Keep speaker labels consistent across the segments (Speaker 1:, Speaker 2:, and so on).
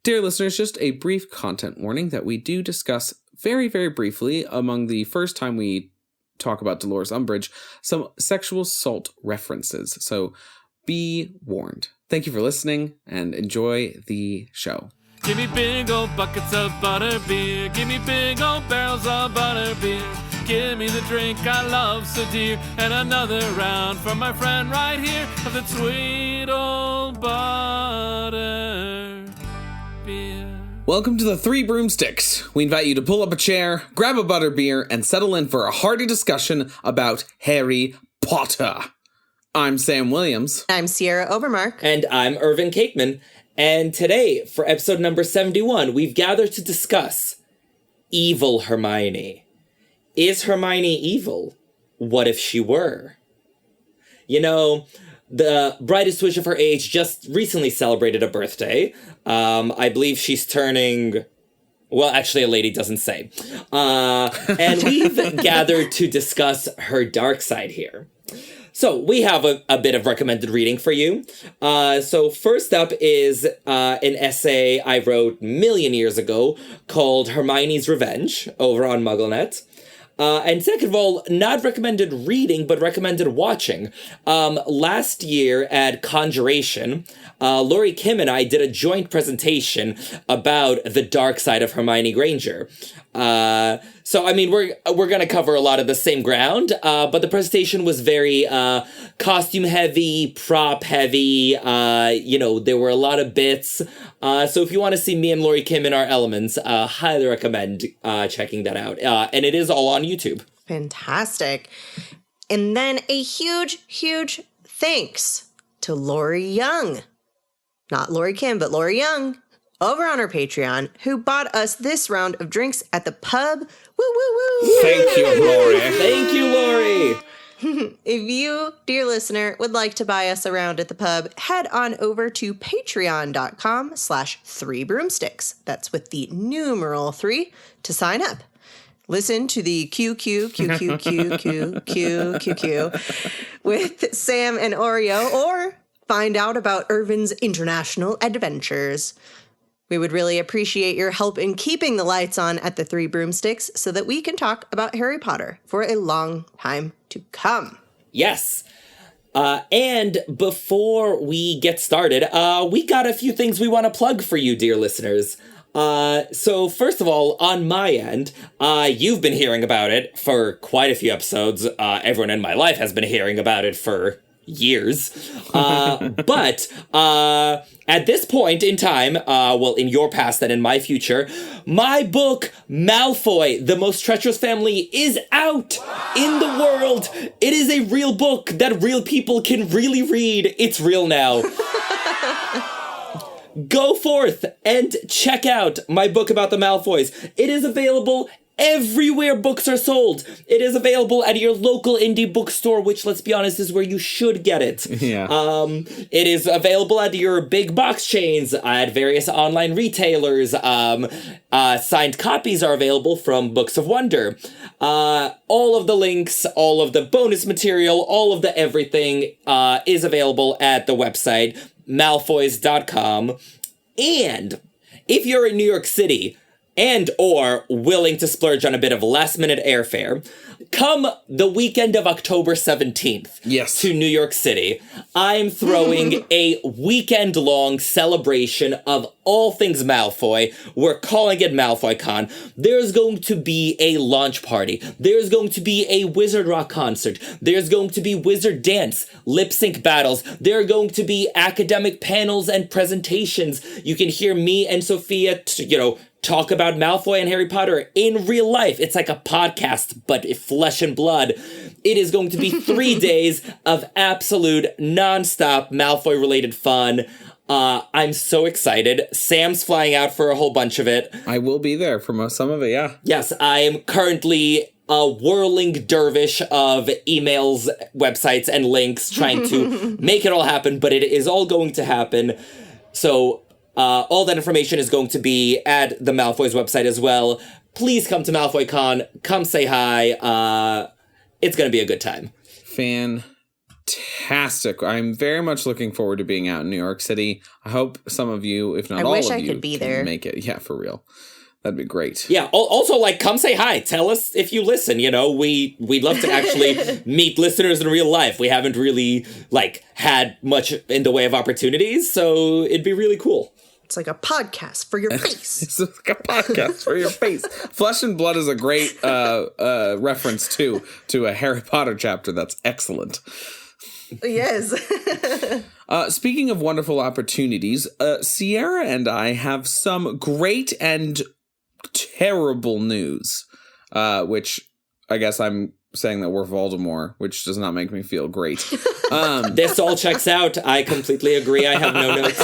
Speaker 1: Dear listeners, just a brief content warning that we do discuss very, very briefly among the first time we talk about Dolores Umbridge, some sexual assault references. So be warned. Thank you for listening and enjoy the show.
Speaker 2: Give me big old buckets of butter beer. Give me big old barrels of butter beer. Give me the drink I love so dear. And another round for my friend right here of the sweet old butter beer.
Speaker 1: Welcome to the Three Broomsticks. We invite you to pull up a chair, grab a butterbeer, and settle in for a hearty discussion about Harry Potter. I'm Sam Williams.
Speaker 3: I'm Sierra Obermark.
Speaker 4: And I'm Irvin Cakeman. And today, for episode number 71, we've gathered to discuss evil Hermione. Is Hermione evil? What if she were? You know, the brightest witch of her age just recently celebrated a birthday. I believe she's turning... Well, actually, a lady doesn't say. And we've gathered to discuss her dark side here. So we have a bit of recommended reading for you. So first up is an essay I wrote a million years ago called Hermione's Revenge over on MuggleNet. And second of all, not recommended reading, but recommended watching. Last year at Conjuration, Laurie Kim and I did a joint presentation about the dark side of Hermione Granger. So, I mean, we're going to cover a lot of the same ground, but the presentation was very costume heavy, prop heavy. There were a lot of bits. So if you want to see me and Laurie Kim in our elements, highly recommend checking that out. And it is all on YouTube.
Speaker 3: Fantastic. And then a huge, huge thanks to Lori Young. Not Laurie Kim, but Lori Young, over on our Patreon, who bought us this round of drinks at the pub. Woo, woo, woo.
Speaker 1: Thank you, Lori.
Speaker 4: Thank you, Lori.
Speaker 3: If you, dear listener, would like to buy us a round at the pub, head on over to patreon.com/3broomsticks. That's with the numeral 3 to sign up. Listen to the QQQQQQQQQ with Sam and Oreo, or find out about Irvin's international adventures. We would really appreciate your help in keeping the lights on at the Three Broomsticks so that we can talk about Harry Potter for a long time to come.
Speaker 4: Yes. And before we get started, we got a few things we want to plug for you, dear listeners. So first of all, on my end, you've been hearing about it for quite a few episodes. Everyone in my life has been hearing about it for years. But at this point in time, in your past and in my future, my book, Malfoy, The Most Treacherous Family, is out in the world. It is a real book that real people can really read. It's real now. Go forth and check out my book about the Malfoys. It is available everywhere books are sold. It is available at your local indie bookstore, which, let's be honest, is where you should get it.
Speaker 1: Yeah.
Speaker 4: It is available at your big box chains, at various online retailers. Signed copies are available from Books of Wonder. All of the links, all of the bonus material, all of the everything is available at the website, malfoys.com. And if you're in New York City, and or willing to splurge on a bit of last-minute airfare, come the weekend of October 17th to New York City. I'm throwing a weekend-long celebration of all things Malfoy. We're calling it MalfoyCon. There's going to be a launch party. There's going to be a Wizard Rock concert. There's going to be Wizard Dance, lip-sync battles. There are going to be academic panels and presentations. You can hear me and Sophia, talk about Malfoy and Harry Potter in real life. It's like a podcast, but flesh and blood. It is going to be 3 days of absolute non-stop Malfoy-related fun. I'm so excited. Sam's flying out for a whole bunch of it.
Speaker 1: I will be there for some of it, yeah.
Speaker 4: Yes, I am currently a whirling dervish of emails, websites, and links trying to make it all happen, but it is all going to happen. So all that information is going to be at the Malfoy's website as well. Please come to MalfoyCon. Come say hi. It's going to be a good time.
Speaker 1: fantastic. I'm very much looking forward to being out in New York City. I hope some of you, if not
Speaker 3: I
Speaker 1: all
Speaker 3: wish
Speaker 1: of
Speaker 3: I
Speaker 1: you,
Speaker 3: could be
Speaker 1: can
Speaker 3: there.
Speaker 1: make it. Yeah, for real. That'd be great.
Speaker 4: Yeah. Also, like, come say hi. Tell us if you listen. You know, we'd love to actually meet listeners in real life. We haven't really, like, had much in the way of opportunities, so it'd be really cool.
Speaker 3: It's like a podcast for your face.
Speaker 1: It's like a podcast for your face. Flesh and Blood is a great reference, too, to a Harry Potter chapter. That's excellent.
Speaker 3: Yes.
Speaker 1: Speaking of wonderful opportunities, Sierra and I have some great and terrible news, which I guess I'm saying that we're Voldemort, which does not make me feel great.
Speaker 4: This all checks out. I completely agree. I have no notes.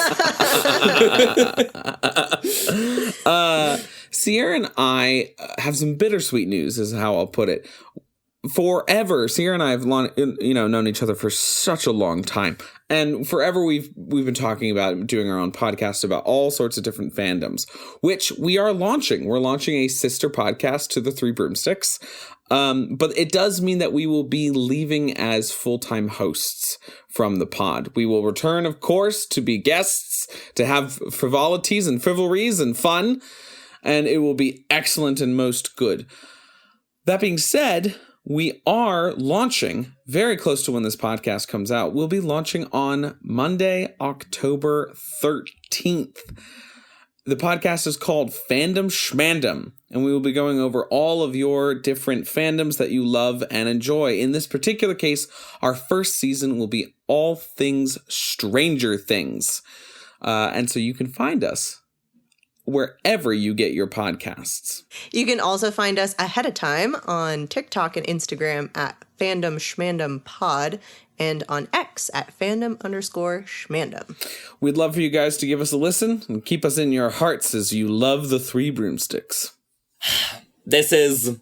Speaker 1: Sierra and I have some bittersweet news, is how I'll put it. Forever, Sierra and I have known each other for such a long time, and forever we've been talking about doing our own podcast about all sorts of different fandoms, which we are launching. We're launching a sister podcast to the Three Broomsticks, but it does mean that we will be leaving as full-time hosts from the pod. We will return, of course, to be guests, to have frivolities and frivolries and fun, and it will be excellent and most good. That being said, we are launching, very close to when this podcast comes out, we'll be launching on Monday, October 13th. The podcast is called Fandom Schmandom, and we will be going over all of your different fandoms that you love and enjoy. In this particular case, our first season will be all things Stranger Things. And so you can find us wherever you get your podcasts.
Speaker 3: You can also find us ahead of time on TikTok and Instagram at Fandom Schmandom Pod and on X at fandom_schmandom.
Speaker 1: We'd love for you guys to give us a listen and keep us in your hearts as you love the Three Broomsticks.
Speaker 4: This is,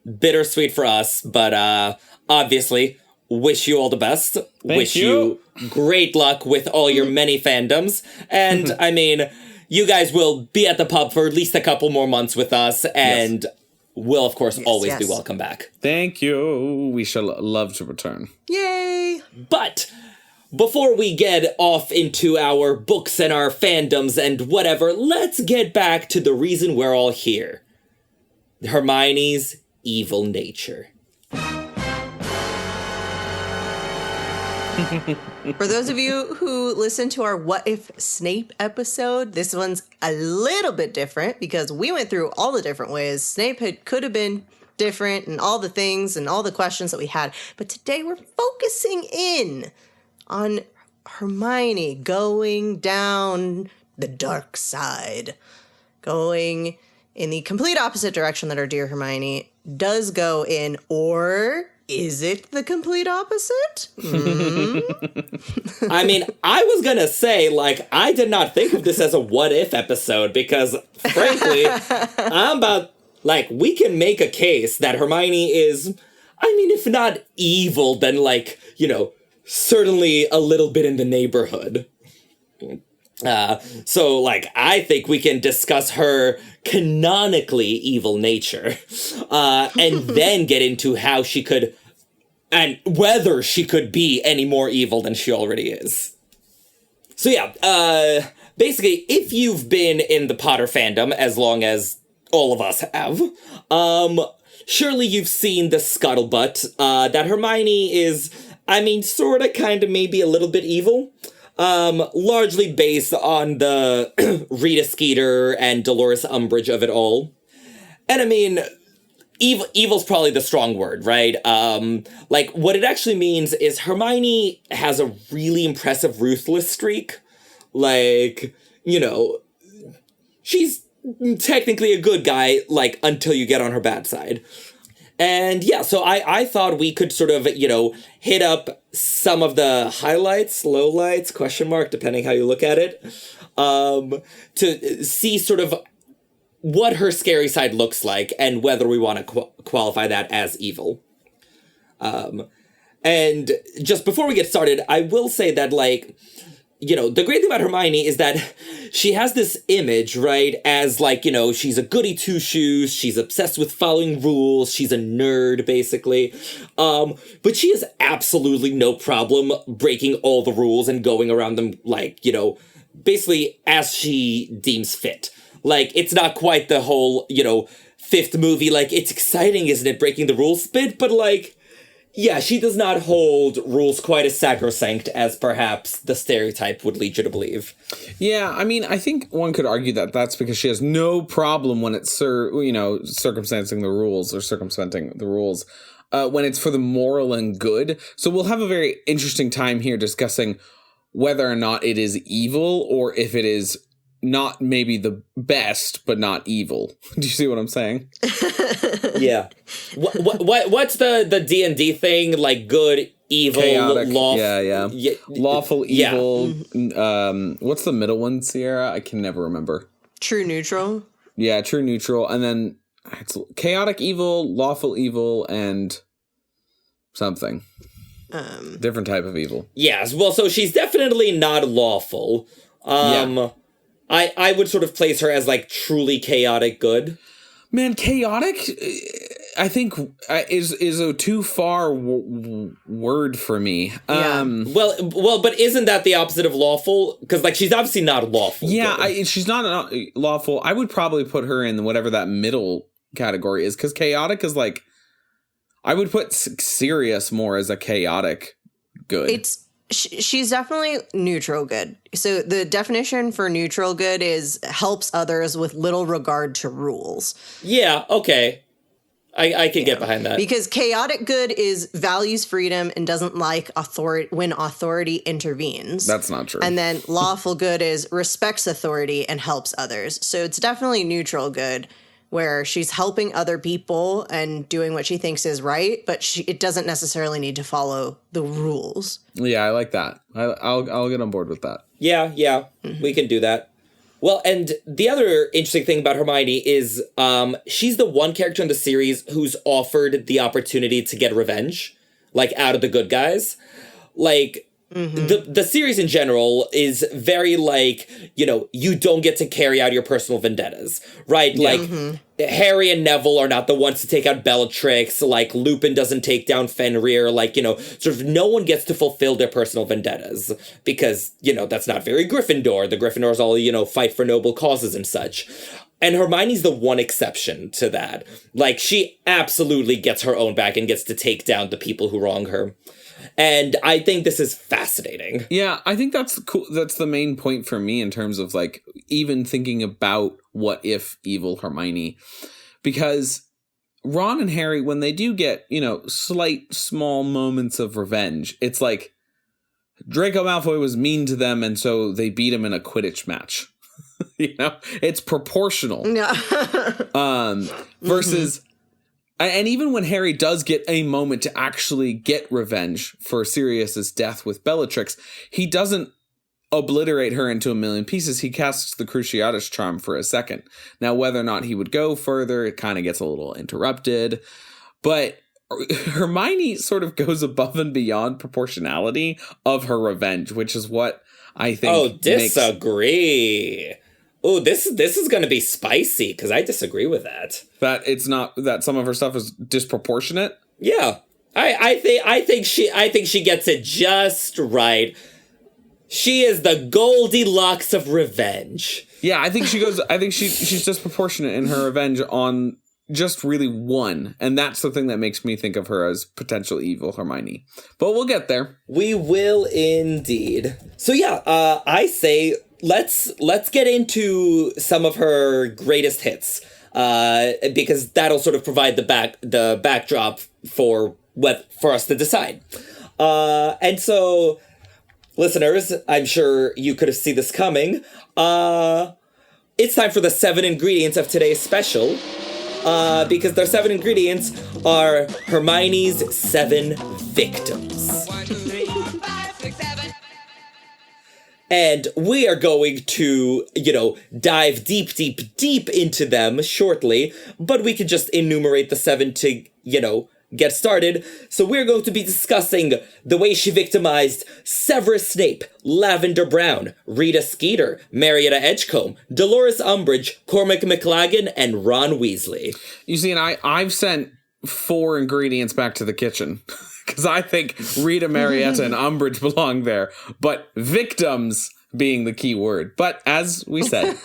Speaker 4: bittersweet for us, but obviously, wish you all the best. Wish you great luck with all your many fandoms. And, I mean, you guys will be at the pub for at least a couple more months with us, and will, of course, always be welcome back.
Speaker 1: Thank you. We shall love to return.
Speaker 3: Yay!
Speaker 4: But before we get off into our books and our fandoms and whatever, let's get back to the reason we're all here. Hermione's evil nature.
Speaker 3: For those of you who listened to our What If Snape episode, this one's a little bit different because we went through all the different ways Snape could have been different and all the things and all the questions that we had. But today we're focusing in on Hermione going down the dark side, going in the complete opposite direction that our dear Hermione does go in, or is it the complete opposite?
Speaker 4: I mean, I was gonna say, I did not think of this as a what if episode because, frankly, we can make a case that Hermione is, if not evil, then, certainly a little bit in the neighborhood. So I think we can discuss her canonically evil nature, and then get into how she could, and whether she could be any more evil than she already is. So yeah, basically, if you've been in the Potter fandom as long as all of us have, surely you've seen the scuttlebutt, that Hermione is, sorta, kinda, maybe a little bit evil. Largely based on the Rita Skeeter and Dolores Umbridge of it all. And evil's probably the strong word, right? What it actually means is Hermione has a really impressive ruthless streak. She's technically a good guy, until you get on her bad side. And yeah, so I thought we could sort of, hit up some of the highlights, lowlights, question mark, depending how you look at it, to see sort of what her scary side looks like and whether we want to qualify that as evil. And just before we get started, I will say that, the great thing about Hermione is that she has this image, right, as, like, she's a goody two-shoes, she's obsessed with following rules, she's a nerd, basically. But she has absolutely no problem breaking all the rules and going around them, like, basically as she deems fit. Like, it's not quite the whole, fifth movie, like, it's exciting, isn't it, breaking the rules bit, but, like, yeah, she does not hold rules quite as sacrosanct as perhaps the stereotype would lead you to believe.
Speaker 1: Yeah, I mean, I think one could argue that that's because she has no problem when it's, circumstancing the rules or circumventing the rules when it's for the moral and good. So we'll have a very interesting time here discussing whether or not it is evil or if it is not maybe the best, but not evil. Do you see what I'm saying?
Speaker 4: Yeah. What's the D&D thing? Like good, evil,
Speaker 1: chaotic,
Speaker 4: lawful.
Speaker 1: Yeah. Lawful, evil. What's the middle one, Sierra? I can never remember.
Speaker 3: True neutral.
Speaker 1: Yeah, true neutral. And then it's chaotic evil, lawful evil, and something. Different type of evil.
Speaker 4: Yes, well, so she's definitely not lawful. I would sort of place her as, like, truly chaotic good.
Speaker 1: Man, chaotic, I think, is a too far word for me.
Speaker 3: Yeah.
Speaker 4: Well, but isn't that the opposite of lawful? Because, like, she's obviously not lawful.
Speaker 1: Yeah, she's not lawful. I would probably put her in whatever that middle category is, because chaotic is, like, I would put Sirius more as a chaotic good.
Speaker 3: She's definitely neutral good. So the definition for neutral good is helps others with little regard to rules.
Speaker 4: Yeah, okay. I can get behind that.
Speaker 3: Because chaotic good is values freedom and doesn't like authority when authority intervenes.
Speaker 1: That's not true.
Speaker 3: And then lawful good is respects authority and helps others. So it's definitely neutral good, where she's helping other people and doing what she thinks is right, but it doesn't necessarily need to follow the rules.
Speaker 1: Yeah, I like that. I'll get on board with that.
Speaker 4: Yeah, we can do that. Well, and the other interesting thing about Hermione is she's the one character in the series who's offered the opportunity to get revenge, like, out of the good guys. Like, the series in general is very, like, you don't get to carry out your personal vendettas, right?
Speaker 1: Yeah.
Speaker 4: Like, Harry and Neville are not the ones to take out Bellatrix, like, Lupin doesn't take down Fenrir, like, sort of no one gets to fulfill their personal vendettas, because, that's not very Gryffindor. The Gryffindors all, fight for noble causes and such. And Hermione's the one exception to that. Like, she absolutely gets her own back and gets to take down the people who wrong her. And I think this is fascinating.
Speaker 1: Yeah, I think that's cool. That's the main point for me in terms of, like, even thinking about what if evil Hermione. Because Ron and Harry, when they do get, slight, small moments of revenge, it's like Draco Malfoy was mean to them, and so they beat him in a Quidditch match. It's proportional. Versus... And even when Harry does get a moment to actually get revenge for Sirius's death with Bellatrix, he doesn't obliterate her into a million pieces. He casts the Cruciatus Charm for a second. Now, whether or not he would go further, it kind of gets a little interrupted. But Hermione sort of goes above and beyond proportionality of her revenge, which is what I think
Speaker 4: disagree. Oh, this is going to be spicy, because I disagree with that.
Speaker 1: That it's not, that some of her stuff is disproportionate?
Speaker 4: Yeah. I think she gets it just right. She is the Goldilocks of revenge.
Speaker 1: Yeah, I think she's disproportionate in her revenge on just really one. And that's the thing that makes me think of her as potential evil Hermione. But we'll get there.
Speaker 4: We will indeed. So yeah, I say let's get into some of her greatest hits, because that'll sort of provide the backdrop for us to decide. And so, listeners, I'm sure you could have seen this coming. It's time for the 7 ingredients of today's special, because their 7 ingredients are Hermione's 7 victims.
Speaker 5: 1, 2, 3, 4, 5, 6, 7.
Speaker 4: And we are going to, dive deep into them shortly, but we could just enumerate the 7 to, get started. So we're going to be discussing the way she victimized Severus Snape, Lavender Brown, Rita Skeeter, Marietta Edgecombe, Dolores Umbridge, Cormac McLagan, and Ron Weasley.
Speaker 1: You see, and I've sent 4 ingredients back to the kitchen because I think Rita, Marietta, and Umbridge belong there, but victims being the key word. But as we said,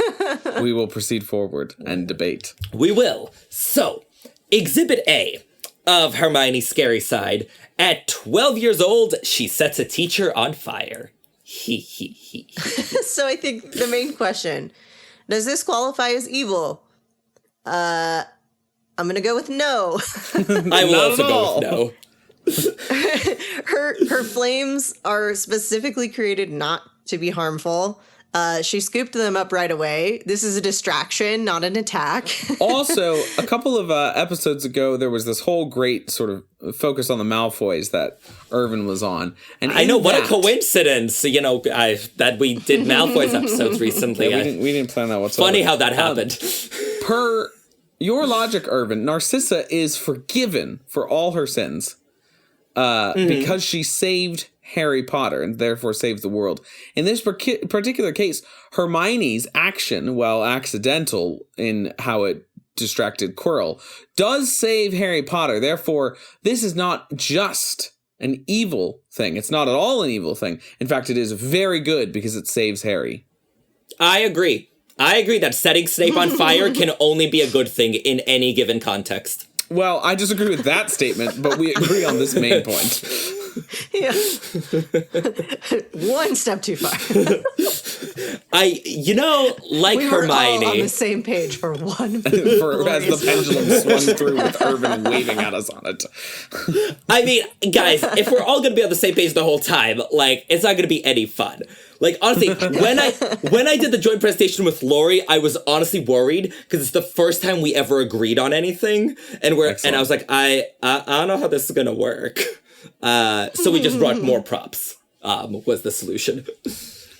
Speaker 1: we will proceed forward and debate.
Speaker 4: We will. So, Exhibit A of Hermione's scary side. At 12 years old, she sets a teacher on fire. He.
Speaker 3: So I think the main question, does this qualify as evil? I'm going to go with no.
Speaker 4: I will also go with no.
Speaker 3: Her flames are specifically created not to be harmful. She scooped them up right away. This is a distraction, not an attack.
Speaker 1: Also, a couple of episodes ago, there was this whole great sort of focus on the Malfoys that Irvin was on. And
Speaker 4: I know, what a coincidence, that we did Malfoy's episodes recently.
Speaker 1: Yeah, we didn't plan that whatsoever.
Speaker 4: Funny how that happened.
Speaker 1: Per your logic, Irvin, Narcissa is forgiven for all her sins because she saved Harry Potter and therefore saved the world. In this particular case, Hermione's action, while accidental in how it distracted Quirrell, does save Harry Potter. Therefore, this is not just an evil thing. It's not at all an evil thing. In fact, it is very good because it saves Harry.
Speaker 4: I agree that setting Snape on fire can only be a good thing in any given context.
Speaker 1: Well, I disagree with that statement, but we agree on this main point.
Speaker 3: Yeah. One step too far.
Speaker 4: Like
Speaker 3: we were
Speaker 4: Hermione.
Speaker 3: all on the same page for one.
Speaker 1: As the pendulum swung through with Irvin waving at us on it.
Speaker 4: I mean, guys, if we're all gonna be on the same page the whole time, it's not gonna be any fun. Honestly, when I did the joint presentation with Lori, I was honestly worried because it's the first time we ever agreed on anything, and I was like, I don't know how this is gonna work. So we just brought more props. Was the solution.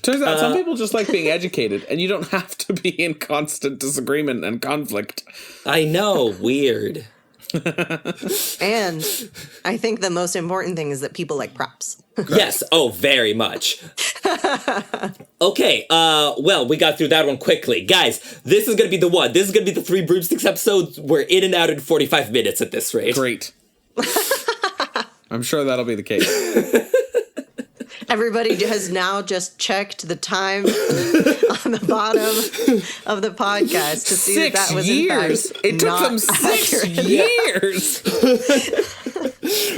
Speaker 1: Turns out some people just like being educated, and you don't have to be in constant disagreement and conflict.
Speaker 4: I know, weird.
Speaker 3: And I think the most important thing is that people like props.
Speaker 4: Yes, very much. Okay, well, we got through that one quickly. Guys, this is gonna be the one. This is gonna be the 3 Broomsticks episodes. We're in and out in 45 minutes at this rate.
Speaker 1: Great. I'm sure that'll be the case.
Speaker 3: Everybody has now just checked the time on the bottom of the podcast to see that was
Speaker 1: years.
Speaker 3: In fact
Speaker 1: it took
Speaker 3: not
Speaker 1: them 6
Speaker 3: accurate.
Speaker 1: years.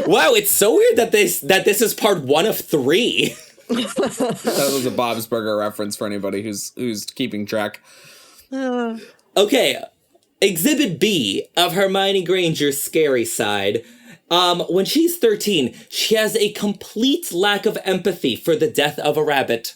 Speaker 4: Wow, it's so weird that this is part 1 of 3.
Speaker 1: That was a Bob's Burger reference for anybody who's keeping track.
Speaker 4: Okay, Exhibit B of Hermione Granger's scary side. When she's 13, she has a complete lack of empathy for the death of a rabbit.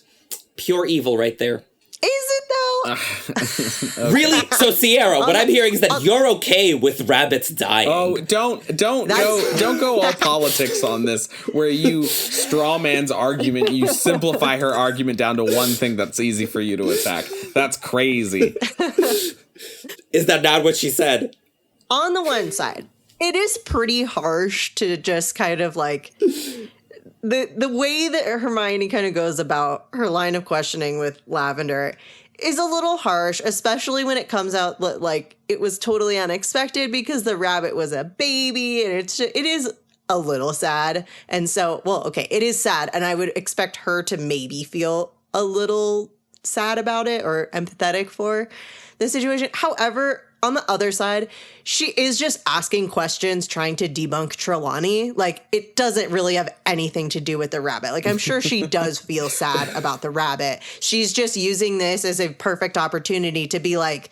Speaker 4: Pure evil right there.
Speaker 3: Is it though?
Speaker 1: Okay.
Speaker 4: Really? So Sierra, what I'm hearing is that you're okay with rabbits dying.
Speaker 1: Oh, don't go all politics on this, where you straw man's argument, you simplify her argument down to one thing that's easy for you to attack. That's crazy.
Speaker 4: Is that not what she said?
Speaker 3: On the one side, it is pretty harsh to just kind of the way that Hermione kind of goes about her line of questioning with Lavender is a little harsh, especially when it comes out it was totally unexpected because the rabbit was a baby, and it is a little sad. And so, it is sad, and I would expect her to maybe feel a little sad about it or empathetic for the situation. However, on the other side, she is just asking questions, trying to debunk Trelawney. It doesn't really have anything to do with the rabbit. I'm sure she does feel sad about the rabbit. She's just using this as a perfect opportunity to be like,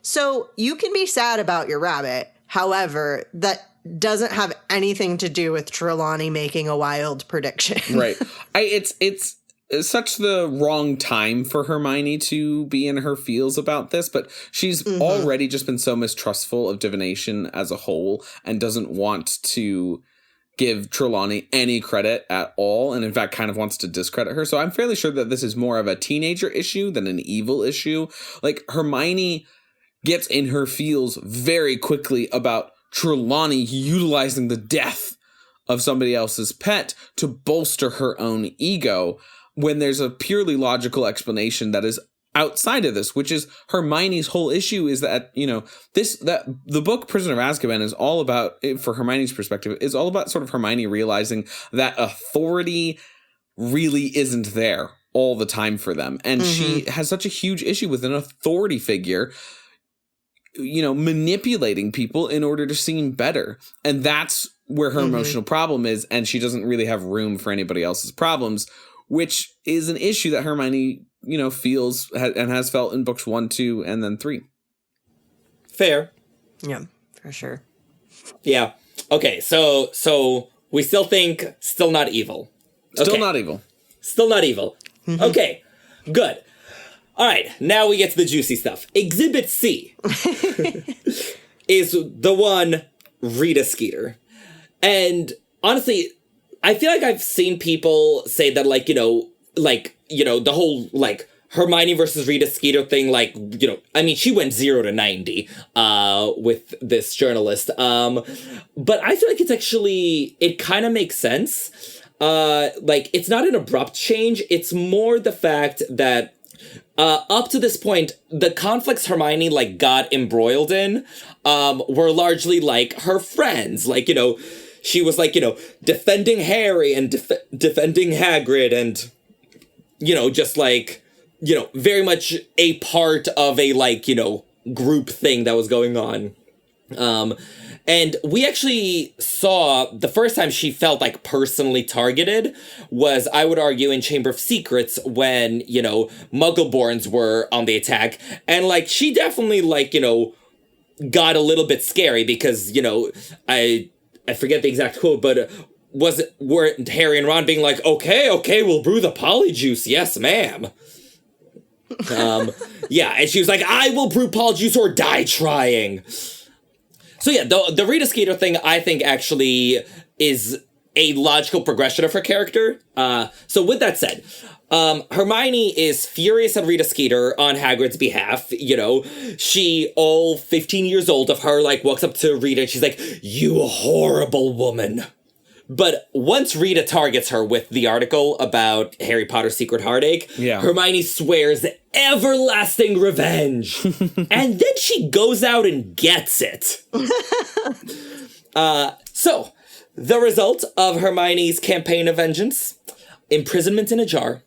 Speaker 3: so you can be sad about your rabbit. However, that doesn't have anything to do with Trelawney making a wild prediction.
Speaker 1: Right. It's such the wrong time for Hermione to be in her feels about this, but she's already just been so mistrustful of divination as a whole and doesn't want to give Trelawney any credit at all, and in fact kind of wants to discredit her. So I'm fairly sure that this is more of a teenager issue than an evil issue. Hermione gets in her feels very quickly about Trelawney utilizing the death of somebody else's pet to bolster her own ego when there's a purely logical explanation that is outside of this, which is Hermione's whole issue is that, that the book Prisoner of Azkaban is all about, for Hermione's perspective, is all about sort of Hermione realizing that authority really isn't there all the time for them. And she has such a huge issue with an authority figure, manipulating people in order to seem better. And that's where her emotional problem is. And she doesn't really have room for anybody else's problems, which is an issue that Hermione, feels and has felt in books 1, 2, and then 3.
Speaker 4: Fair.
Speaker 3: Yeah, for sure.
Speaker 4: Yeah. Okay, so we still think still not evil.
Speaker 1: Still
Speaker 4: Okay.
Speaker 1: not evil.
Speaker 4: Still not evil. Okay, good. All right, now we get to the juicy stuff. Exhibit C is the one Rita Skeeter. And honestly, I feel like I've seen people say that, the whole, Hermione versus Rita Skeeter thing, she went 0 to 90 with this journalist. But I feel like it kind of makes sense. It's not an abrupt change. It's more the fact that up to this point, the conflicts Hermione, got embroiled in were largely, her friends. She was, defending Harry and defending Hagrid and, very much a part of a, group thing that was going on. And we actually saw the first time she felt, personally targeted was, I would argue, in Chamber of Secrets when, Muggleborns were on the attack. And, she definitely, got a little bit scary because, I forget the exact quote, but weren't Harry and Ron being like, okay, we'll brew the polyjuice. Yes, ma'am. Yeah, and she was like, I will brew polyjuice or die trying. So yeah, the Rita Skeeter thing, I think, actually is a logical progression of her character. So with that said, Hermione is furious at Rita Skeeter on Hagrid's behalf. She, all 15 years old of her, walks up to Rita and she's like, you horrible woman. But once Rita targets her with the article about Harry Potter's Secret Heartache, Hermione swears everlasting revenge. And then she goes out and gets it. So, the result of Hermione's campaign of vengeance, imprisonment in a jar.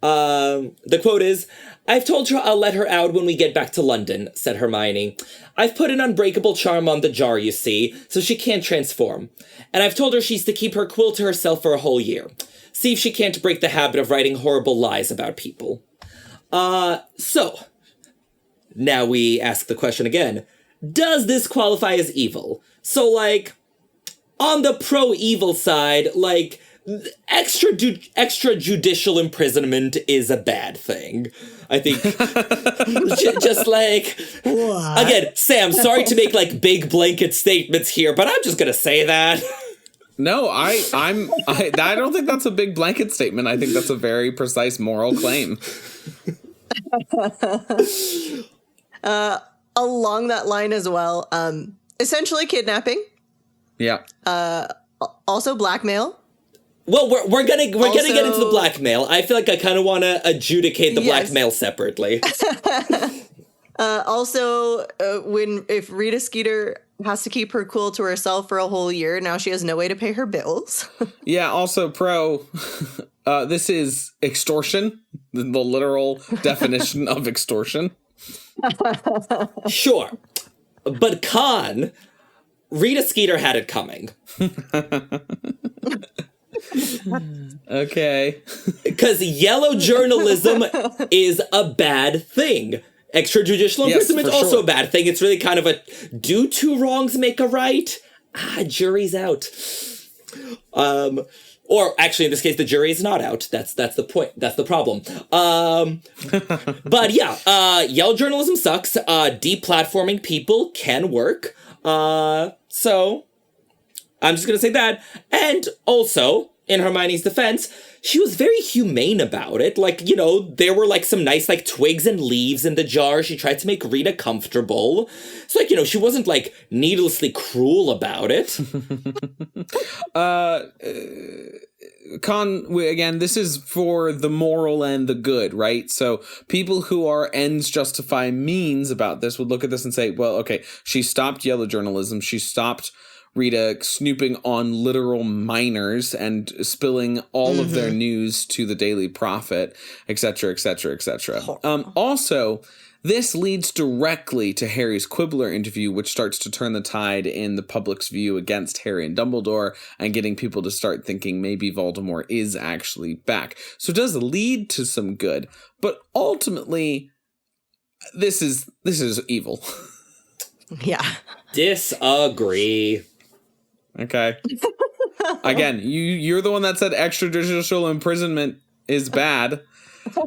Speaker 4: The quote is, I've told her I'll let her out when we get back to London, said Hermione. I've put an unbreakable charm on the jar, you see, so she can't transform. And I've told her she's to keep her quill to herself for a whole year. See if she can't break the habit of writing horrible lies about people. So, now we ask the question again. Does this qualify as evil? So, on the pro-evil side, extrajudicial imprisonment is a bad thing. I think just again, Sam, sorry to make big blanket statements here, but I'm just gonna say that.
Speaker 1: No, I don't think that's a big blanket statement. I think that's a very precise moral claim.
Speaker 3: Along that line as well, essentially kidnapping.
Speaker 1: Yeah.
Speaker 3: Also blackmail.
Speaker 4: Well, we're gonna get into the blackmail. I feel like I kind of want to adjudicate the blackmail separately.
Speaker 3: Also, if Rita Skeeter has to keep her quill to herself for a whole year, now she has no way to pay her bills.
Speaker 1: Yeah. Also, this is extortion, the literal definition of extortion.
Speaker 4: Sure, but con, Rita Skeeter had it coming.
Speaker 1: Okay.
Speaker 4: Because yellow journalism is a bad thing. Extrajudicial imprisonment is also a bad thing. It's really kind of a do two wrongs make a right? Jury's out. Or actually, in this case, the jury is not out. That's the point. That's the problem. But yeah, yellow journalism sucks. Deplatforming people can work. So I'm just gonna say that. And also, in Hermione's defense, she was very humane about it. Like, you know, there were like some nice like twigs and leaves in the jar. She tried to make Rita comfortable. So like, you know, she wasn't like needlessly cruel about it.
Speaker 1: Again, this is for the moral and the good, right? So people who are ends justify means about this would look at this and say, well, okay, she stopped yellow journalism. She stopped Rita snooping on literal minors and spilling all of their news to the Daily Prophet, etc., etc., etc. Also, this leads directly to Harry's Quibbler interview, which starts to turn the tide in the public's view against Harry and Dumbledore and getting people to start thinking maybe Voldemort is actually back. So it does lead to some good, but ultimately, this is evil.
Speaker 3: Yeah.
Speaker 4: Disagree.
Speaker 1: Okay. Again, you're the one that said extrajudicial imprisonment is bad.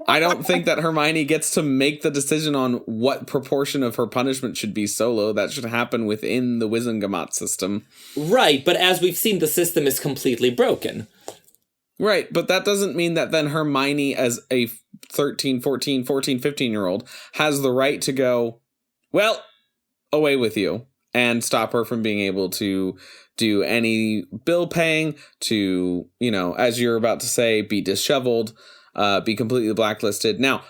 Speaker 1: I don't think that Hermione gets to make the decision on what proportion of her punishment should be solo. That should happen within the Wizengamot system.
Speaker 4: Right, but as we've seen, the system is completely broken.
Speaker 1: Right, but that doesn't mean that then Hermione, as a 13, 14, 15-year-old, has the right to go, well, away with you, and stop her from being able to do any bill paying, to, you know, as you're about to say, be disheveled, be completely blacklisted. Now,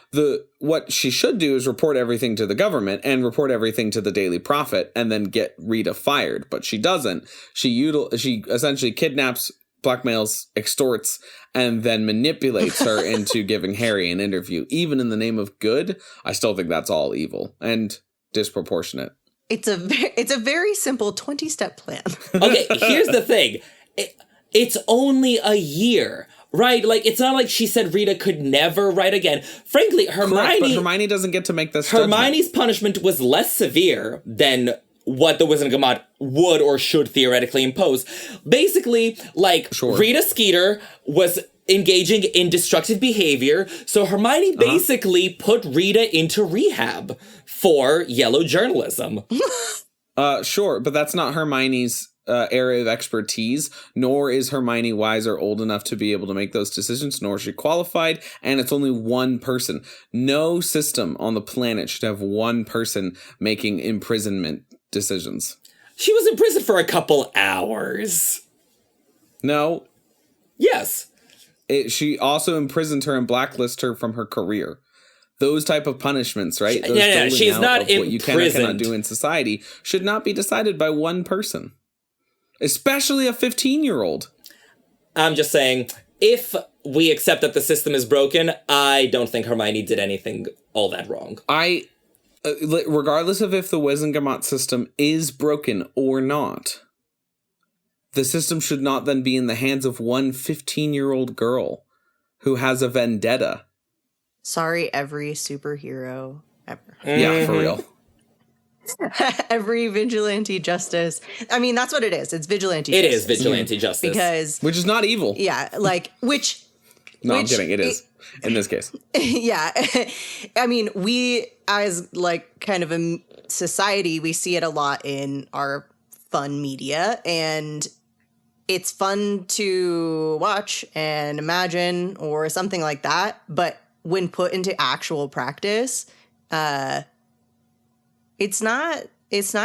Speaker 1: what she should do is report everything to the government and report everything to the Daily Prophet and then get Rita fired. But she doesn't. She essentially kidnaps, blackmails, extorts, and then manipulates her into giving Harry an interview. Even in the name of good, I still think that's all evil and disproportionate.
Speaker 3: It's a very simple 20-step plan.
Speaker 4: Okay, here's the thing. It's only a year, right? Like, it's not like she said Rita could never write again. Frankly,
Speaker 1: Correct, but Hermione doesn't get to make this
Speaker 4: Hermione's punishment was less severe than what the Wizengamot would or should theoretically impose. Basically, like,
Speaker 1: Sure.
Speaker 4: Rita Skeeter was engaging in destructive behavior, so Hermione basically put Rita into rehab for yellow journalism.
Speaker 1: Sure, but that's not Hermione's area of expertise, nor is Hermione wise or old enough to be able to make those decisions, nor is she qualified, and it's only one person. No system on the planet should have one person making imprisonment decisions.
Speaker 4: She was in prison for a couple hours.
Speaker 1: No.
Speaker 4: Yes.
Speaker 1: She also imprisoned her and blacklisted her from her career. Those type of punishments, right? Those
Speaker 4: she's not
Speaker 1: of what you can and cannot
Speaker 4: imprisoned.
Speaker 1: do in society should not be decided by one person. Especially a 15-year-old.
Speaker 4: I'm just saying, if we accept that the system is broken, I don't think Hermione did anything all that wrong.
Speaker 1: Regardless of if the Wizengamot system is broken or not, the system should not then be in the hands of one 15-year-old girl who has a vendetta.
Speaker 3: Sorry, every superhero ever.
Speaker 1: Yeah, for real.
Speaker 3: Every vigilante justice. I mean, that's what it is. It's vigilante
Speaker 4: It
Speaker 3: justice.
Speaker 4: is vigilante justice.
Speaker 3: Because,
Speaker 1: Which is not evil.
Speaker 3: yeah, like,
Speaker 1: No, I'm kidding. It is. In this case.
Speaker 3: yeah. I mean, we, as, like, kind of a society, we see it a lot in our fun media, and it's fun to watch and imagine or something like that, but when put into actual practice, it's not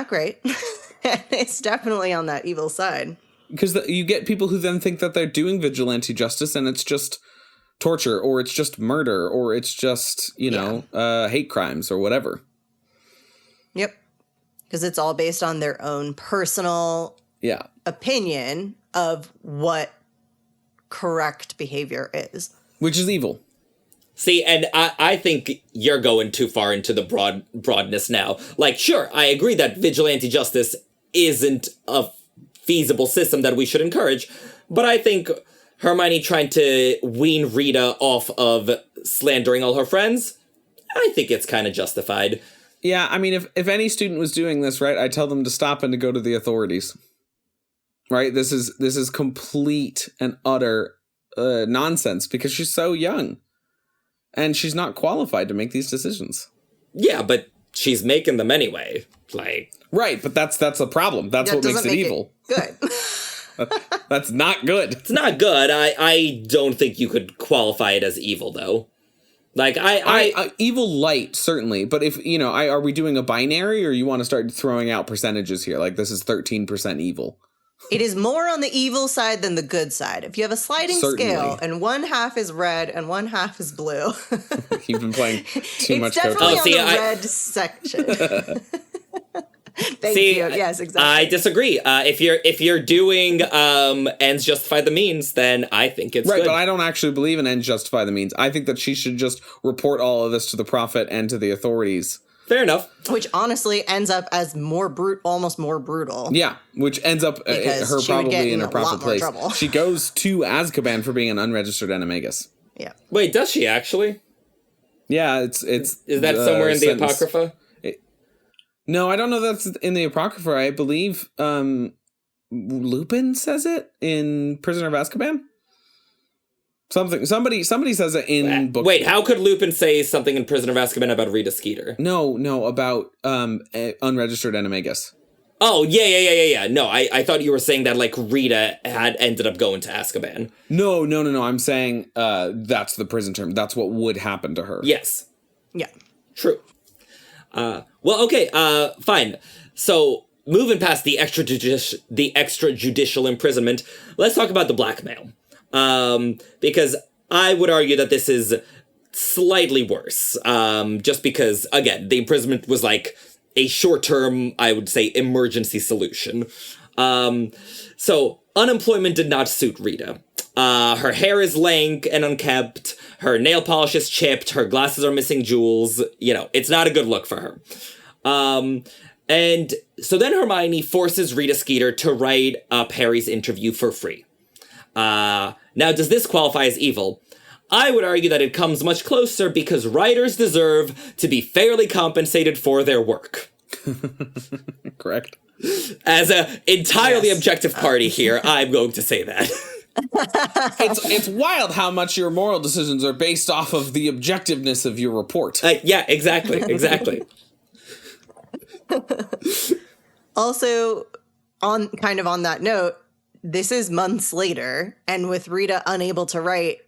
Speaker 3: great. It's definitely on that evil side.
Speaker 1: Because you get people who then think that they're doing vigilante justice and it's just torture or it's just murder or it's just, hate crimes or whatever.
Speaker 3: Yep. Because it's all based on their own personal opinion of what correct behavior is.
Speaker 1: Which is evil.
Speaker 4: See, and I think you're going too far into the broadness now. Like, sure, I agree that vigilante justice isn't a feasible system that we should encourage, but I think Hermione trying to wean Rita off of slandering all her friends, I think it's kind of justified.
Speaker 1: Yeah, I mean, if any student was doing this, right, I'd tell them to stop and to go to the authorities. Right? This is complete and utter nonsense because she's so young. And she's not qualified to make these decisions.
Speaker 4: Yeah, but she's making them anyway. Like,
Speaker 1: right, but that's the problem. That's what makes it evil.
Speaker 3: Good.
Speaker 1: That's not good.
Speaker 4: It's not good. I don't think you could qualify it as evil, though. Like, I
Speaker 1: evil light, certainly. But if, are we doing a binary, or you want to start throwing out percentages here? Like, this is 13% evil.
Speaker 3: It is more on the evil side than the good side. If you have a sliding scale and one half is red and one half is blue.
Speaker 1: You've been playing too much
Speaker 3: It's definitely
Speaker 1: Coach.
Speaker 3: on the red section. Thank you. Yes, exactly.
Speaker 4: I disagree. If you're doing ends justify the means, then I think it's
Speaker 1: right.
Speaker 4: good.
Speaker 1: But I don't actually believe in ends justify the means. I think that she should just report all of this to the prophet and to the authorities.
Speaker 4: Fair enough.
Speaker 3: Which honestly ends up as almost more brutal.
Speaker 1: Yeah, which ends up her probably in a proper place.
Speaker 3: Trouble.
Speaker 1: She goes to Azkaban for being an unregistered animagus.
Speaker 3: Yeah.
Speaker 4: Wait, does she actually?
Speaker 1: Yeah, it's.
Speaker 4: Is that somewhere in the Apocrypha?
Speaker 1: No, I don't know that's in the Apocrypha. I believe Lupin says it in Prisoner of Azkaban. Somebody says it in book.
Speaker 4: Wait, how could Lupin say something in Prisoner of Azkaban about Rita Skeeter?
Speaker 1: No, about unregistered animagus.
Speaker 4: Oh, yeah. No, I thought you were saying that, like, Rita had ended up going to Azkaban.
Speaker 1: No. I'm saying that's the prison term. That's what would happen to her.
Speaker 4: Yes.
Speaker 3: Yeah.
Speaker 4: True. Well, okay, fine. So, moving past the extrajudicial imprisonment, let's talk about the blackmail. Because I would argue that this is slightly worse. Just because, again, the imprisonment was like a short-term, I would say, emergency solution. So, unemployment did not suit Rita. Her hair is lank and unkempt, her nail polish is chipped, her glasses are missing jewels, it's not a good look for her. And so then Hermione forces Rita Skeeter to write up Harry's interview for free. Now, does this qualify as evil? I would argue that it comes much closer because writers deserve to be fairly compensated for their work.
Speaker 1: Correct.
Speaker 4: As an entirely objective party here, I'm going to say that.
Speaker 1: It's wild how much your moral decisions are based off of the objectiveness of your report.
Speaker 4: Yeah, exactly.
Speaker 3: Also, on that note, this is months later, and with Rita unable to write,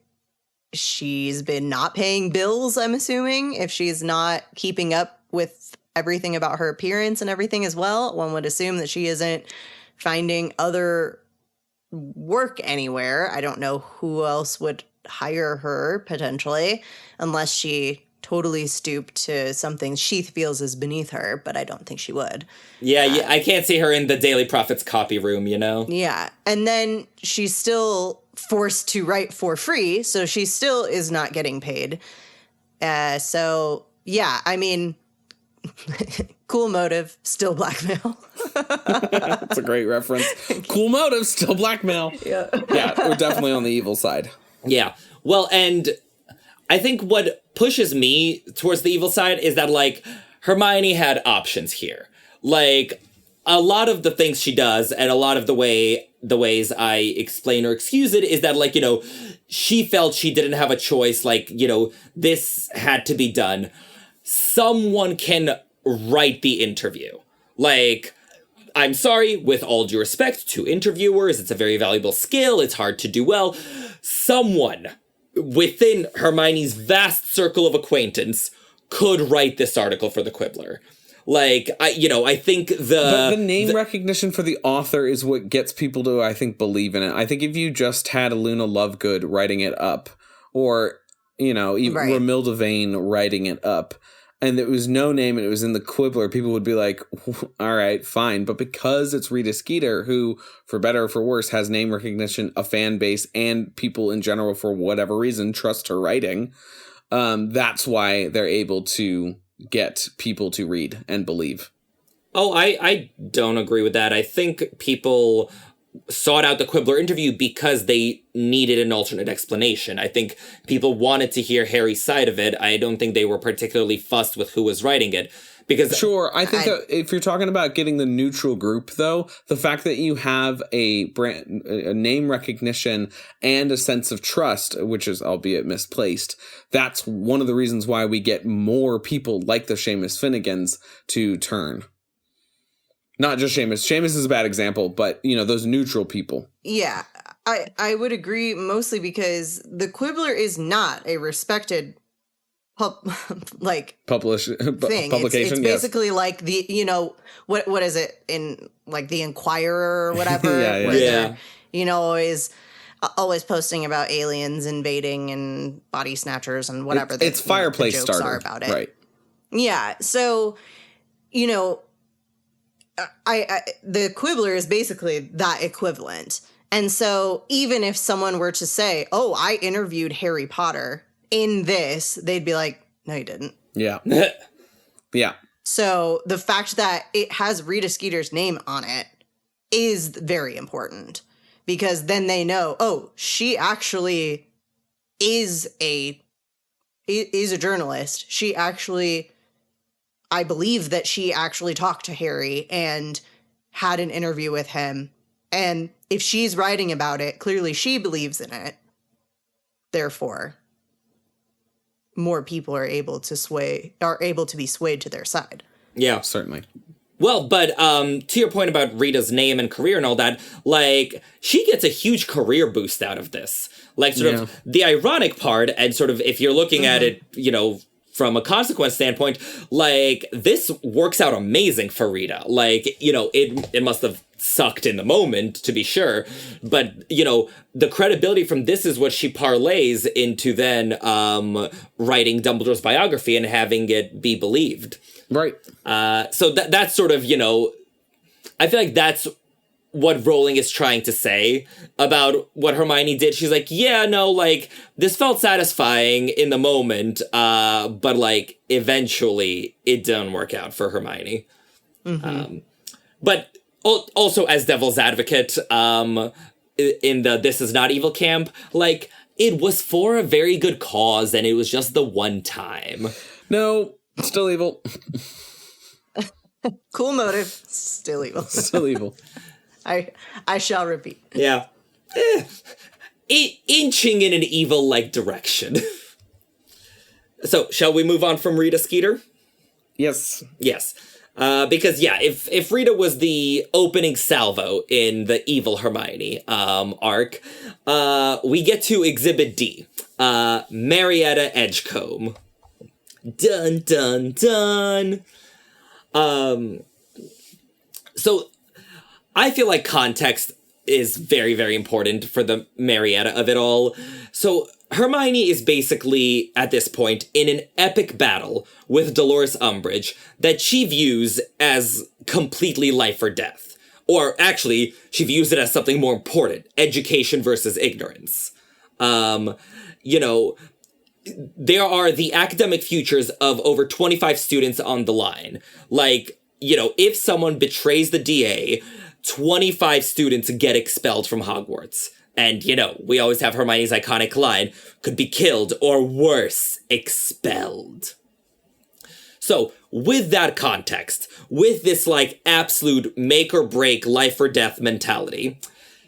Speaker 3: she's been not paying bills, I'm assuming, if she's not keeping up with everything about her appearance and everything as well. One would assume that she isn't finding other work anywhere. I don't know who else would hire her, potentially, unless she totally stooped to something she feels is beneath her, but I don't think she would.
Speaker 4: Yeah, I can't see her in the Daily Prophet's copy room,
Speaker 3: Yeah, and then she's still forced to write for free, so she still is not getting paid. So, yeah, I mean, cool motive, still blackmail.
Speaker 1: That's a great reference. Cool motive, still blackmail.
Speaker 3: Yeah,
Speaker 1: we're definitely on the evil side.
Speaker 4: Yeah, well, and I think what pushes me towards the evil side is that, like, Hermione had options here. Like, a lot of the things she does and a lot of the ways I explain or excuse it is that, like, she felt she didn't have a choice. Like, this had to be done. Someone can write the interview. Like, I'm sorry, with all due respect to interviewers, it's a very valuable skill. It's hard to do well. Someone within Hermione's vast circle of acquaintance could write this article for the Quibbler. Like, I think
Speaker 1: the name recognition for the author is what gets people to, I think, believe in it. I think if you just had Luna Lovegood writing it up, or, even
Speaker 3: right.
Speaker 1: Romilda Vane writing it up, and there was no name and it was in the Quibbler, people would be like, all right, fine. But because it's Rita Skeeter, who, for better or for worse, has name recognition, a fan base, and people in general, for whatever reason, trust her writing, that's why they're able to get people to read and believe.
Speaker 4: Oh, I don't agree with that. I think people sought out the Quibbler interview because they needed an alternate explanation. I think people wanted to hear Harry's side of it. I don't think they were particularly fussed with who was writing it. Because
Speaker 1: sure, I think that if you're talking about getting the neutral group, though, the fact that you have a name recognition and a sense of trust, which is albeit misplaced, that's one of the reasons why we get more people like the Seamus Finnegans to turn. Not just Seamus. Seamus is a bad example, but, those neutral people.
Speaker 3: Yeah, I would agree mostly because the Quibbler is not a respected
Speaker 1: Publication.
Speaker 3: It's
Speaker 1: yes.
Speaker 3: basically like the, what is it in like the Inquirer or whatever?
Speaker 1: Yeah.
Speaker 3: Where they're, always posting about aliens invading and body snatchers and whatever.
Speaker 1: It's fireplace
Speaker 3: the jokes
Speaker 1: starter.
Speaker 3: are about it.
Speaker 1: Right.
Speaker 3: Yeah. So, the Quibbler is basically that equivalent. And so even if someone were to say, oh, I interviewed Harry Potter in this, they'd be like, no, you didn't.
Speaker 1: Yeah. Yeah.
Speaker 3: So the fact that it has Rita Skeeter's name on it is very important because then they know, oh, she actually is a journalist. She actually, I believe that she actually talked to Harry and had an interview with him. And if she's writing about it, clearly she believes in it. Therefore, more people are able to be swayed to their side.
Speaker 4: Yeah.
Speaker 1: Certainly.
Speaker 4: Well, but to your point about Rita's name and career and all that, like, she gets a huge career boost out of this. Like, sort of the ironic part, and sort of if you're looking at it, from a consequence standpoint, like, this works out amazing for Rita. Like, it must have sucked in the moment, to be sure. But, the credibility from this is what she parlays into then writing Dumbledore's biography and having it be believed.
Speaker 1: Right.
Speaker 4: So that's sort of, I feel like that's what Rowling is trying to say about what Hermione did. She's like, yeah, no, like, this felt satisfying in the moment, but, like, eventually it didn't work out for Hermione. Mm-hmm. But also, as devil's advocate, in the This Is Not Evil camp, like, it was for a very good cause, and it was just the one time.
Speaker 1: No, still evil.
Speaker 3: Cool motive, still evil.
Speaker 1: Still evil.
Speaker 3: I shall repeat.
Speaker 4: Yeah. Inching in an evil-like direction. So, shall we move on from Rita Skeeter?
Speaker 1: Yes.
Speaker 4: Yes. Because, if Rita was the opening salvo in the evil Hermione arc, we get to Exhibit D, Marietta Edgecombe. Dun, dun, dun. So, I feel like context is very, very important for the Marietta of it all. So, Hermione is basically, at this point, in an epic battle with Dolores Umbridge that she views as completely life or death. Or, actually, she views it as something more important, education versus ignorance. There are the academic futures of over 25 students on the line. Like, if someone betrays the DA, 25 students get expelled from Hogwarts. And, we always have Hermione's iconic line, could be killed or worse, expelled. So, with that context, with this, like, absolute make or break life or death mentality,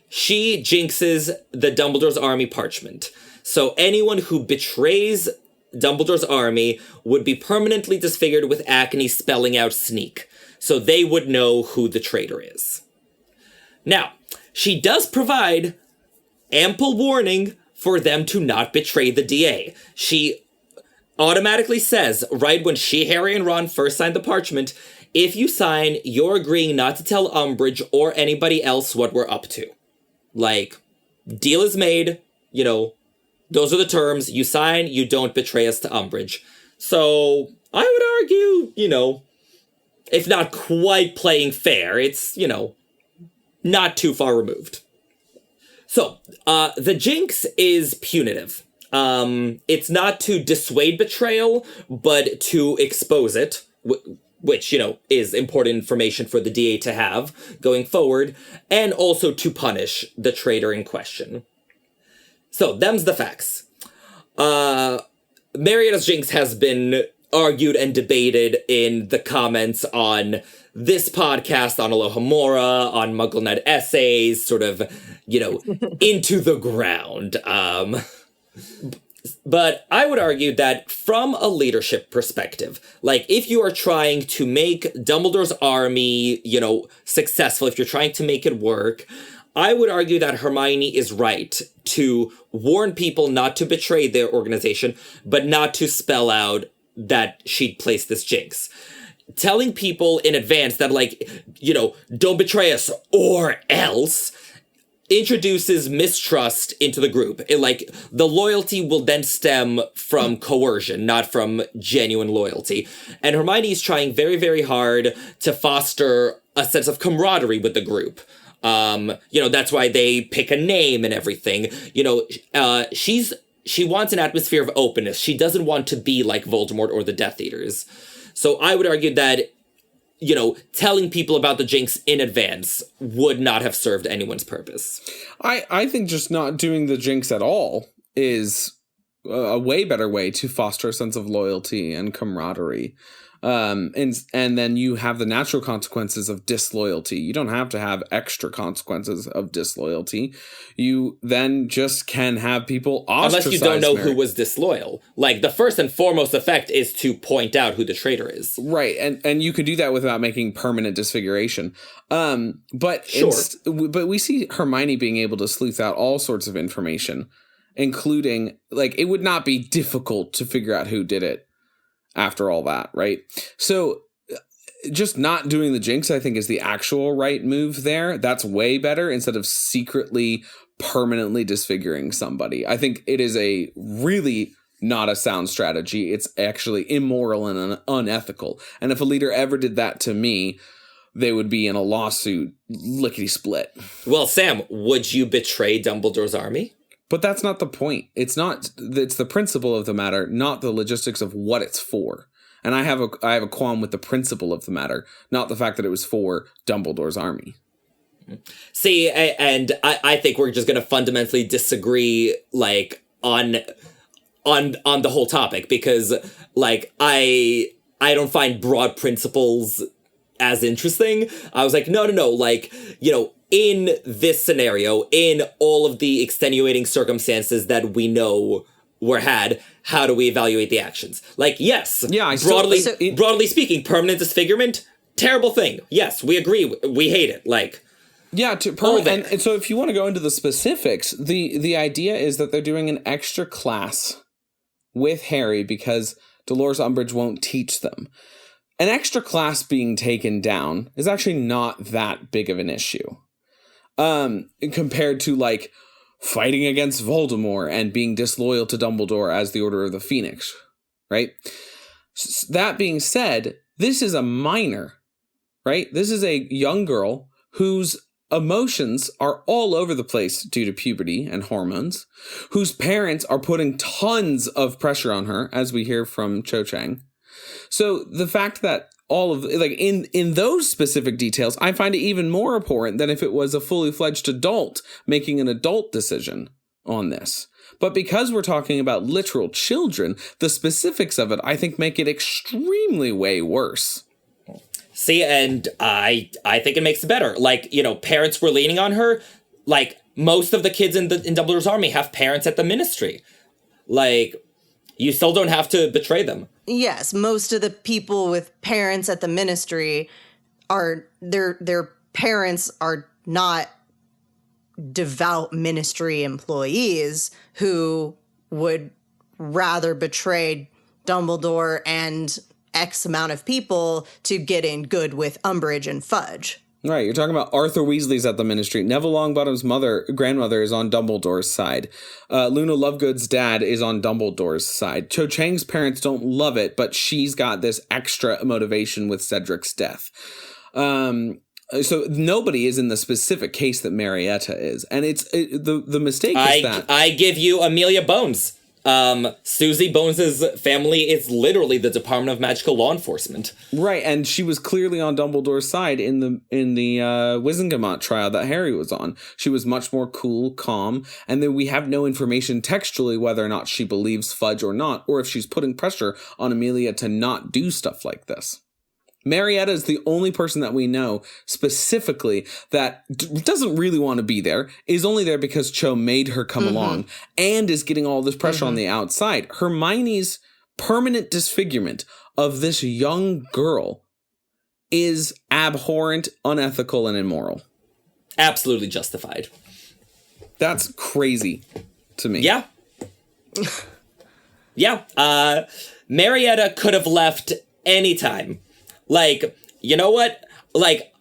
Speaker 4: she jinxes the Dumbledore's Army parchment. So anyone who betrays Dumbledore's army would be permanently disfigured with acne spelling out sneak. So they would know who the traitor is. Now, she does provide ample warning for them to not betray the DA. She automatically says, right when she, Harry, and Ron first signed the parchment, if you sign, you're agreeing not to tell Umbridge or anybody else what we're up to. Like, deal is made, those are the terms. You sign, you don't betray us to Umbridge. So, I would argue, if not quite playing fair, it's, not too far removed. So, the jinx is punitive. It's not to dissuade betrayal, but to expose it, which, is important information for the DA to have going forward, and also to punish the traitor in question. So, them's the facts. Marietta's jinx has been argued and debated in the comments on this podcast, on Alohomora, on MuggleNet Essays, sort of, into the ground. But I would argue that from a leadership perspective, like if you are trying to make Dumbledore's army, successful, if you're trying to make it work, I would argue that Hermione is right to warn people not to betray their organization, but not to spell out that she'd placed this jinx. Telling people in advance that, don't betray us or else introduces mistrust into the group. The loyalty will then stem from coercion, not from genuine loyalty. And Hermione is trying very, very hard to foster a sense of camaraderie with the group. That's why they pick a name and everything. She wants an atmosphere of openness. She doesn't want to be like Voldemort or the Death Eaters. So I would argue that, telling people about the jinx in advance would not have served anyone's purpose.
Speaker 1: I think just not doing the jinx at all is a way better way to foster a sense of loyalty and camaraderie. And then you have the natural consequences of disloyalty. You don't have to have extra consequences of disloyalty. You then just can have people ostracize. Unless you don't know
Speaker 4: who was disloyal. The first and foremost effect is to point out who the traitor is.
Speaker 1: Right, and you could do that without making permanent disfiguration. But
Speaker 4: sure.
Speaker 1: But we see Hermione being able to sleuth out all sorts of information, including, it would not be difficult to figure out who did it. After all that, right? So just not doing the jinx, I think, is the actual right move there. That's way better instead of secretly, permanently disfiguring somebody. I think it is a really not a sound strategy. It's actually immoral and unethical. And if a leader ever did that to me, they would be in a lawsuit, lickety-split.
Speaker 4: Well, Sam, would you betray Dumbledore's army?
Speaker 1: But that's not the point. It's the principle of the matter, not the logistics of what it's for. And I have a qualm with the principle of the matter, not the fact that it was for Dumbledore's army.
Speaker 4: See, and I think we're just going to fundamentally disagree, on the whole topic, because, I don't find broad principles as interesting. I was like, no, in this scenario, in all of the extenuating circumstances that we know were had, how do we evaluate the actions? Yes, yeah, broadly speaking, permanent disfigurement, terrible thing. Yes, we agree. We hate it.
Speaker 1: And so if you want to go into the specifics, the idea is that they're doing an extra class with Harry because Dolores Umbridge won't teach them. An extra class being taken down is actually not that big of an issue. Compared to fighting against Voldemort and being disloyal to Dumbledore as the Order of the Phoenix, right? That being said, this is a minor, right? This is a young girl whose emotions are all over the place due to puberty and hormones, whose parents are putting tons of pressure on her, as we hear from Cho Chang. So the fact that all of in those specific details, I find it even more abhorrent than if it was a fully fledged adult making an adult decision on this. But because we're talking about literal children, the specifics of it, I think, make it extremely way worse.
Speaker 4: See, and I think it makes it better. Parents were leaning on her. Most of the kids in Dumbledore's army have parents at the ministry. You still don't have to betray them.
Speaker 3: Yes, most of the people with parents at the ministry are their parents are not devout ministry employees who would rather betray Dumbledore and X amount of people to get in good with Umbridge and Fudge.
Speaker 1: Right, you're talking about Arthur Weasley's at the ministry. Neville Longbottom's grandmother is on Dumbledore's side. Luna Lovegood's dad is on Dumbledore's side. Cho Chang's parents don't love it, but she's got this extra motivation with Cedric's death. So nobody is in the specific case that Marietta is. And the mistake is that...
Speaker 4: I give you Amelia Bones. Susie Bones's family is literally the Department of Magical Law Enforcement.
Speaker 1: Right, and she was clearly on Dumbledore's side in the Wizengamot trial that Harry was on. She was much more cool, calm, and then we have no information textually whether or not she believes Fudge or not, or if she's putting pressure on Amelia to not do stuff like this. Marietta is the only person that we know specifically that doesn't really want to be there, is only there because Cho made her come along, and is getting all this pressure on the outside. Hermione's permanent disfigurement of this young girl is abhorrent, unethical, and immoral.
Speaker 4: Absolutely justified.
Speaker 1: That's crazy to me.
Speaker 4: Yeah. Yeah. Marietta could have left anytime. Like, you know what? Like,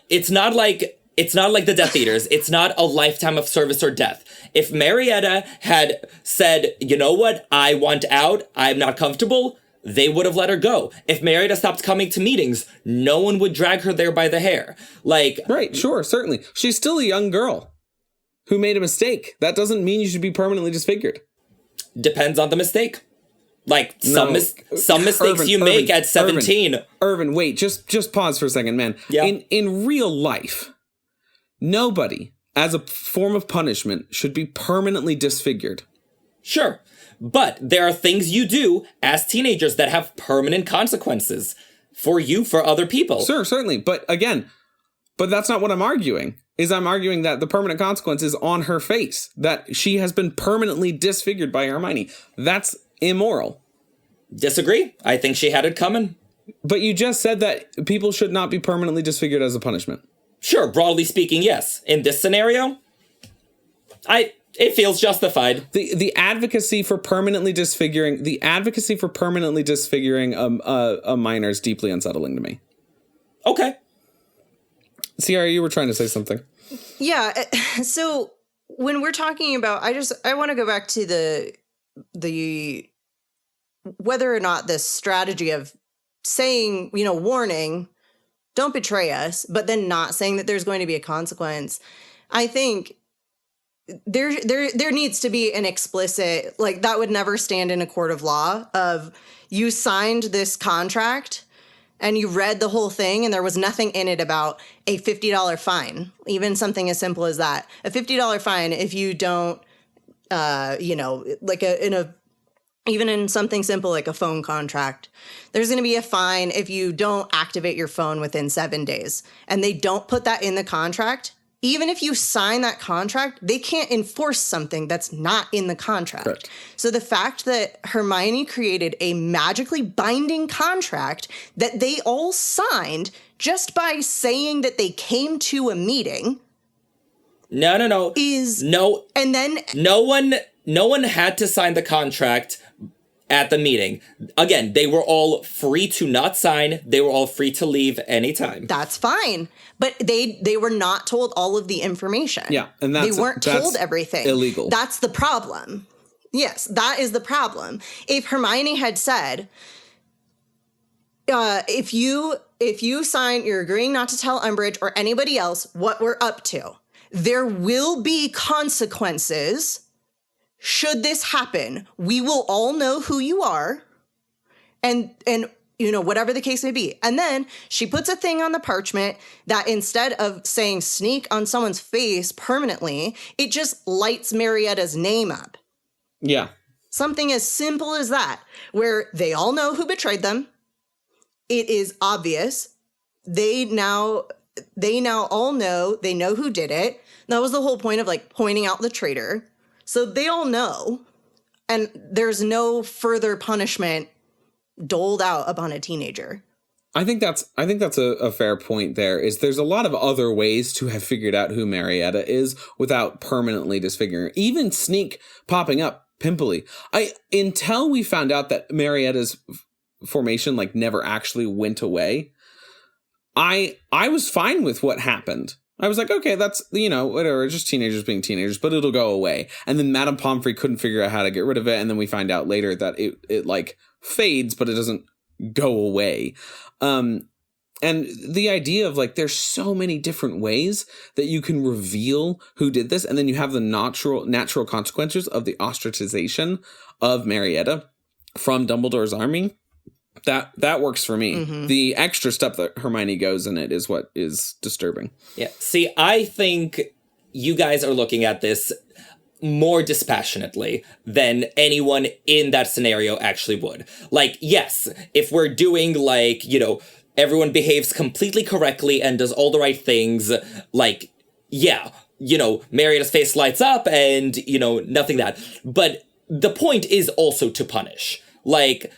Speaker 4: it's not like the Death Eaters. It's not a lifetime of service or death. If Marietta had said, you know what? I want out. I'm not comfortable. They would have let her go. If Marietta stopped coming to meetings, no one would drag her there by the hair. Like,
Speaker 1: right. Sure. Certainly. She's still a young girl who made a mistake. That doesn't mean you should be permanently disfigured.
Speaker 4: Depends on the mistake. Like, some mistakes Irvin, make at 17.
Speaker 1: Irvin, wait, just pause for a second, man.
Speaker 4: Yeah.
Speaker 1: In real life, nobody, as a form of punishment, should be permanently disfigured.
Speaker 4: Sure. But there are things you do as teenagers that have permanent consequences for you, for other people.
Speaker 1: Sure, certainly. But again, that's not what I'm arguing. I'm arguing that the permanent consequence is on her face, that she has been permanently disfigured by Hermione. That's immoral.
Speaker 4: Disagree. I think she had it coming.
Speaker 1: But you just said that people should not be permanently disfigured as a punishment.
Speaker 4: Sure, broadly speaking, yes. In this scenario, it feels justified.
Speaker 1: The advocacy for permanently disfiguring a minor is deeply unsettling to me.
Speaker 4: Okay.
Speaker 1: Sierra, you were trying to say something.
Speaker 3: Yeah. So when we're talking about, I want to go back to the whether or not this strategy of saying, warning, don't betray us, but then not saying that there's going to be a consequence. I think there needs to be an explicit, like, that would never stand in a court of law of, you signed this contract and you read the whole thing and there was nothing in it about a $50 fine, even something as simple as that. A $50 fine if you don't, even in something simple like a phone contract, there's going to be a fine if you don't activate your phone within 7 days. And they don't put that in the contract. Even if you sign that contract, they can't enforce something that's not in the contract.
Speaker 1: Correct.
Speaker 3: So the fact that Hermione created a magically binding contract that they all signed just by saying that they came to a meeting.
Speaker 4: No.
Speaker 3: And then
Speaker 4: no one had to sign the contract at the meeting. Again, they were all free to not sign. They were all free to leave anytime.
Speaker 3: That's fine. But they were not told all of the information.
Speaker 1: Yeah, and
Speaker 3: they weren't told everything.
Speaker 1: Illegal.
Speaker 3: That's the problem. Yes, that is the problem. If Hermione had said, if you sign, you're agreeing not to tell Umbridge or anybody else what we're up to, there will be consequences. Should this happen, we will all know who you are, and whatever the case may be. And then she puts a thing on the parchment that instead of saying sneak on someone's face permanently, it just lights Marietta's name up.
Speaker 1: Yeah.
Speaker 3: Something as simple as that, where they all know who betrayed them. It is obvious. They now all know, they know who did it. That was the whole point of, like, pointing out the traitor. So they all know, and there's no further punishment doled out upon a teenager.
Speaker 1: I think that's a fair point there. There's a lot of other ways to have figured out who Marietta is without permanently disfiguring her. Even sneak popping up pimply. Until we found out that Marietta's formation, like, never actually went away, I was fine with what happened. I was like, okay, that's, whatever, just teenagers being teenagers, but it'll go away. And then Madame Pomfrey couldn't figure out how to get rid of it. And then we find out later that it like fades, but it doesn't go away. And the idea of, like, there's so many different ways that you can reveal who did this. And then you have the natural consequences of the ostracization of Marietta from Dumbledore's army. That works for me. Mm-hmm. The extra step that Hermione goes in it is what is disturbing. Yeah.
Speaker 4: See, I think you guys are looking at this more dispassionately than anyone in that scenario actually would. Like, yes, if we're doing, like, everyone behaves completely correctly and does all the right things. Like, yeah, Marietta's face lights up and, nothing that. But the point is also to punish. Like,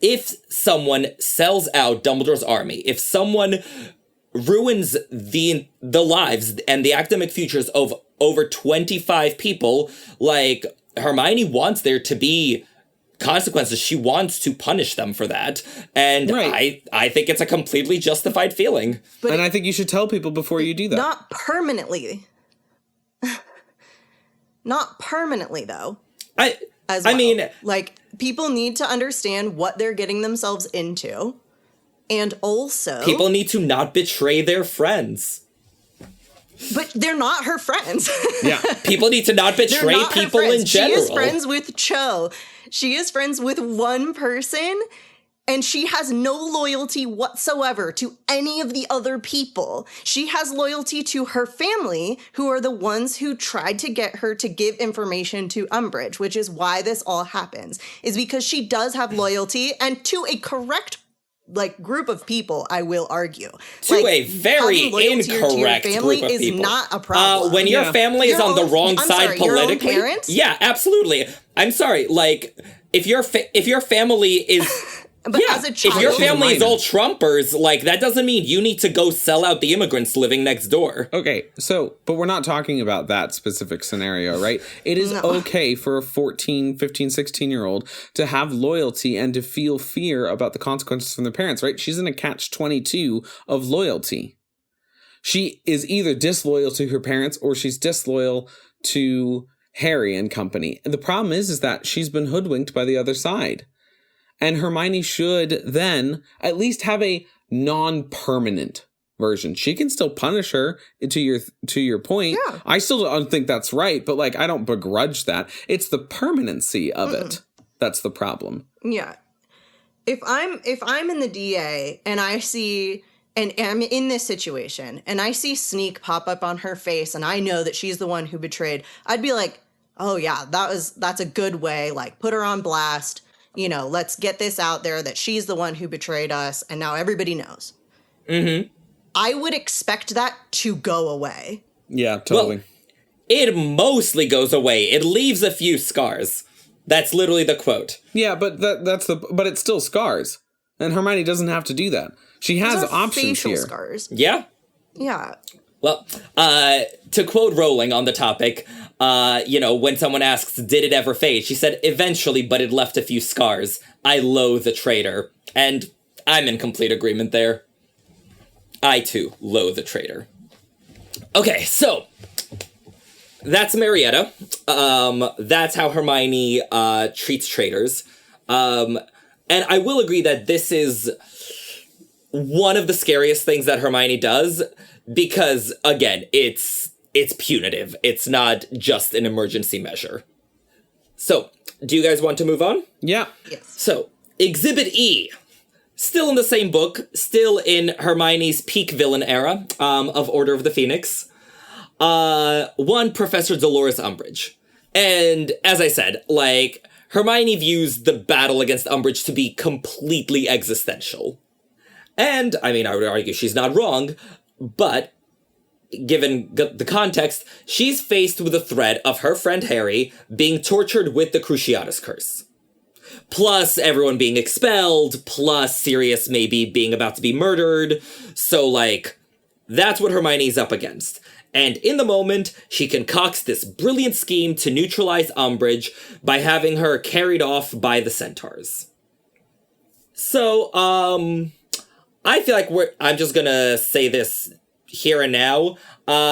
Speaker 4: if someone sells out Dumbledore's army, if someone ruins the lives and the academic futures of over 25 people, like, Hermione wants there to be consequences. She wants to punish them for that. And
Speaker 1: right.
Speaker 4: I think it's a completely justified feeling.
Speaker 1: And I think you should tell people before you do that.
Speaker 3: Not permanently. Not permanently, though. I mean, like, people need to understand what they're getting themselves into. And also,
Speaker 4: people need to not betray their friends.
Speaker 3: But they're not her friends.
Speaker 1: Yeah.
Speaker 4: People need to not betray people in general.
Speaker 3: She is friends with Cho. She is friends with one person, and she has no loyalty whatsoever to any of the other people. She has loyalty to her family, who are the ones who tried to get her to give information to Umbridge, which is why this all happens, is because she does have loyalty, and to a correct group of people, I will argue.
Speaker 4: To a very incorrect group of people.
Speaker 3: Is not a problem.
Speaker 4: When your family is on the wrong side politically.
Speaker 3: Your own parents?
Speaker 4: Yeah, absolutely. I'm sorry. Like, if your family is
Speaker 3: But as a child,
Speaker 4: if your family is all Trumpers, like, that doesn't mean you need to go sell out the immigrants living next door.
Speaker 1: Okay, but we're not talking about that specific scenario, right? It is okay for a 14, 15, 16-year-old to have loyalty and to feel fear about the consequences from their parents, right? She's in a catch-22 of loyalty. She is either disloyal to her parents or she's disloyal to Harry and company. And the problem is that she's been hoodwinked by the other side. And Hermione should then at least have a non-permanent version. She can still punish her, to your point.
Speaker 3: Yeah.
Speaker 1: I still don't think that's right, but I don't begrudge that. It's the permanency of it that's the problem.
Speaker 3: Yeah. If I'm in the DA and I see and am in this situation and I see Sneak pop up on her face and I know that she's the one who betrayed, I'd be like, "Oh yeah, that's a good way. Like, put her on blast. Let's get this out there that she's the one who betrayed us, and now everybody knows." Mm-hmm. I would expect that to go away.
Speaker 1: Yeah, totally.
Speaker 4: Well, it mostly goes away. It leaves a few scars. That's literally the quote.
Speaker 1: Yeah, but but it's still scars, and Hermione doesn't have to do that. She has options
Speaker 3: facial
Speaker 1: here.
Speaker 3: Scars.
Speaker 4: Yeah.
Speaker 3: Yeah.
Speaker 4: Well, to quote Rowling on the topic, when someone asks, did it ever fade? She said, eventually, but it left a few scars. I loathe the traitor. And I'm in complete agreement there. I, too, loathe the traitor. Okay, so that's Marietta. That's how Hermione treats traitors. And I will agree that this is one of the scariest things that Hermione does, because, again, it's punitive. It's not just an emergency measure. So, do you guys want to move on?
Speaker 1: Yeah.
Speaker 3: Yes.
Speaker 4: So, Exhibit E. Still in the same book, still in Hermione's peak villain era of Order of the Phoenix. One, Professor Dolores Umbridge. And, as I said, Hermione views the battle against Umbridge to be completely existential. And, I would argue she's not wrong, but given the context, she's faced with the threat of her friend Harry being tortured with the Cruciatus Curse. Plus everyone being expelled, plus Sirius maybe being about to be murdered. So, that's what Hermione's up against. And in the moment, she concocts this brilliant scheme to neutralize Umbridge by having her carried off by the centaurs. So, I feel like I'm just gonna say this here and now.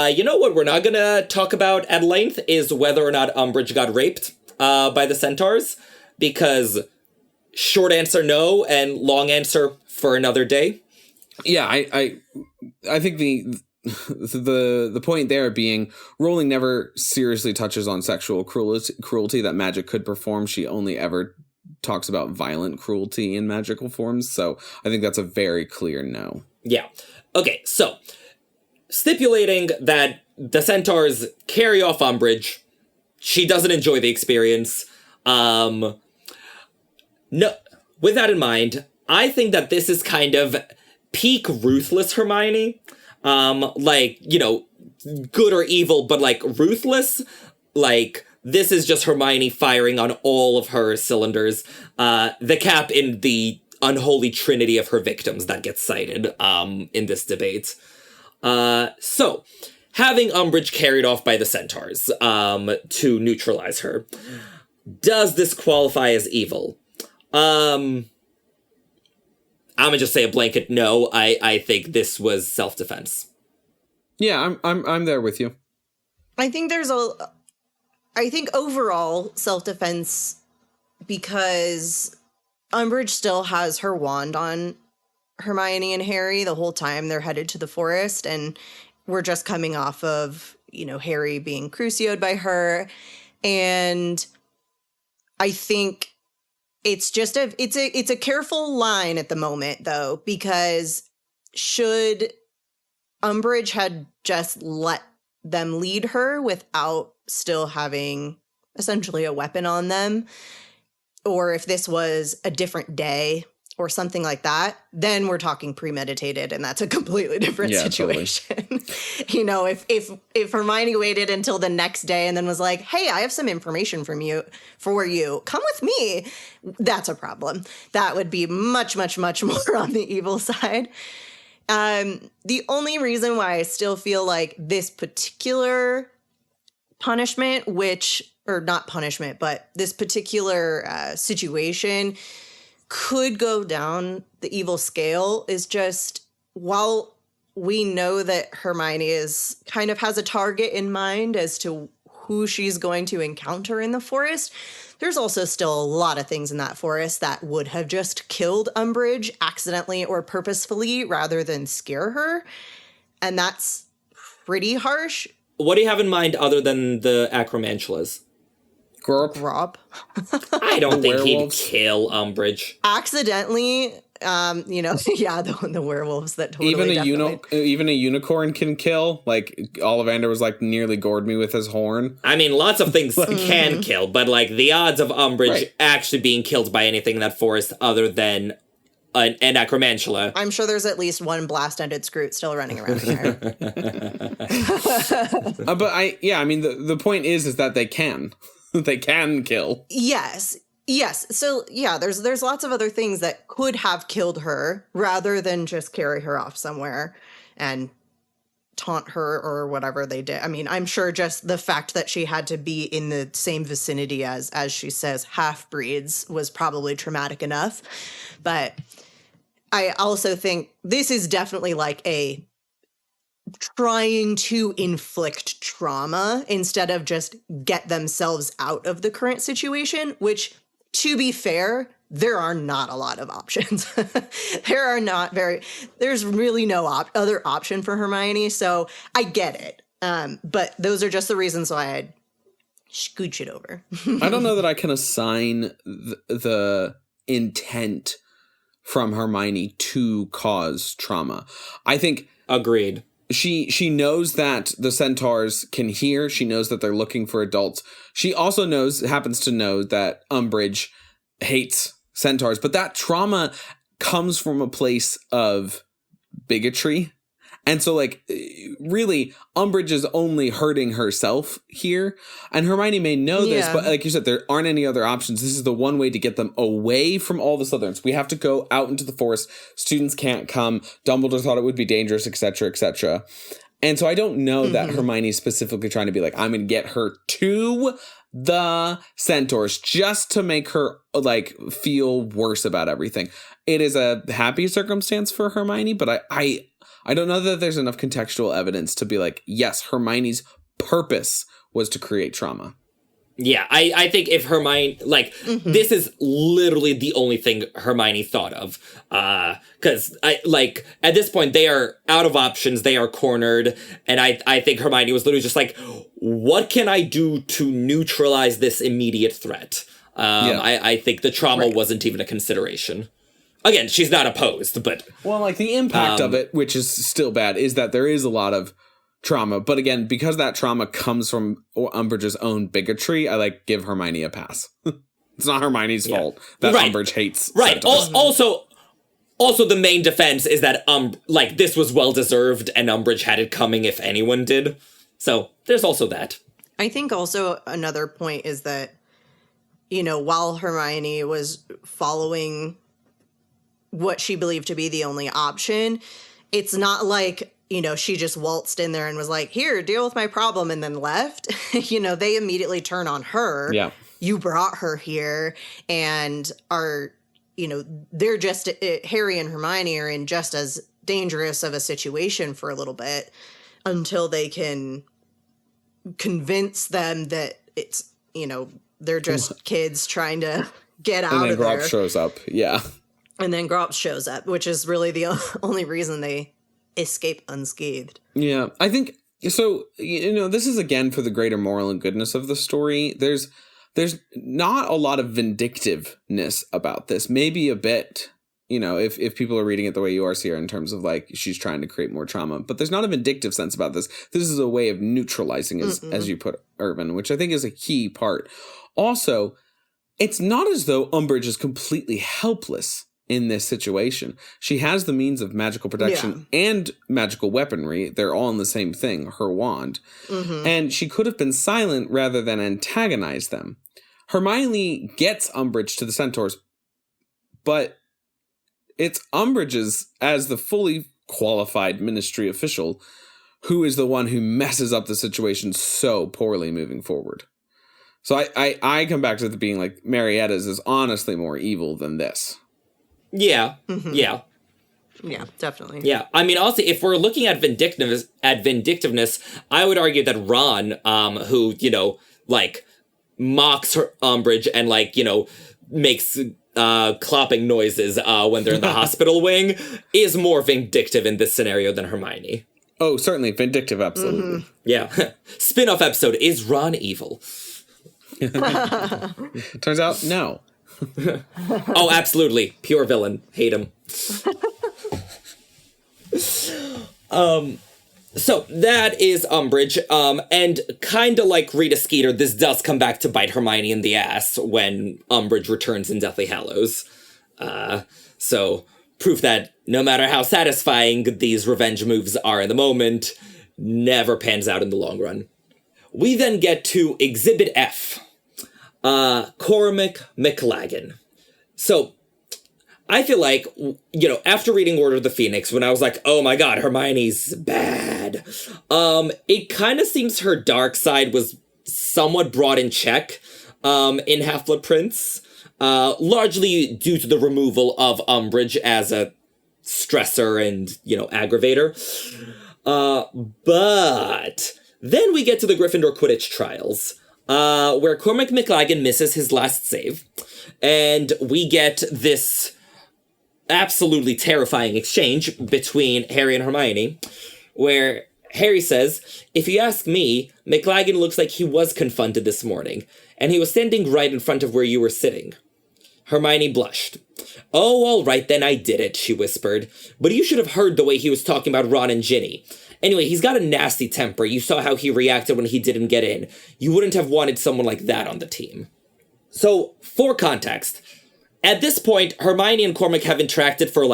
Speaker 4: You know what we're not gonna talk about at length is whether or not Umbridge got raped by the centaurs, because short answer no, and long answer for another day.
Speaker 1: Yeah, I think the point there being Rowling never seriously touches on sexual cruelty that magic could perform. She only ever talks about violent cruelty in magical forms, so I think that's a very clear no.
Speaker 4: Yeah. Okay, so stipulating that the centaurs carry off Umbridge, she doesn't enjoy the experience. No, with that in mind, I think that this is kind of peak ruthless Hermione. Like, you know, good or evil, but like ruthless. Like, this is just Hermione firing on all of her cylinders. The cap in the unholy trinity of her victims that gets cited in this debate. So, having Umbridge carried off by the centaurs to neutralize her, does this qualify as evil? I'm gonna just say a blanket no. I think this was self-defense.
Speaker 1: Yeah, I'm there with you.
Speaker 3: I think I think overall self-defense, because Umbridge still has her wand on Hermione and Harry the whole time they're headed to the forest, and we're just coming off of, you know, Harry being crucioed by her. And I think it's just it's a careful line at the moment, though, because should Umbridge had just let them lead her without still having essentially a weapon on them, or if this was a different day or something like that, then we're talking premeditated, and that's a completely different situation. Totally. You know, if Hermione waited until the next day and then was like, "Hey, I have some information for you. Come with me," that's a problem. That would be much, much, much more on the evil side. The only reason why I still feel like this particular punishment, or not punishment, but this particular situation could go down the evil scale is just, while we know that Hermione kind of has a target in mind as to who she's going to encounter in the forest, there's also still a lot of things in that forest that would have just killed Umbridge accidentally or purposefully rather than scare her. And that's pretty harsh.
Speaker 4: What do you have in mind other than the acromantulas?
Speaker 3: Grop.
Speaker 4: I don't think he'd kill Umbridge.
Speaker 3: Accidentally, you know, yeah, the werewolves that totally
Speaker 1: even a unicorn can kill. Like, Ollivander was like, nearly gored me with his horn.
Speaker 4: I mean, lots of things can kill, but like the odds of Umbridge actually being killed by anything in that forest other than an acromantula.
Speaker 3: I'm sure there's at least one blast-ended Scroot still running around here.
Speaker 1: But I mean, the point is that they can. They can kill.
Speaker 3: Yes. So, yeah, there's lots of other things that could have killed her rather than just carry her off somewhere and taunt her or whatever they did. I mean, I'm sure just the fact that she had to be in the same vicinity as she says, half-breeds was probably traumatic enough. But I also think this is definitely like a trying to inflict trauma instead of just get themselves out of the current situation, which, to be fair, there are not a lot of options. There's really no other option for Hermione, so I get it. But those are just the reasons why I'd scooch it over.
Speaker 1: I don't know that I can assign the intent from Hermione to cause trauma. I think...
Speaker 4: Agreed.
Speaker 1: She knows that the centaurs can hear. She knows that they're looking for adults. She also happens to know that Umbridge hates centaurs, but that trauma comes from a place of bigotry. And so, like, really, Umbridge is only hurting herself here. And Hermione may know this, but like you said, there aren't any other options. This is the one way to get them away from all the Slytherins. We have to go out into the forest. Students can't come. Dumbledore thought it would be dangerous, etc., etc. And so I don't know that Hermione's specifically trying to be like, I'm going to get her to the centaurs just to make her, like, feel worse about everything. It is a happy circumstance for Hermione, but I don't know that there's enough contextual evidence to be like, yes, Hermione's purpose was to create trauma.
Speaker 4: Yeah, I think if Hermione, like, this is literally the only thing Hermione thought of. Because, at this point, they are out of options, they are cornered, and I think Hermione was literally just like, what can I do to neutralize this immediate threat? I think the trauma wasn't even a consideration. Again, she's not opposed, but...
Speaker 1: Well, like, the impact of it, which is still bad, is that there is a lot of trauma. But again, because that trauma comes from Umbridge's own bigotry, I, like, give Hermione a pass. It's not Hermione's fault that Umbridge hates.
Speaker 4: Right. Also, Also, the main defense is that, this was well-deserved and Umbridge had it coming if anyone did. So, there's also that.
Speaker 3: I think also another point is that, while Hermione was following what she believed to be the only option, it's not like, she just waltzed in there and was like, here, deal with my problem, and then left. They immediately turn on her.
Speaker 1: Yeah.
Speaker 3: You brought her here, and are, they're just, Harry and Hermione are in just as dangerous of a situation for a little bit until they can convince them that it's, they're just kids trying to get out of there.
Speaker 1: And then Grawp shows up. Yeah.
Speaker 3: And then Grawp shows up, which is really the only reason they escape unscathed.
Speaker 1: Yeah, I think so. This is again for the greater moral and goodness of the story. There's not a lot of vindictiveness about this. Maybe a bit, if people are reading it the way you are, Sierra, in terms of like she's trying to create more trauma. But there's not a vindictive sense about this. This is a way of neutralizing, as you put, Irvin, which I think is a key part. Also, it's not as though Umbridge is completely helpless in this situation. She has the means of magical protection and magical weaponry. They're all in the same thing, her wand. And she could have been silent rather than antagonize them. Hermione gets Umbridge to the Centaurs, but it's Umbridge's, as the fully qualified ministry official, who is the one who messes up the situation so poorly moving forward. So I come back to it being like Marietta's is honestly more evil than this.
Speaker 4: Yeah.
Speaker 3: Yeah, definitely.
Speaker 4: Yeah. I mean, also, if we're looking at vindictiveness, I would argue that Ron, who, mocks her Umbridge and, makes clopping noises when they're in the hospital wing, is more vindictive in this scenario than Hermione.
Speaker 1: Oh, certainly. Vindictive, absolutely.
Speaker 4: Yeah. Spin-off episode, is Ron evil?
Speaker 1: Turns out, no.
Speaker 4: Oh, absolutely. Pure villain. Hate him. So that is Umbridge. And kind of like Rita Skeeter, this does come back to bite Hermione in the ass when Umbridge returns in Deathly Hallows. So proof that no matter how satisfying these revenge moves are in the moment, never pans out in the long run. We then get to Exhibit F. Cormac McLaggen. So, I feel like, after reading Order of the Phoenix, when I was like, oh my god, Hermione's bad, it kind of seems her dark side was somewhat brought in check, in Half-Blood Prince, largely due to the removal of Umbridge as a stressor and, aggravator. But then we get to the Gryffindor Quidditch trials, where Cormac McLaggen misses his last save, and we get this absolutely terrifying exchange between Harry and Hermione, where Harry says, if you ask me, McLaggen looks like he was confronted this morning, and he was standing right in front of where you were sitting. Hermione blushed. Oh, all right, then I did it, she whispered, but you should have heard the way he was talking about Ron and Ginny. Anyway, he's got a nasty temper. You saw how he reacted when he didn't get in. You wouldn't have wanted someone like that on the team. So, for context, at this point, Hermione and Cormac have interacted for,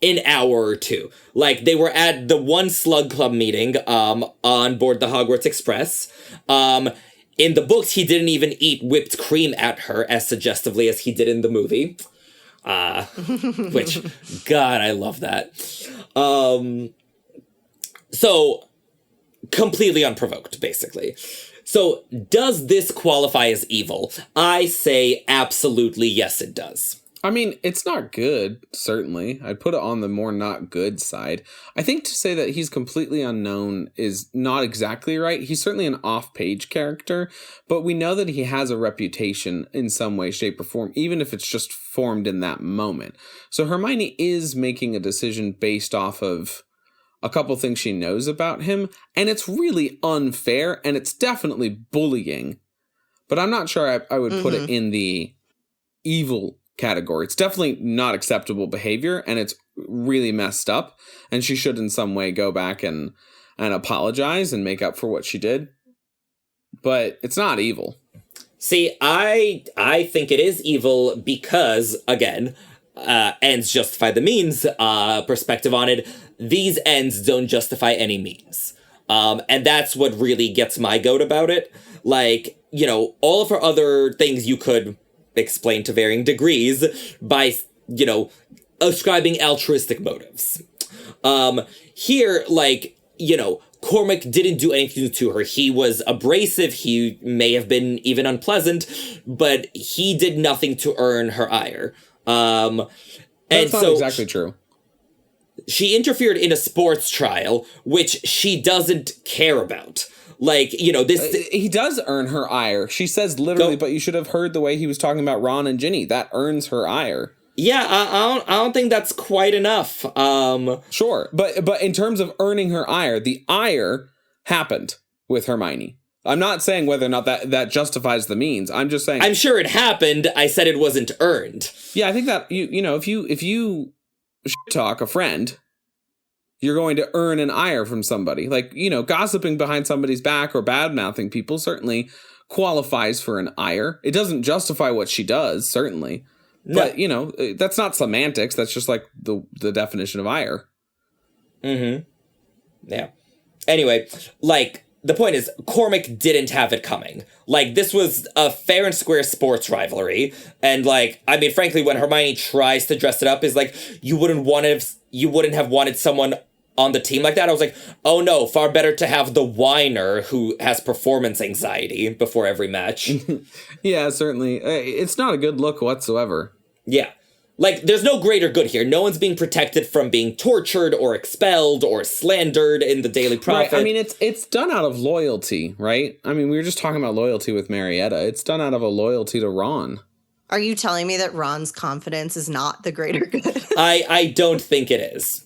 Speaker 4: an hour or two. They were at the one Slug Club meeting, on board the Hogwarts Express. In the books, he didn't even eat whipped cream at her as suggestively as he did in the movie. Which, God, I love that. So, completely unprovoked, basically. So, does this qualify as evil? I say absolutely yes, it does.
Speaker 1: I mean, it's not good, certainly. I'd put it on the more not good side. I think to say that he's completely unknown is not exactly right. He's certainly an off-page character, but we know that he has a reputation in some way, shape, or form, even if it's just formed in that moment. So Hermione is making a decision based off of a couple things she knows about him, and it's really unfair, and it's definitely bullying. But I'm not sure I would put it in the evil category. It's definitely not acceptable behavior, and it's really messed up, and she should in some way go back and apologize and make up for what she did. But it's not evil.
Speaker 4: See, I think it is evil because, again, ends justify the means perspective on it, these ends don't justify any means. And that's what really gets my goat about it. Like, you know, all of her other things you could explain to varying degrees by, you know, ascribing altruistic motives. Here, like, you know, Cormac didn't do anything to her. He was abrasive. He may have been even unpleasant, but he did nothing to earn her ire.
Speaker 1: That's not exactly true.
Speaker 4: She interfered in a sports trial, which she doesn't care about. Like, you know, this...
Speaker 1: he does earn her ire. She says literally, but you should have heard the way he was talking about Ron and Ginny. That earns her ire.
Speaker 4: Yeah, I don't think that's quite enough.
Speaker 1: Sure, but in terms of earning her ire, the ire happened with Hermione. I'm not saying whether or not that justifies the means. I'm just saying...
Speaker 4: I'm sure it happened. I said it wasn't earned.
Speaker 1: Yeah, I think that, you know, if you shit-talk a friend, you're going to earn an ire from somebody. Like, you know, gossiping behind somebody's back or bad-mouthing people certainly qualifies for an ire. It doesn't justify what she does, certainly. No. But, you know, that's not semantics. That's just like the definition of ire.
Speaker 4: Mm-hmm. Yeah. Anyway, like, the point is, Cormac didn't have it coming. Like, this was a fair and square sports rivalry. And, like, I mean, frankly, when Hermione tries to dress it up, is like, you wouldn't have wanted someone on the team like that. I was like, oh no, far better to have the whiner who has performance anxiety before every match.
Speaker 1: Yeah, certainly. It's not a good look whatsoever.
Speaker 4: Yeah. Like, there's no greater good here. No one's being protected from being tortured or expelled or slandered in the Daily Prophet.
Speaker 1: Right. I mean, it's done out of loyalty, right? I mean, we were just talking about loyalty with Marietta. It's done out of a loyalty to Ron.
Speaker 3: Are you telling me that Ron's confidence is not the greater good?
Speaker 4: I don't think it is.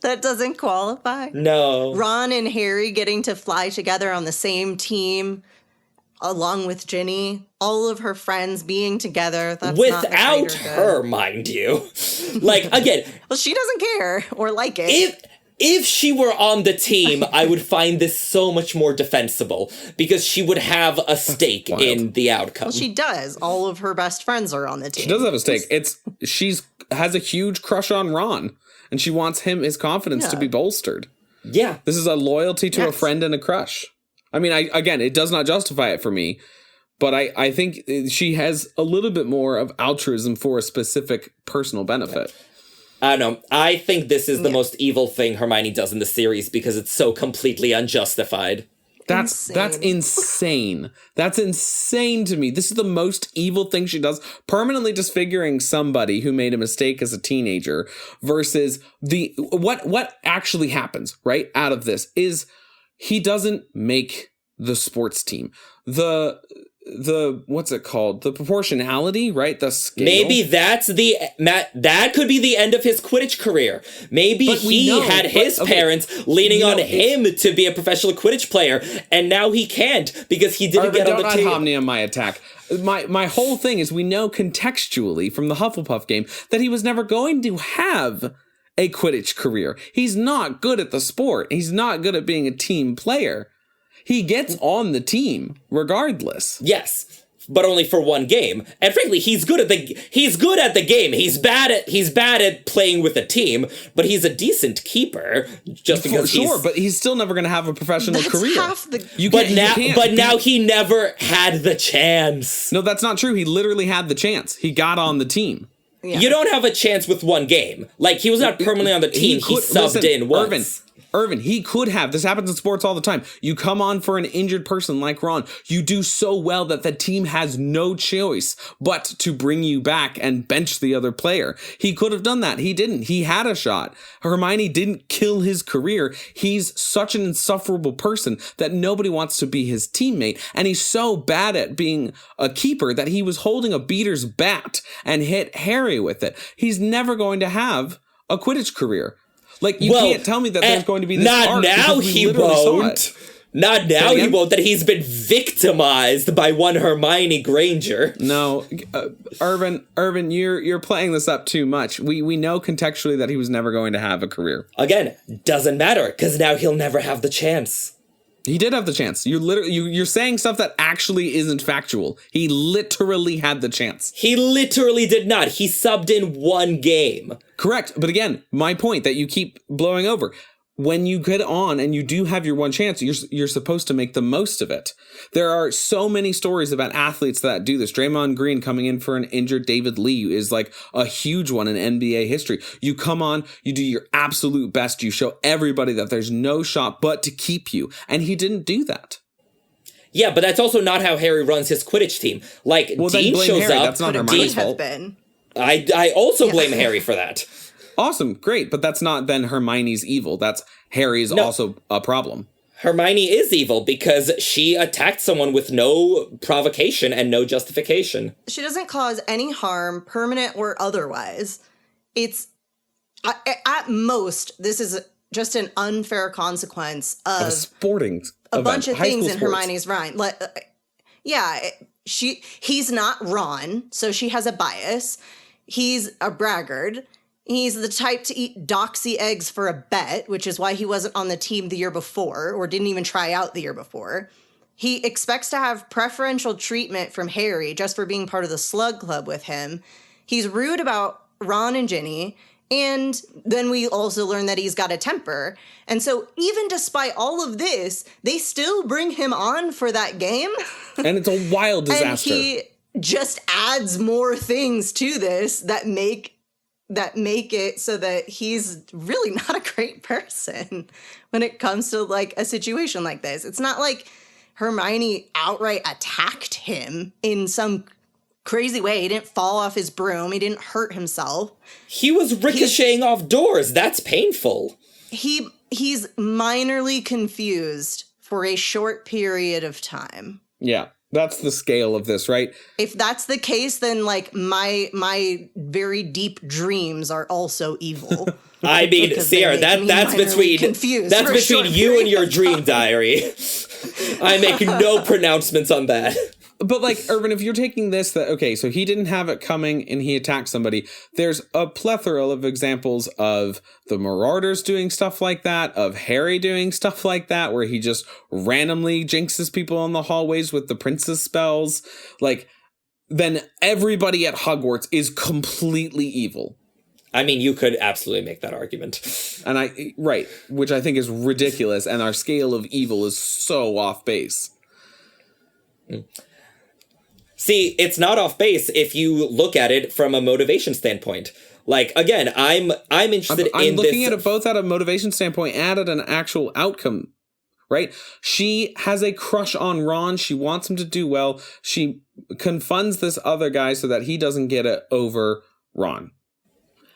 Speaker 3: That doesn't qualify?
Speaker 4: No.
Speaker 3: Ron and Harry getting to fly together on the same team, along with Ginny, all of her friends being together. That's
Speaker 4: without her, mind you. Like, again.
Speaker 3: Well, she doesn't care or like it.
Speaker 4: If she were on the team, I would find this so much more defensible because she would have a stake in the outcome.
Speaker 3: Well, she does. All of her best friends are on the team.
Speaker 1: She does have a stake. She's has a huge crush on Ron, and she wants his confidence to be bolstered.
Speaker 4: Yeah.
Speaker 1: This is a loyalty to a friend and a crush. I mean, again, it does not justify it for me, but I think she has a little bit more of altruism for a specific personal benefit.
Speaker 4: I don't know. I think this is the most evil thing Hermione does in the series because it's so completely unjustified.
Speaker 1: That's insane. That's insane to me. This is the most evil thing she does. Permanently disfiguring somebody who made a mistake as a teenager versus what actually happens, right? Out of this is he doesn't make the sports team. The what's it called? The proportionality, right? The scale.
Speaker 4: Maybe that's that could be the end of his Quidditch career. Maybe he had his parents leaning on him to be a professional Quidditch player, and now he can't because he didn't get on the team.
Speaker 1: Don't ad hominem my attack. My whole thing is we know contextually from the Hufflepuff game that he was never going to have a Quidditch career. He's not good at the sport. He's not good at being a team player. He gets on the team regardless.
Speaker 4: Yes, but only for one game. And frankly, he's good at the game. He's bad at playing with a team, but he's a decent keeper. Just because
Speaker 1: but he's still never going to have a professional career.
Speaker 4: But now he never had the chance.
Speaker 1: No, that's not true. He literally had the chance. He got on the team.
Speaker 4: Yeah. You don't have a chance with one game. Like, he was not permanently on the team. He subbed in once.
Speaker 1: Irvin, he could have. This happens in sports all the time. You come on for an injured person like Ron. You do so well that the team has no choice but to bring you back and bench the other player. He could have done that. He didn't. He had a shot. Hermione didn't kill his career. He's such an insufferable person that nobody wants to be his teammate. And he's so bad at being a keeper that he was holding a beater's bat and hit Harry with it. He's never going to have a Quidditch career. Like, you can't tell me that there's going to be this arc.
Speaker 4: Not now he won't. Not now he won't, that he's been victimized by one Hermione Granger.
Speaker 1: No, Irvin, you're playing this up too much. We know contextually that he was never going to have a career.
Speaker 4: Again, doesn't matter, because now he'll never have the chance.
Speaker 1: He did have the chance. You're saying stuff that actually isn't factual. He literally had the chance.
Speaker 4: He literally did not. He subbed in one game.
Speaker 1: Correct. But again, my point that you keep blowing over. When you get on and you do have your one chance, you're supposed to make the most of it. There are so many stories about athletes that do this. Draymond Green coming in for an injured David Lee is like a huge one in NBA history. You come on, you do your absolute best. You show everybody that there's no shot but to keep you. And he didn't do that.
Speaker 4: Yeah, but that's also not how Harry runs his Quidditch team. Like,
Speaker 1: Well, then
Speaker 4: Dean
Speaker 1: blame
Speaker 4: shows
Speaker 1: Harry.
Speaker 4: up.
Speaker 1: That's not
Speaker 3: Could
Speaker 1: Hermione's
Speaker 3: have
Speaker 1: fault.
Speaker 3: been.
Speaker 4: I also blame Harry for that.
Speaker 1: Awesome. Great. But that's not then Hermione's evil. That's Harry's also a problem.
Speaker 4: Hermione is evil because she attacked someone with no provocation and no justification.
Speaker 3: She doesn't cause any harm, permanent or otherwise. It's, at most, this is just an unfair consequence of
Speaker 1: Sporting
Speaker 3: a
Speaker 1: event,
Speaker 3: bunch of
Speaker 1: high
Speaker 3: things
Speaker 1: school
Speaker 3: in
Speaker 1: sports.
Speaker 3: Hermione's mind. He's not Ron, so she has a bias. He's a braggart. He's the type to eat doxy eggs for a bet, which is why he wasn't on the team the year before or didn't even try out the year before. He expects to have preferential treatment from Harry just for being part of the slug club with him. He's rude about Ron and Ginny. And then we also learn that he's got a temper. And so even despite all of this, they still bring him on for that game.
Speaker 1: And it's a wild disaster.
Speaker 3: And he just adds more things to this that make it so that he's really not a great person when it comes to like a situation like this. It's not like Hermione outright attacked him in some crazy way. He didn't fall off his broom. He didn't hurt himself.
Speaker 4: He was ricocheting off doors. That's painful.
Speaker 3: He's minorly confused for a short period of time.
Speaker 1: Yeah. That's the scale of this, right?
Speaker 3: If that's the case, then like my very deep dreams are also evil.
Speaker 4: I mean,
Speaker 3: Because they
Speaker 4: Sierra,
Speaker 3: make me
Speaker 4: that's
Speaker 3: minorly
Speaker 4: between
Speaker 3: confused
Speaker 4: that's
Speaker 3: for a
Speaker 4: between
Speaker 3: short
Speaker 4: you and
Speaker 3: period
Speaker 4: your
Speaker 3: of
Speaker 4: dream
Speaker 3: time.
Speaker 4: diary. I make no pronouncements on that.
Speaker 1: But like, Irvin, if you're taking this, that, okay, so he didn't have it coming and he attacked somebody. There's a plethora of examples of the Marauders doing stuff like that, of Harry doing stuff like that, where he just randomly jinxes people in the hallways with the princess spells. Like, then everybody at Hogwarts is completely evil.
Speaker 4: I mean, you could absolutely make that argument.
Speaker 1: And right, which I think is ridiculous. And our scale of evil is so off base.
Speaker 4: See, it's not off base if you look at it from a motivation standpoint. Like, again, I'm interested
Speaker 1: I'm
Speaker 4: in
Speaker 1: looking
Speaker 4: this.
Speaker 1: at it both at a motivation standpoint and at an actual outcome, right? She has a crush on Ron. She wants him to do well. She confunds this other guy so that he doesn't get it over Ron.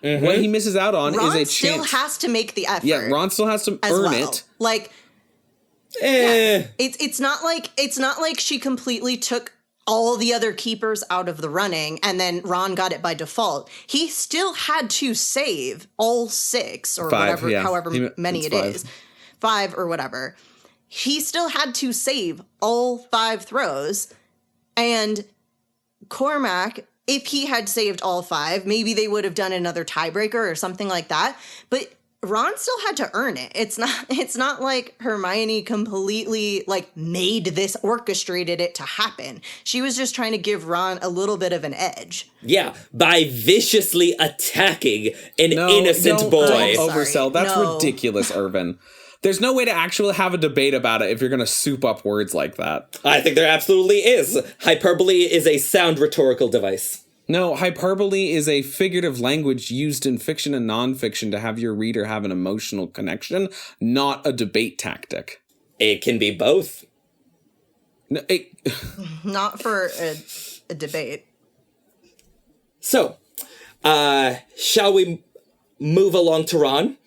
Speaker 4: Mm-hmm.
Speaker 1: What he misses out on
Speaker 3: Ron
Speaker 1: is a
Speaker 3: still
Speaker 1: chance.
Speaker 3: has to make the effort.
Speaker 1: Yeah, Ron still has to
Speaker 3: as
Speaker 1: earn
Speaker 3: well.
Speaker 1: it.
Speaker 3: Like, it's not like she completely took all the other keepers out of the running and then Ron got it by default. He still had to save all 6 or
Speaker 1: Five,
Speaker 3: whatever,
Speaker 1: yeah.
Speaker 3: however many
Speaker 1: It's
Speaker 3: it
Speaker 1: 5.
Speaker 3: is. 5 or whatever. He still had to save all 5 throws. And Cormac, if he had saved all 5, maybe they would have done another tiebreaker or something like that. But Ron still had to earn it. It's not like Hermione completely like made this, orchestrated it to happen. She was just trying to give Ron a little bit of an edge.
Speaker 4: Yeah, by viciously attacking an innocent boy.
Speaker 1: Don't oversell. That's
Speaker 3: No.
Speaker 1: ridiculous, Irvin. There's no way to actually have a debate about it if you're going to soup up words like that.
Speaker 4: I think there absolutely is. Hyperbole is a sound rhetorical device.
Speaker 1: No, hyperbole is a figurative language used in fiction and nonfiction to have your reader have an emotional connection, not a debate tactic.
Speaker 4: It can be both.
Speaker 1: No,
Speaker 3: Not for a debate.
Speaker 4: So, shall we move along to Ron?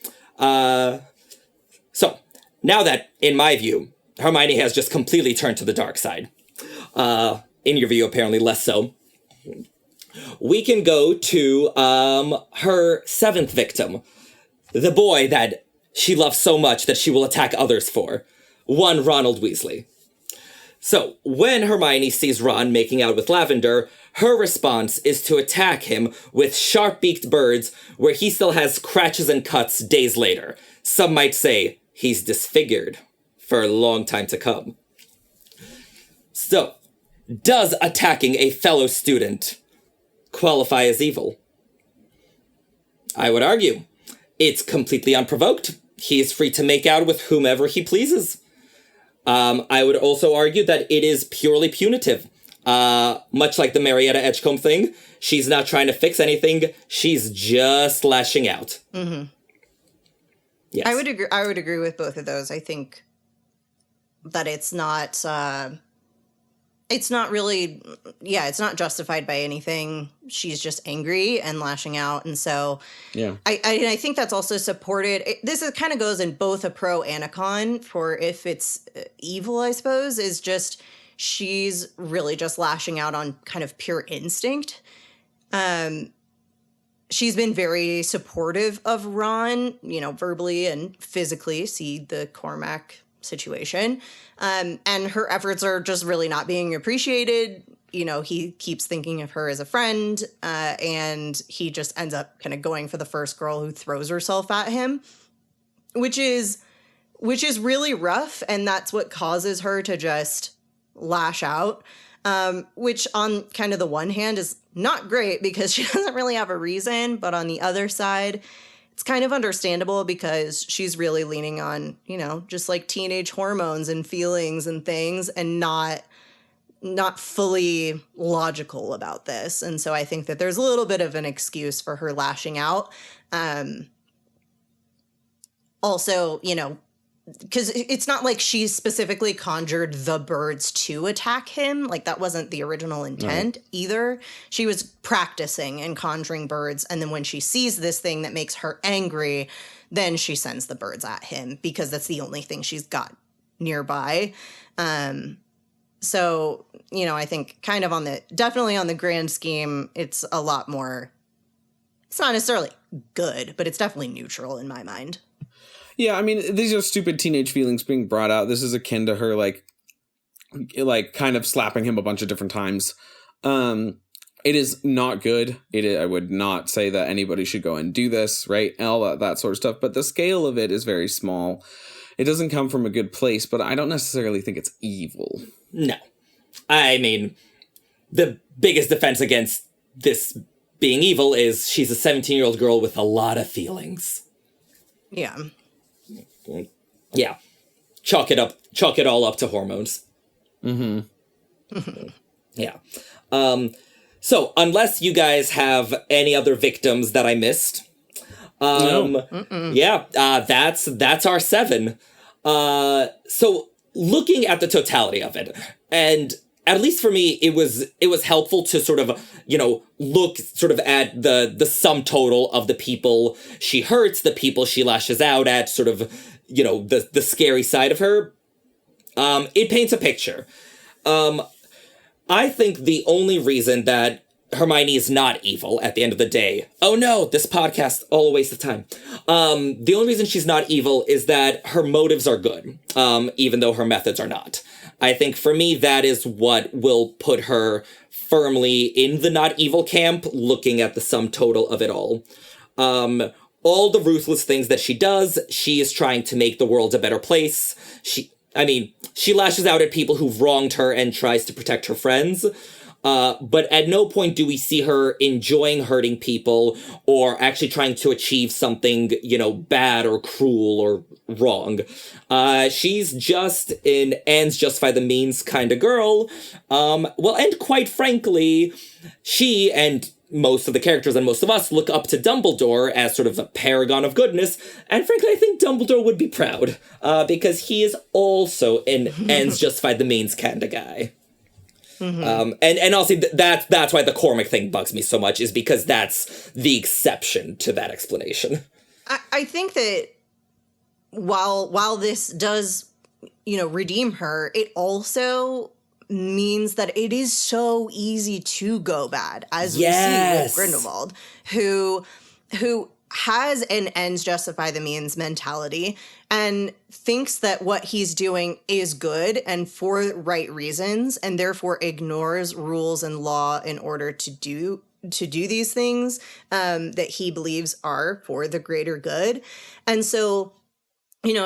Speaker 4: So, now that, in my view, Hermione has just completely turned to the dark side, in your view, apparently less so, we can go to her 7th victim, the boy that she loves so much that she will attack others for, one Ronald Weasley. So, when Hermione sees Ron making out with Lavender, her response is to attack him with sharp-beaked birds where he still has scratches and cuts days later. Some might say he's disfigured for a long time to come. So, does attacking a fellow student qualify as evil? I would argue it's completely unprovoked. He is free to make out with whomever he pleases. I would also argue that it is purely punitive. Much like the Marietta Edgecombe thing, she's not trying to fix anything. She's just lashing out.
Speaker 3: Mm-hmm.
Speaker 4: Yes.
Speaker 3: I would agree with both of those. I think that it's not really, it's not justified by anything. She's just angry and lashing out. And so I think that's also supported. This kind of goes in both a pro and a con for if it's evil, I suppose, is just she's really just lashing out on kind of pure instinct. She's been very supportive of Ron, verbally and physically, see the Cormac situation. And her efforts are just really not being appreciated. He keeps thinking of her as a friend, and he just ends up kind of going for the first girl who throws herself at him, which is really rough. And that's what causes her to just lash out, which on kind of the one hand is not great because she doesn't really have a reason. But on the other side, it's kind of understandable because she's really leaning on, just like teenage hormones and feelings and things, and not fully logical about this. And so I think that there's a little bit of an excuse for her lashing out. Also, because it's not like she specifically conjured the birds to attack him. Like, that wasn't the original intent either. She was practicing and conjuring birds. And then when she sees this thing that makes her angry, then she sends the birds at him because that's the only thing she's got nearby. So, I think kind of definitely on the grand scheme, it's a lot more, it's not necessarily good, but it's definitely neutral in my mind.
Speaker 1: Yeah, I mean, these are stupid teenage feelings being brought out. This is akin to her, like kind of slapping him a bunch of different times. It is not good. I would not say that anybody should go and do this, right? All that sort of stuff. But the scale of it is very small. It doesn't come from a good place, but I don't necessarily think it's evil.
Speaker 4: No. I mean, the biggest defense against this being evil is she's a 17-year-old girl with a lot of feelings.
Speaker 3: Yeah.
Speaker 4: Yeah. Chalk it all up to hormones.
Speaker 1: Mm-hmm.
Speaker 4: Yeah. So unless you guys have any other victims that I missed, that's our 7. So looking at the totality of it, and at least for me, it was helpful to sort of, look sort of at the sum total of the people she hurts, the people she lashes out at, sort of, the scary side of her. It paints a picture. I think the only reason that Hermione is not evil at the end of the day. Oh no, this podcast, all a waste of time. The only reason she's not evil is that her motives are good, even though her methods are not. I think for me, that is what will put her firmly in the not evil camp, looking at the sum total of it all. All the ruthless things that she does, she is trying to make the world a better place. She lashes out at people who've wronged her and tries to protect her friends. But at no point do we see her enjoying hurting people or actually trying to achieve something, bad or cruel or wrong. She's just an ends justify the means kind of girl. And quite frankly, she and most of the characters and most of us look up to Dumbledore as sort of a paragon of goodness. And frankly, I think Dumbledore would be proud, because he is also an ends justify the means kind of guy. Mm-hmm. And also that's why the Cormac thing bugs me so much, is because that's the exception to that explanation.
Speaker 3: I think that while this does, redeem her, it also means that it is so easy to go bad, as we see with Grindelwald, who has an ends justify the means mentality and thinks that what he's doing is good and for right reasons, and therefore ignores rules and law in order to do these things that he believes are for the greater good. And so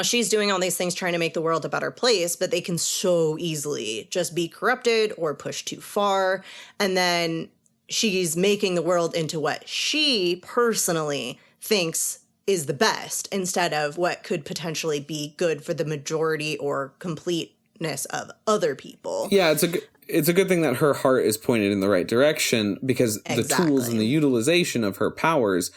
Speaker 3: she's doing all these things trying to make the world a better place, but they can so easily just be corrupted or pushed too far. And then she's making the world into what she personally thinks is the best instead of what could potentially be good for the majority or completeness of other people.
Speaker 1: Yeah, it's a good thing that her heart is pointed in the right direction, because the tools and the utilization of her powers,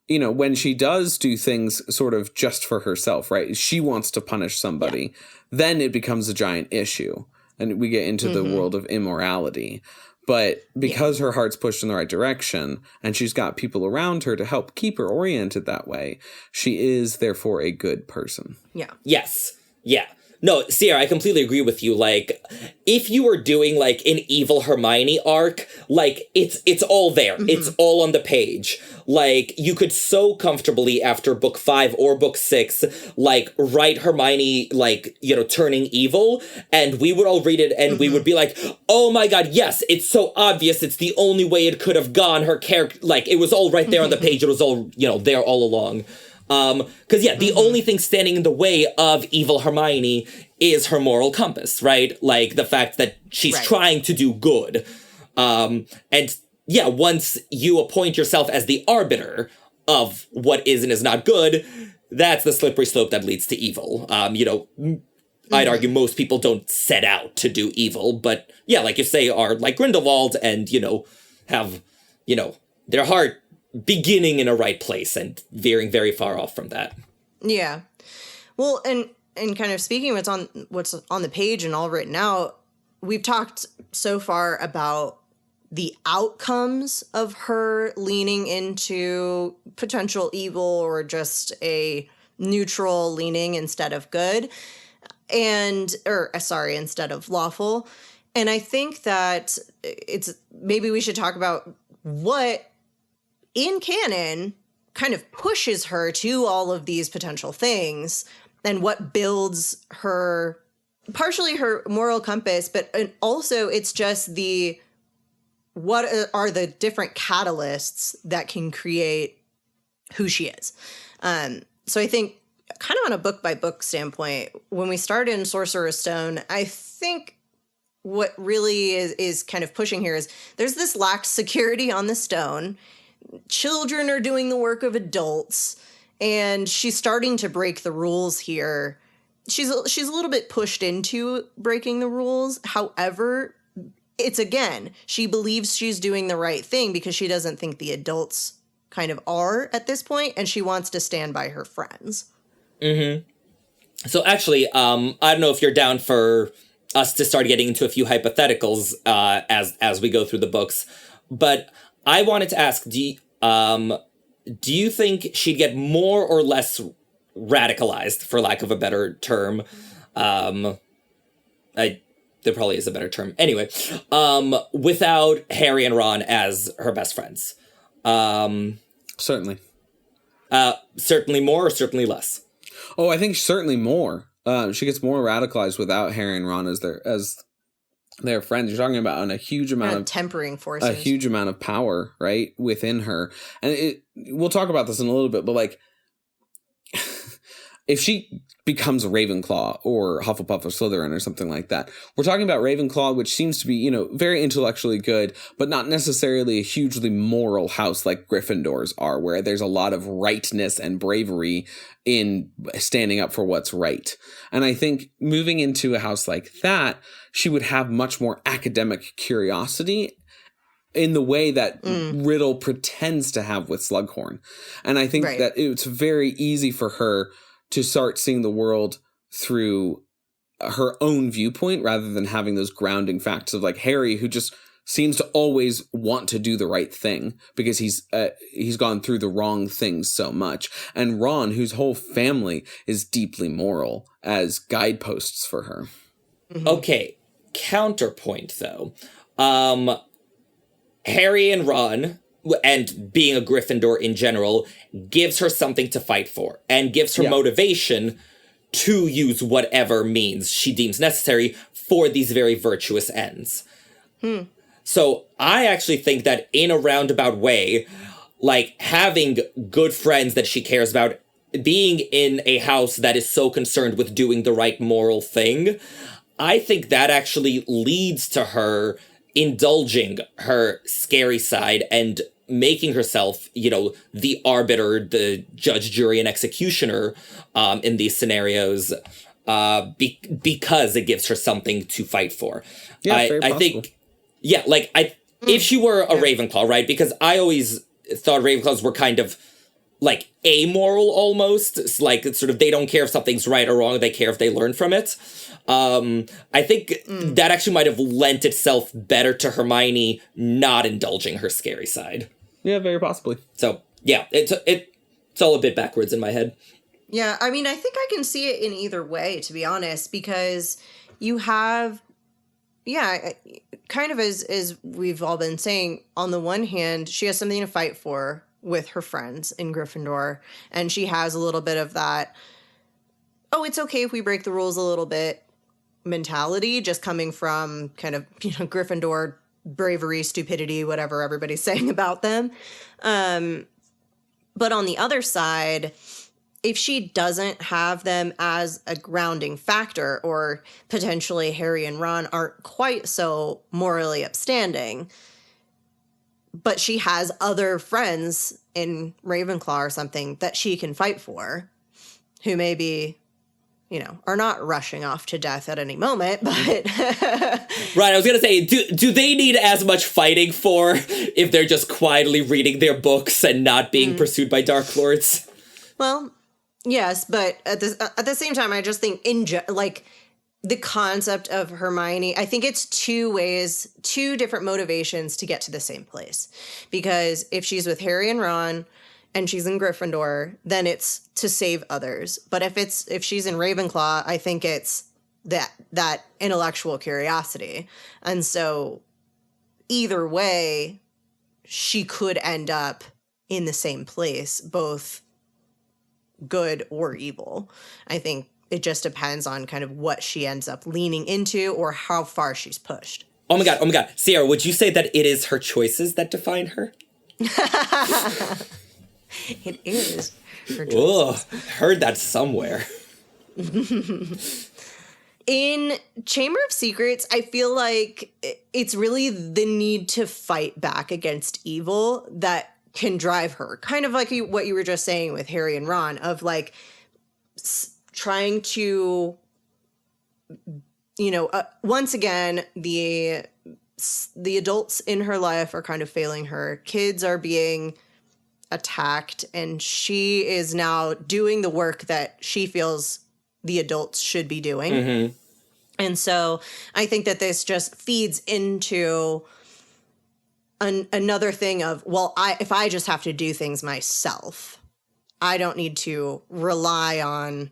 Speaker 1: when she does do things sort of just for herself, right? She wants to punish somebody, then it becomes a giant issue. And we get into the world of immorality. But because her heart's pushed in the right direction and she's got people around her to help keep her oriented that way, she is therefore a good person.
Speaker 3: Yeah.
Speaker 4: Yes. Yeah. No, Sierra, I completely agree with you. Like, if you were doing like an evil Hermione arc, like it's all there. It's all on the page. Like, you could so comfortably after book 5 or book 6, like write Hermione, like, turning evil, and we would all read it and we would be like, oh my God, yes, it's so obvious. It's the only way it could have gone. Her character, like, it was all right there on the page. It was all, there all along. Because the only thing standing in the way of evil Hermione is her moral compass, right? Like the fact that she's trying to do good. And once you appoint yourself as the arbiter of what is and is not good, that's the slippery slope that leads to evil. I'd argue most people don't set out to do evil, but like you say, are like Grindelwald and, have, their heart beginning in a right place and veering very far off from that.
Speaker 3: Yeah. Well, and kind of speaking what's on the page and all written out, we've talked so far about the outcomes of her leaning into potential evil or just a neutral leaning instead of good instead of lawful. And I think that maybe we should talk about what in canon kind of pushes her to all of these potential things and what builds her, partially her moral compass, but also it's just what are the different catalysts that can create who she is. So I think kind of on a book by book standpoint, when we start in Sorcerer's Stone, I think what really is kind of pushing here is there's this lax security on the stone. Children are doing the work of adults, and she's starting to break the rules here. She's a little bit pushed into breaking the rules. However, she believes she's doing the right thing because she doesn't think the adults kind of are at this point, and she wants to stand by her friends.
Speaker 4: So actually, I don't know if you're down for us to start getting into a few hypotheticals as we go through the books, but I wanted to ask, do you think she'd get more or less radicalized, for lack of a better term? There probably is a better term. Anyway, without Harry and Ron as her best friends.
Speaker 1: Certainly.
Speaker 4: Certainly more or certainly less?
Speaker 1: Oh, I think certainly more. She gets more radicalized without Harry and Ron as their friends. You're talking about a huge amount of
Speaker 3: tempering forces,
Speaker 1: a huge amount of power, right, within her. And we'll talk about this in a little bit, but like, if she becomes a Ravenclaw or Hufflepuff or Slytherin or something like that, we're talking about Ravenclaw, which seems to be, very intellectually good, but not necessarily a hugely moral house like Gryffindors are, where there's a lot of rightness and bravery in standing up for what's right. And I think moving into a house like that, she would have much more academic curiosity in the way that Riddle pretends to have with Slughorn. And I think that it's very easy for her to start seeing the world through her own viewpoint rather than having those grounding facts of like Harry, who just seems to always want to do the right thing because he's gone through the wrong things so much. And Ron, whose whole family is deeply moral, as guideposts for her.
Speaker 4: Okay, counterpoint though. Harry and Ron, and being a Gryffindor in general, gives her something to fight for and gives her motivation to use whatever means she deems necessary for these very virtuous ends. So I actually think that in a roundabout way, like having good friends that she cares about being in a house that is so concerned with doing the right moral thing, I think that actually leads to her indulging her scary side and making herself, the arbiter, the judge, jury, and executioner in these scenarios because it gives her something to fight for.
Speaker 1: Yeah, very
Speaker 4: I think, if she were a Ravenclaw, right? Because I always thought Ravenclaws were kind of like amoral almost. It's like it's sort of they don't care if something's right or wrong. They care if they learn from it. I think that actually might have lent itself better to Hermione not indulging her scary side.
Speaker 1: Yeah, very possibly.
Speaker 4: So, yeah, it's all a bit backwards in my head.
Speaker 3: Yeah, I mean, I think I can see it in either way, to be honest, because you have, kind of as we've all been saying, on the one hand, she has something to fight for with her friends in Gryffindor, and she has a little bit of that, oh, it's okay if we break the rules a little bit mentality, just coming from kind of, Gryffindor bravery, stupidity, whatever everybody's saying about them. But on the other side, if she doesn't have them as a grounding factor, or potentially Harry and Ron aren't quite so morally upstanding, but she has other friends in Ravenclaw or something that she can fight for, who maybe, are not rushing off to death at any moment, but...
Speaker 4: Right, I was going to say, do they need as much fighting for if they're just quietly reading their books and not being pursued by Dark Lords?
Speaker 3: Well, yes, but at the same time, I just think the concept of Hermione, I think it's two different motivations to get to the same place. Because if she's with Harry and Ron and she's in Gryffindor, then it's to save others. But if she's in Ravenclaw, I think it's that intellectual curiosity. And so either way, she could end up in the same place, both good or evil. I think it just depends on kind of what she ends up leaning into or how far she's pushed.
Speaker 4: Oh my god. Sierra, would you say that it is her choices that define her?
Speaker 3: It is her choices.
Speaker 4: Ugh, heard that somewhere.
Speaker 3: In Chamber of Secrets, I feel like it's really the need to fight back against evil that can drive her. Kind of like what you were just saying with Harry and Ron, of like trying to, once again, the adults in her life are kind of failing her. Kids are being attacked, and she is now doing the work that she feels the adults should be doing. Mm-hmm. And so I think that this just feeds into another thing of, well, if I just have to do things myself, I don't need to rely on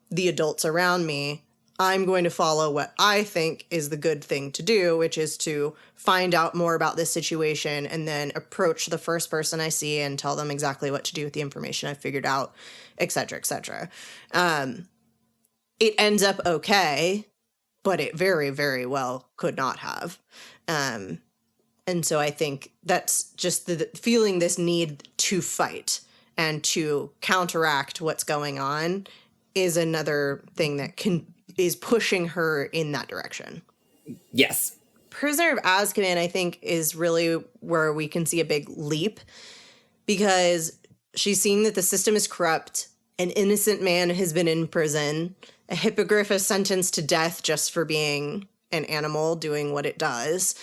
Speaker 3: the adults around me. I'm going to follow what I think is the good thing to do, which is to find out more about this situation and then approach the first person I see and tell them exactly what to do with the information I figured out, et cetera, et cetera. It ends up okay, but it very, very well could not have. And so I think that's just the feeling this need to fight and to counteract what's going on is another thing that is pushing her in that direction.
Speaker 4: Yes.
Speaker 3: Prisoner of Azkaban, I think, is really where we can see a big leap, because she's seeing that the system is corrupt. An innocent man has been in prison. A hippogriff is sentenced to death just for being an animal doing what it does.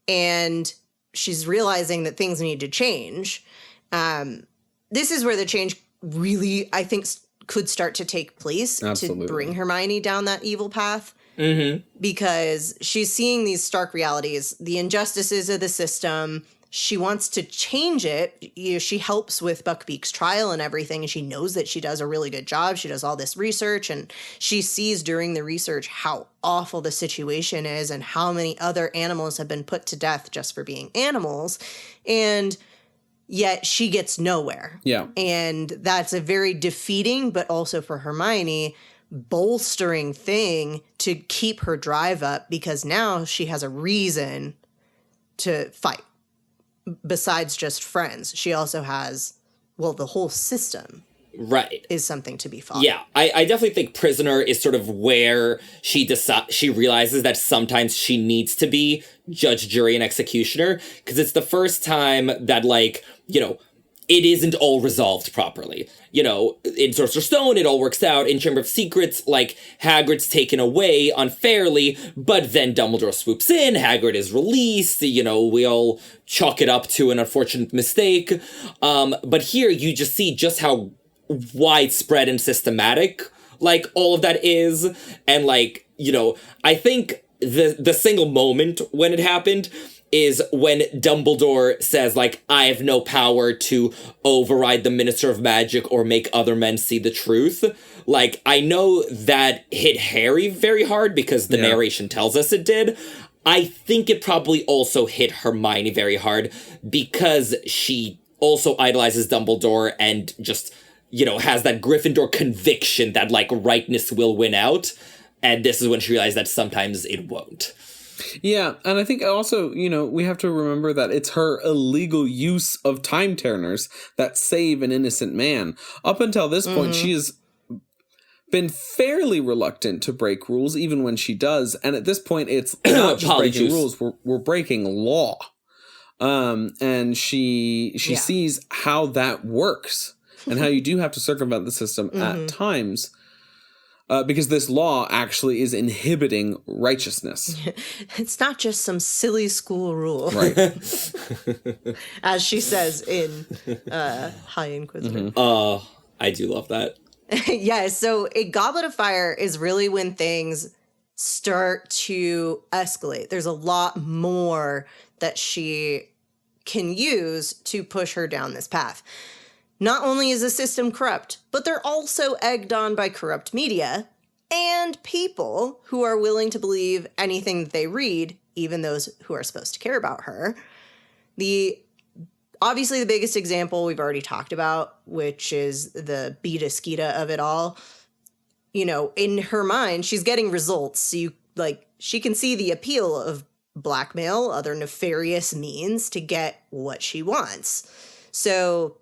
Speaker 3: And she's realizing that things need to change. This is where the change really, I think, could start to take place. Absolutely. To bring Hermione down that evil path. Mm-hmm. Because she's seeing these stark realities, the injustices of the system. She wants to change it. She helps with Buckbeak's trial and everything, and she knows that she does a really good job. She does all this research, and she sees during the research how awful the situation is and how many other animals have been put to death just for being animals. And yet she gets nowhere. Yeah. And that's a very defeating, but also for Hermione, bolstering thing to keep her drive up, because now she has a reason to fight. Besides just friends, she also has, well, the whole system
Speaker 4: Right.
Speaker 3: is something to be fought.
Speaker 4: Yeah, I definitely think prisoner is sort of where she realizes that sometimes she needs to be judge, jury, and executioner, because it's the first time that, like, you know, it isn't all resolved properly. You know, in Sorcerer's Stone, it all works out. In Chamber of Secrets, like, Hagrid's taken away unfairly, but then Dumbledore swoops in, Hagrid is released, you know, we all chalk it up to an unfortunate mistake. But here, you just see just how widespread and systematic, like, all of that is. And, like, you know, I think the single moment when it happened is when Dumbledore says, like, I have no power to override the Minister of Magic or make other men see the truth. Like, I know that hit Harry very hard because the narration tells us it did. I think it probably also hit Hermione very hard because she also idolizes Dumbledore and just, you know, has that Gryffindor conviction that, like, rightness will win out. And this is when she realized that sometimes it won't.
Speaker 1: Yeah, and I think also, you know, we have to remember that it's her illegal use of time turners that save an innocent man. Up until this point, she has been fairly reluctant to break rules, even when she does. And at this point, it's not just breaking rules, we're breaking law. And she sees how that works and how you do have to circumvent the system at times. Because this law actually is inhibiting righteousness.
Speaker 3: It's not just some silly school rule.
Speaker 1: Right.
Speaker 3: As she says in High Inquisitor.
Speaker 4: Oh, I do love that.
Speaker 3: Yeah, so a Goblet of Fire is really when things start to escalate. There's a lot more that she can use to push her down this path. Not only is the system corrupt, but they're also egged on by corrupt media and people who are willing to believe anything that they read, even those who are supposed to care about her. Obviously, the biggest example we've already talked about, which is the Beta Skita of it all. You know, in her mind, she's getting results. So she can see the appeal of blackmail, other nefarious means to get what she wants. So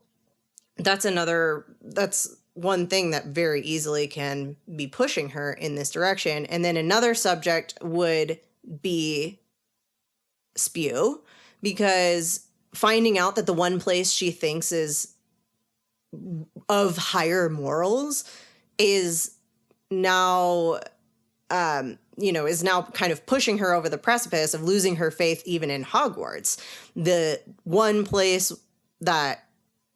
Speaker 3: that's one thing that very easily can be pushing her in this direction. And then another subject would be spew, because finding out that the one place she thinks is of higher morals is now, is now kind of pushing her over the precipice of losing her faith even in Hogwarts. The one place that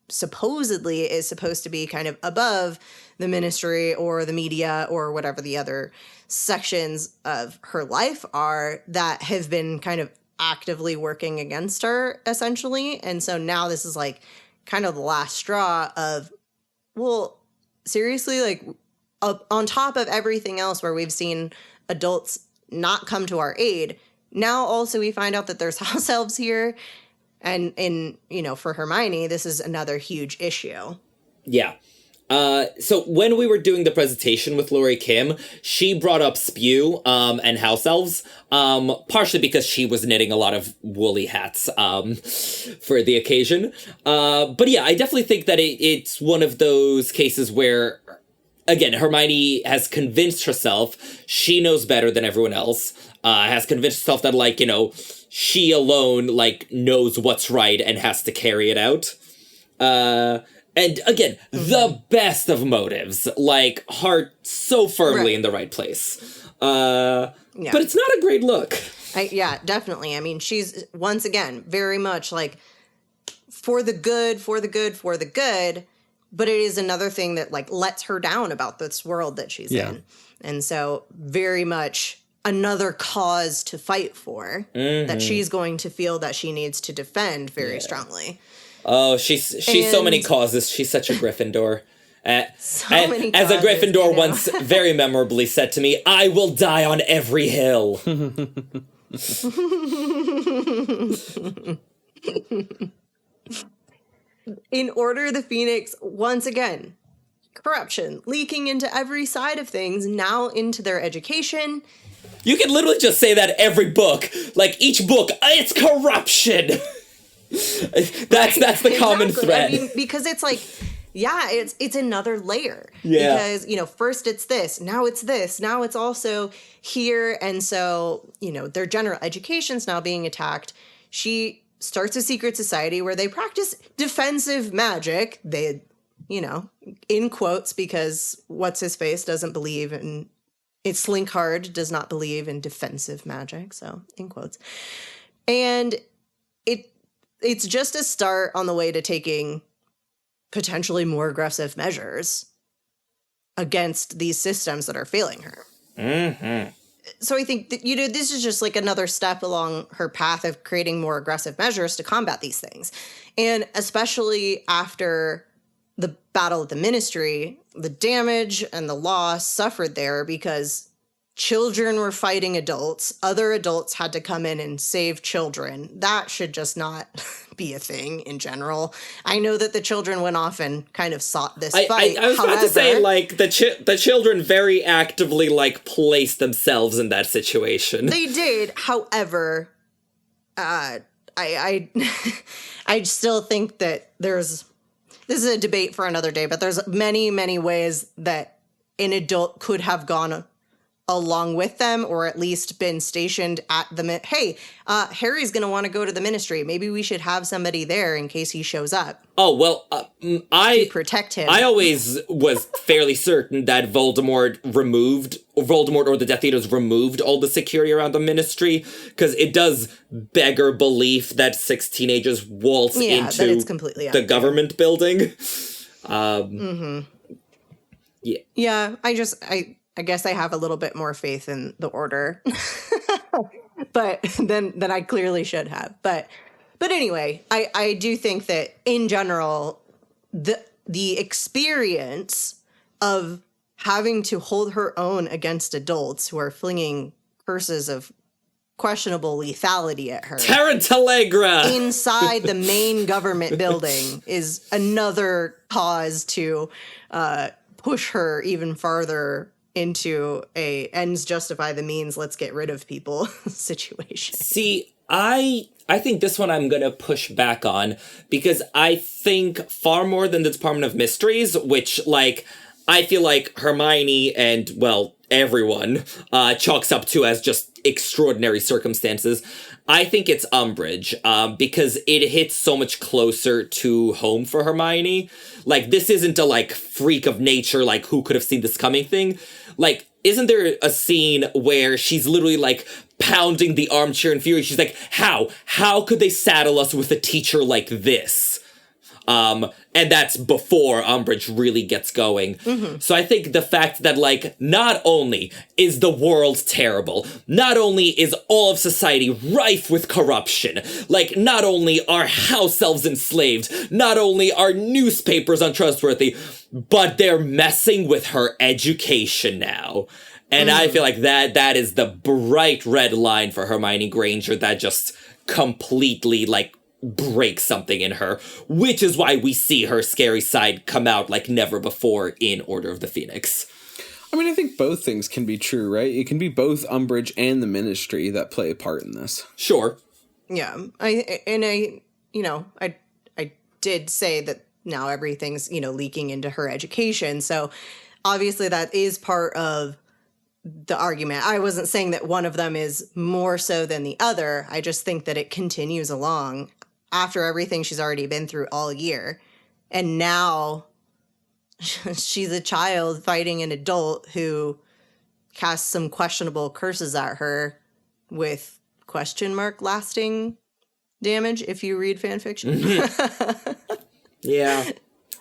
Speaker 3: supposedly is supposed to be kind of above the ministry or the media or whatever the other sections of her life are that have been kind of actively working against her, essentially. And so now this is like kind of the last straw of, well, seriously, like on top of everything else where we've seen adults not come to our aid, now also we find out that there's house elves here. And for Hermione, this is another huge issue. Yeah.
Speaker 4: So when we were doing the presentation with Lori Kim, she brought up spew and house elves, partially because she was knitting a lot of woolly hats for the occasion. But yeah, I definitely think that it's one of those cases where, again, Hermione has convinced herself she knows better than everyone else, has convinced herself that, like, she alone, like, knows what's right and has to carry it out. And again, the best of motives, like, heart so firmly in the right place. But it's not a great look.
Speaker 3: Yeah, definitely. I mean, she's, once again, very much like, for the good, but it is another thing that, like, lets her down about this world that she's in. And so, very much another cause to fight for that she's going to feel that she needs to defend very strongly.
Speaker 4: Oh, she's so many causes. She's such a Gryffindor.
Speaker 3: So many
Speaker 4: as a
Speaker 3: causes,
Speaker 4: Gryffindor once very memorably said to me, I will die on every hill.
Speaker 3: In Order of the Phoenix, once again, corruption leaking into every side of things, now into their education.
Speaker 4: You can literally just say that every book. Like, each book, it's corruption. That's the common thread.
Speaker 3: I mean, because it's like, Yeah, it's another layer.
Speaker 4: Yeah.
Speaker 3: Because, first it's this, now it's this, now it's also here. And so, their general education's now being attacked. She starts a secret society where they practice defensive magic. They, in quotes, because what's-his-face doesn't believe in, it's Slinkhard does not believe in defensive magic. So, in quotes. And it's just a start on the way to taking potentially more aggressive measures against these systems that are failing her.
Speaker 4: Mm-hmm.
Speaker 3: So I think that, this is just like another step along her path of creating more aggressive measures to combat these things. And especially after the battle of the Ministry, the damage and the loss suffered there because children were fighting adults. Other adults had to come in and save children. That should just not be a thing in general. I know that the children went off and kind of sought this fight.
Speaker 4: I was about to say, like, the children very actively, like, placed themselves in that situation.
Speaker 3: They did. However, I still think that this is a debate for another day, but there's many, many ways that an adult could have gone along with them, or at least been stationed at hey, Harry's going to want to go to the Ministry. Maybe we should have somebody there in case he shows up.
Speaker 4: Oh, well,
Speaker 3: to protect him.
Speaker 4: I always was fairly certain that Voldemort or the Death Eaters removed all the security around the Ministry, because it does beggar belief that 6 teenagers waltz into
Speaker 3: it's completely
Speaker 4: the government building. Yeah.
Speaker 3: Yeah, I guess I have a little bit more faith in the Order, but than I clearly should have. But anyway, I do think that in general, the experience of having to hold her own against adults who are flinging curses of questionable lethality at her
Speaker 4: Tarantalegra
Speaker 3: inside the main government building is another cause to push her even farther into a ends justify the means, let's get rid of people situation.
Speaker 4: See, I think this one I'm gonna push back on, because I think far more than the Department of Mysteries, which, like, I feel like Hermione and, well, everyone chalks up to as just extraordinary circumstances. I think it's Umbridge, because it hits so much closer to home for Hermione. Like, this isn't a, like, freak of nature, like, who could have seen this coming thing. Like, isn't there a scene where she's literally, like, pounding the armchair in fury? She's like, how could they saddle us with a teacher like this? And that's before Umbridge really gets going. Mm-hmm. So I think the fact that, like, not only is the world terrible, not only is all of society rife with corruption, like, not only are house elves enslaved, not only are newspapers untrustworthy, but they're messing with her education now. And I feel like that is the bright red line for Hermione Granger that just completely, like, break something in her, which is why we see her scary side come out like never before in Order of the Phoenix.
Speaker 1: I mean, I think both things can be true, right? It can be both Umbridge and the Ministry that play a part in this.
Speaker 4: Sure.
Speaker 3: Yeah. I did say that now everything's, leaking into her education. So obviously that is part of the argument. I wasn't saying that one of them is more so than the other. I just think that it continues along after everything she's already been through all year. And now she's a child fighting an adult who casts some questionable curses at her with question mark lasting damage if you read fan fiction.
Speaker 4: Yeah.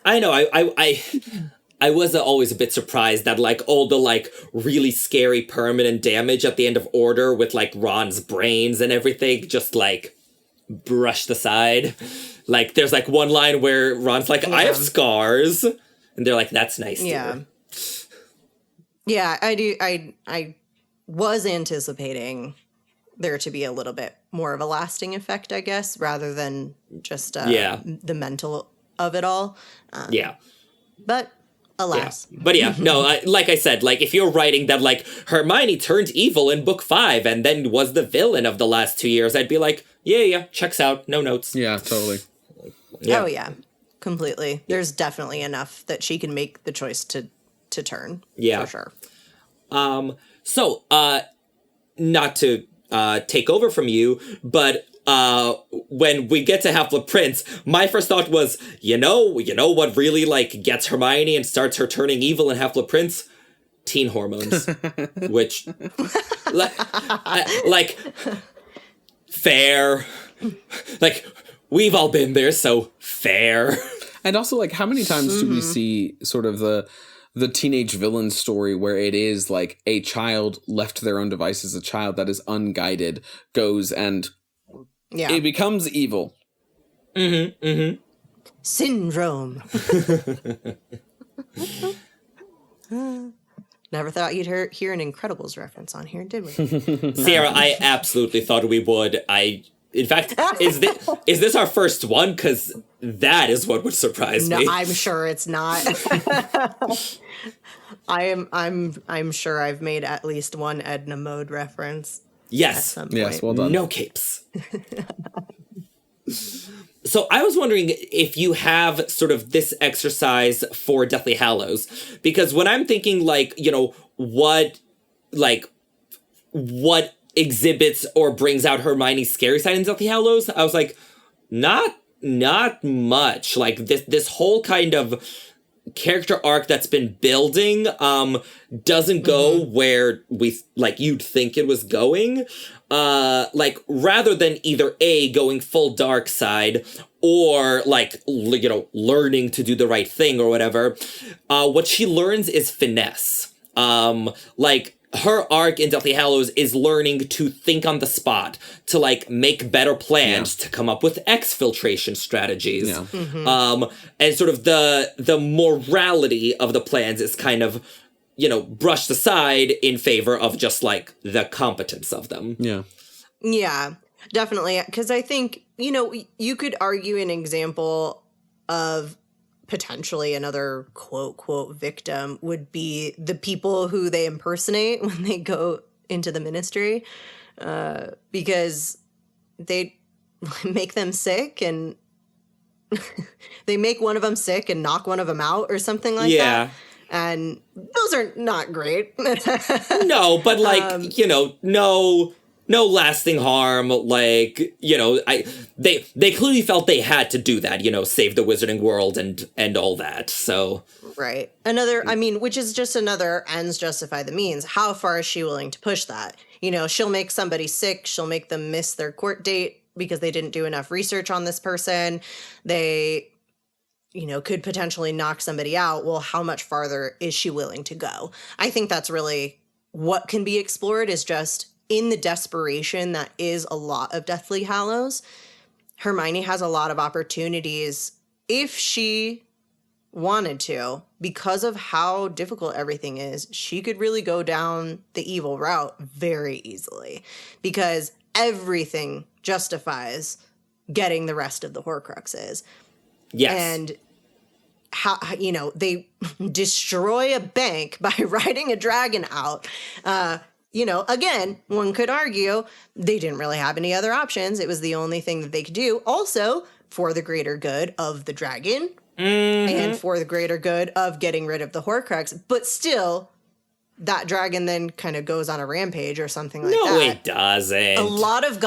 Speaker 4: I know. I was always a bit surprised that, like, all the, like, really scary permanent damage at the end of Order with, like, Ron's brains and everything just, like, brushed aside. Like, there's, like, one line where Ron's like, I have scars. And they're like, that's nice.
Speaker 3: Yeah.
Speaker 4: Too.
Speaker 3: Yeah, I do. I was anticipating there to be a little bit more of a lasting effect, I guess, rather than just the mental of it all.
Speaker 4: Yeah.
Speaker 3: But alas.
Speaker 4: Yeah. But yeah, no, like I said, like, if you're writing that, like, Hermione turned evil in book 5 and then was the villain of the last 2 years, I'd be like, yeah, checks out, no notes.
Speaker 1: Yeah, totally.
Speaker 4: Yeah.
Speaker 3: Oh, yeah. completely. There's definitely enough that she can make the choice to turn.
Speaker 4: Yeah.
Speaker 3: For sure.
Speaker 4: So, not to take over from you, but when we get to Half-Blood Prince, my first thought was, you know what really, like, gets Hermione and starts her turning evil in Half-Blood Prince? Teen hormones. Which, like, fair. Like, we've all been there, so fair.
Speaker 1: And also, like, how many times do we see sort of the teenage villain story where it is like a child left to their own devices, a child that is unguided goes and it becomes evil.
Speaker 3: Syndrome. Never thought you'd hear an Incredibles reference on here, did we?
Speaker 4: Sarah, I absolutely thought we would. In fact, is this our first one? Because that is what would surprise me.
Speaker 3: No, I'm sure it's not. I'm sure I've made at least one Edna Mode reference.
Speaker 4: Yes.
Speaker 3: At some point.
Speaker 1: Yes, well done.
Speaker 4: No capes. So I was wondering if you have sort of this exercise for Deathly Hallows, because when I'm thinking like, what exhibits or brings out Hermione's scary side in Deathly Hallows, I was like, not much. Like this whole kind of character arc that's been building doesn't go where you'd think it was going. Rather than either A, going full dark side, or learning to do the right thing or whatever, what she learns is finesse. Her arc in Deathly Hallows is learning to think on the spot, to make better plans, to come up with exfiltration strategies. Yeah. And sort of the morality of the plans is kind of, brushed aside in favor of just the competence of them.
Speaker 1: Yeah.
Speaker 3: Yeah, definitely. Because I think, you could argue an example of potentially another quote victim would be the people who they impersonate when they go into the ministry, because they make them sick and they make one of them sick and knock one of them out or something like that. And those are not great.
Speaker 4: No, but no lasting harm. They clearly felt they had to do that, save the wizarding world and all that. So
Speaker 3: right. Which is just another ends justify the means. How far is she willing to push that? She'll make somebody sick. She'll make them miss their court date because they didn't do enough research on this person. They, could potentially knock somebody out. Well, how much farther is she willing to go? I think that's really what can be explored, is just in the desperation that is a lot of Deathly Hallows. Hermione has a lot of opportunities if she wanted to, because of how difficult everything is. She could really go down the evil route very easily, because everything justifies getting the rest of the Horcruxes.
Speaker 4: Yes.
Speaker 3: And how, they destroy a bank by riding a dragon out. Again, one could argue they didn't really have any other options. It was the only thing that they could do. Also, for the greater good of the dragon and for the greater good of getting rid of the Horcrux. But still, that dragon then kind of goes on a rampage or something like that.
Speaker 4: No, it doesn't.
Speaker 3: A lot of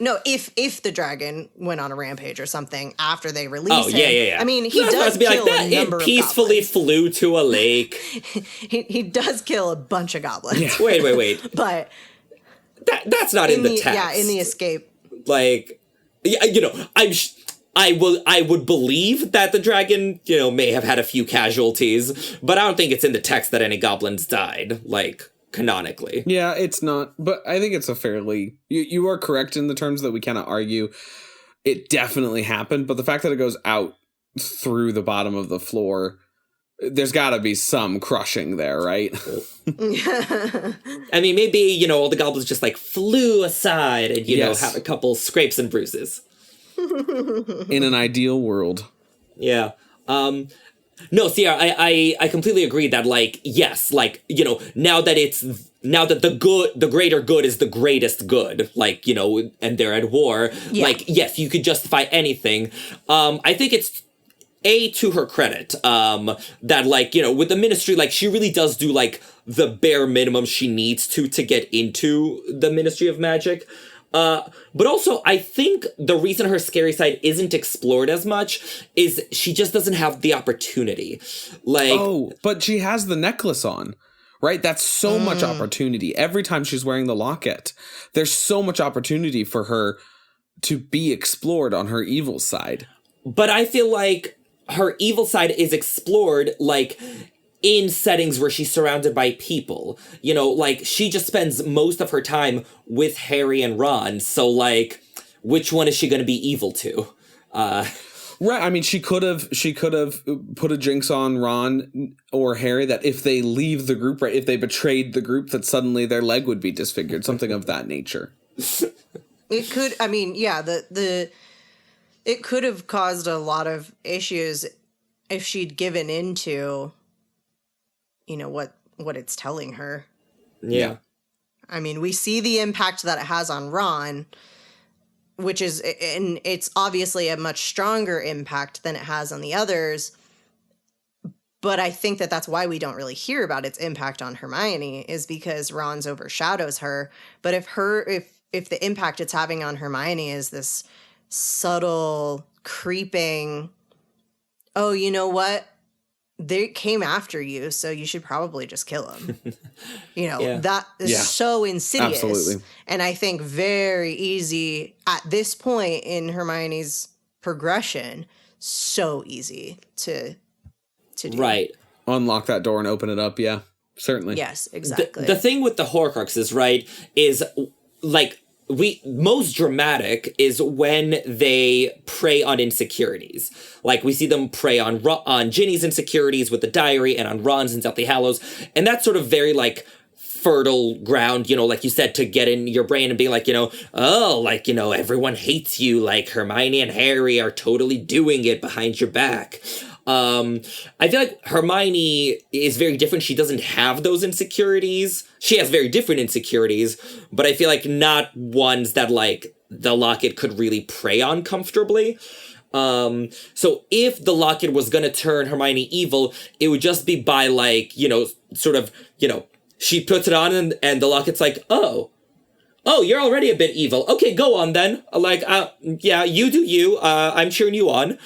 Speaker 3: No, if the dragon went on a rampage or something after they released him.
Speaker 4: Yeah.
Speaker 3: I mean, he does
Speaker 4: be
Speaker 3: kill
Speaker 4: that.
Speaker 3: a number
Speaker 4: It peacefully
Speaker 3: of goblins.
Speaker 4: flew to a lake.
Speaker 3: He does kill a bunch of goblins.
Speaker 1: Yeah.
Speaker 4: Wait.
Speaker 3: But
Speaker 4: That's not in the text.
Speaker 3: Yeah, in the escape.
Speaker 4: I would believe that the dragon, may have had a few casualties, but I don't think it's in the text that any goblins died, canonically.
Speaker 1: Yeah, it's not, but I think it's a fairly... You are correct in the terms that we cannot argue. It definitely happened, but the fact that it goes out through the bottom of the floor, there's got to be some crushing there, right?
Speaker 4: I mean, maybe, all the goblins just, flew aside and,
Speaker 1: Yes.
Speaker 4: have a couple scrapes and bruises.
Speaker 1: In an ideal world.
Speaker 4: Yeah. No, Sierra, I completely agree that, yes, now that the greater good is the greatest good, and they're at war,
Speaker 3: Yeah.
Speaker 4: yes, you could justify anything. I think to her credit, that, like, you know, with the Ministry, like, she really does do, like, the bare minimum she needs to get into the Ministry of Magic. But also, I think the reason her scary side isn't explored as much is she just doesn't have the opportunity. Like,
Speaker 1: oh, but she has the necklace on, right? That's so much opportunity. Every time she's wearing the locket, there's so much opportunity for her to be explored on her evil side.
Speaker 4: But I feel like her evil side is explored, like, in settings where she's surrounded by people. You know, like, she just spends most of her time with Harry and Ron. So, like, which one is she going to be evil to?
Speaker 1: Right. I mean, she could have put a jinx on Ron or Harry that if they leave the group, right, if they betrayed the group, that suddenly their leg would be disfigured, something of that nature.
Speaker 3: It could, I mean, yeah, it could have caused a lot of issues if she'd given into, you know, what it's telling her.
Speaker 4: Yeah.
Speaker 3: I mean, we see the impact that it has on Ron, which is, and it's obviously a much stronger impact than it has on the others. But I think that that's why we don't really hear about its impact on Hermione, is because Ron's overshadows her. But if the impact it's having on Hermione is this subtle, creeping, oh, you know what? They came after you, so you should probably just kill them. You know, that is so insidious.
Speaker 1: Absolutely.
Speaker 3: And I think very easy at this point in Hermione's progression, so easy to do.
Speaker 4: Right.
Speaker 1: Unlock that door and open it up. Yeah, certainly.
Speaker 3: Yes, exactly.
Speaker 4: The thing with the Horcruxes, right, is, like, most dramatic is when they prey on insecurities. Like, we see them prey on Ginny's insecurities with the diary and on Ron's in Deathly Hallows. And that's sort of very, like, fertile ground, you know, like you said, to get in your brain and be like, you know, oh, like, you know, everyone hates you. Like, Hermione and Harry are totally doing it behind your back. I feel like Hermione is very different. She doesn't have those insecurities. She has very different insecurities, but I feel like not ones that, like, the locket could really prey on comfortably. So if the locket was gonna turn Hermione evil, it would just be by, like, you know, sort of, you know, she puts it on and the locket's like, oh, you're already a bit evil. Okay, go on then. Like, yeah, you do you. I'm cheering you on.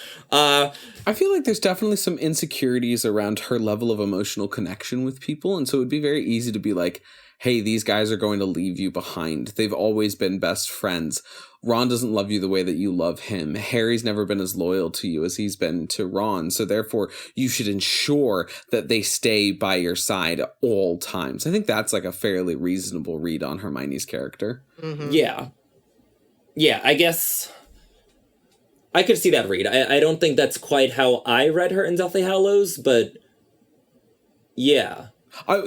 Speaker 1: I feel like there's definitely some insecurities around her level of emotional connection with people. And so it would be very easy to be like, hey, these guys are going to leave you behind. They've always been best friends. Ron doesn't love you the way that you love him. Harry's never been as loyal to you as he's been to Ron. So therefore, you should ensure that they stay by your side at all times. I think that's like a fairly reasonable read on Hermione's character.
Speaker 3: Mm-hmm.
Speaker 4: Yeah. Yeah, I guess I could see that read. I don't think that's quite how I read her in Deathly Hallows, but yeah.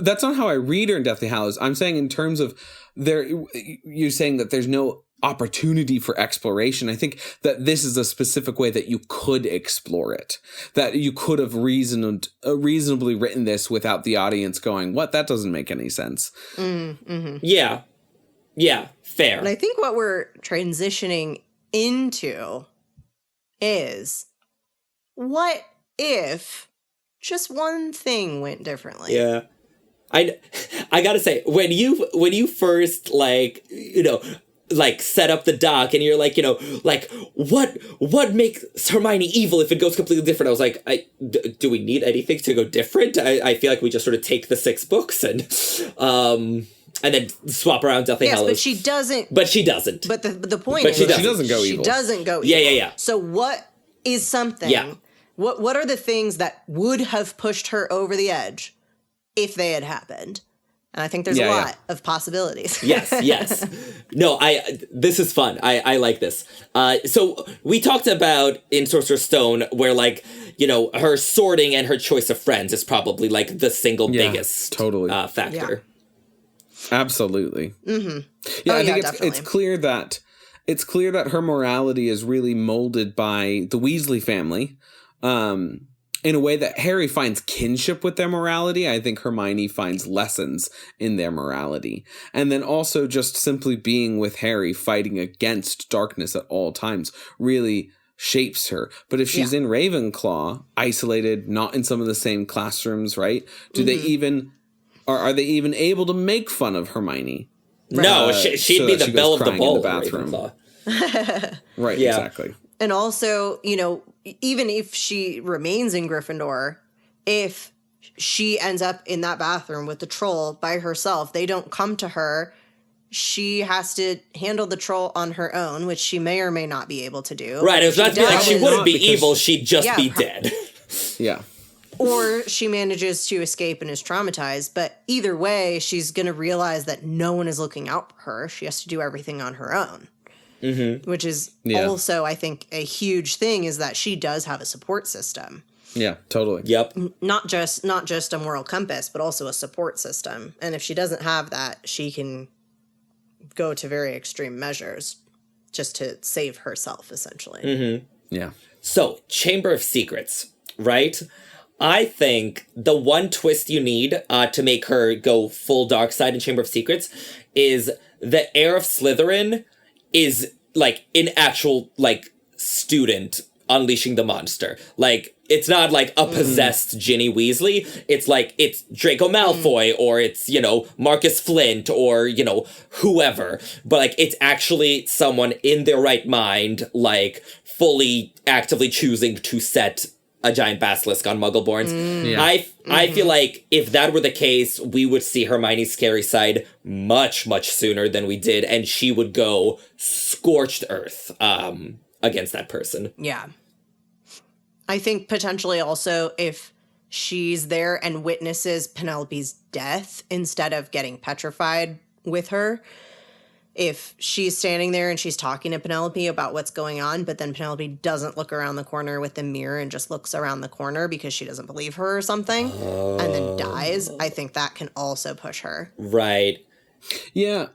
Speaker 1: That's not how I read her in Deathly Hallows. I'm saying in terms of you're saying that there's no opportunity for exploration. I think that this is a specific way that you could explore it. That you could have reasonably written this without the audience going, what? That doesn't make any sense.
Speaker 3: Mm-hmm.
Speaker 4: Yeah. Yeah, fair.
Speaker 3: And I think what we're transitioning into is, what if just one thing went differently?
Speaker 4: Yeah. I gotta say, when you first, like, you know, like, set up the doc and you're like, you know, like, what makes Hermione evil if it goes completely different? I was like, do we need anything to go different? I feel like we just sort of take the 6 books and then swap around Deathly Hallows.
Speaker 3: But she doesn't.
Speaker 4: But she doesn't.
Speaker 3: But the point
Speaker 4: but
Speaker 3: is,
Speaker 1: she doesn't go evil.
Speaker 3: She doesn't go evil.
Speaker 4: Yeah.
Speaker 3: So what is something?
Speaker 4: Yeah.
Speaker 3: What are the things that would have pushed her over the edge if they had happened? And I think there's a lot of possibilities.
Speaker 4: Yes. No, this is fun. I like this. So we talked about in Sorcerer's Stone where, like, you know, her sorting and her choice of friends is probably, like, the single biggest factor.
Speaker 1: Yeah. Absolutely.
Speaker 3: Mm-hmm.
Speaker 1: Yeah, I think it's clear that her morality is really molded by the Weasley family. In a way that Harry finds kinship with their morality, I think Hermione finds lessons in their morality. And then also just simply being with Harry, fighting against darkness at all times, really shapes her. But if she's in Ravenclaw, isolated, not in some of the same classrooms, right? Do they even are they even able to make fun of Hermione?
Speaker 4: No, she'd
Speaker 1: so
Speaker 4: be
Speaker 1: that
Speaker 4: the
Speaker 1: she
Speaker 4: belle
Speaker 1: goes
Speaker 4: of the
Speaker 1: crying in
Speaker 4: ball.
Speaker 1: the bathroom.
Speaker 4: Ravenclaw.
Speaker 1: Right,
Speaker 4: Yeah.
Speaker 1: exactly.
Speaker 3: And also, you know, even if she remains in Gryffindor, if she ends up in that bathroom with the troll by herself, they don't come to her. She has to handle the troll on her own, which she may or may not be able to do.
Speaker 4: Right, it was not to be like she
Speaker 3: does-
Speaker 4: wouldn't be
Speaker 1: because-
Speaker 4: evil, she'd just
Speaker 3: Yeah,
Speaker 4: be dead.
Speaker 1: Yeah.
Speaker 3: Or she manages to escape and is traumatized. But either way, she's going to realize that no one is looking out for her. She has to do everything on her own. Mm-hmm. Which is also, I think, a huge thing is that she does have a support system.
Speaker 1: Yeah, totally.
Speaker 4: Yep.
Speaker 3: Not just a moral compass, but also a support system. And if she doesn't have that, she can go to very extreme measures just to save herself, essentially.
Speaker 4: Mm-hmm.
Speaker 1: Yeah.
Speaker 4: So, Chamber of Secrets, right? I think the one twist you need to make her go full dark side in Chamber of Secrets is the heir of Slytherin is like an actual like student unleashing the monster. Like it's not like a possessed Ginny Weasley. It's like it's Draco Malfoy or it's, you know, Marcus Flint or, you know, whoever. But like it's actually someone in their right mind, like fully actively choosing to set a giant basilisk on Muggleborns.
Speaker 1: Yeah.
Speaker 4: I feel like if that were the case, we would see Hermione's scary side much, much sooner than we did, and she would go scorched earth against that person.
Speaker 3: Yeah. I think potentially also if she's there and witnesses Penelope's death instead of getting petrified with her, if she's standing there and she's talking to Penelope about what's going on, but then Penelope doesn't look around the corner with the mirror and just looks around the corner because she doesn't believe her or something, and then dies, I think that can also push her.
Speaker 4: Right.
Speaker 1: Yeah.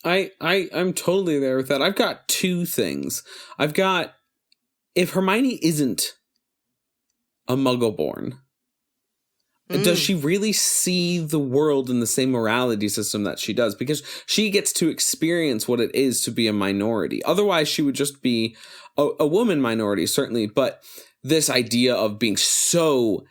Speaker 1: I'm totally there with that. I've got two things. I've got, if Hermione isn't a Muggle-born, does she really see the world in the same morality system that she does? Because she gets to experience what it is to be a minority. Otherwise, she would just be a woman minority, certainly. But this idea of being so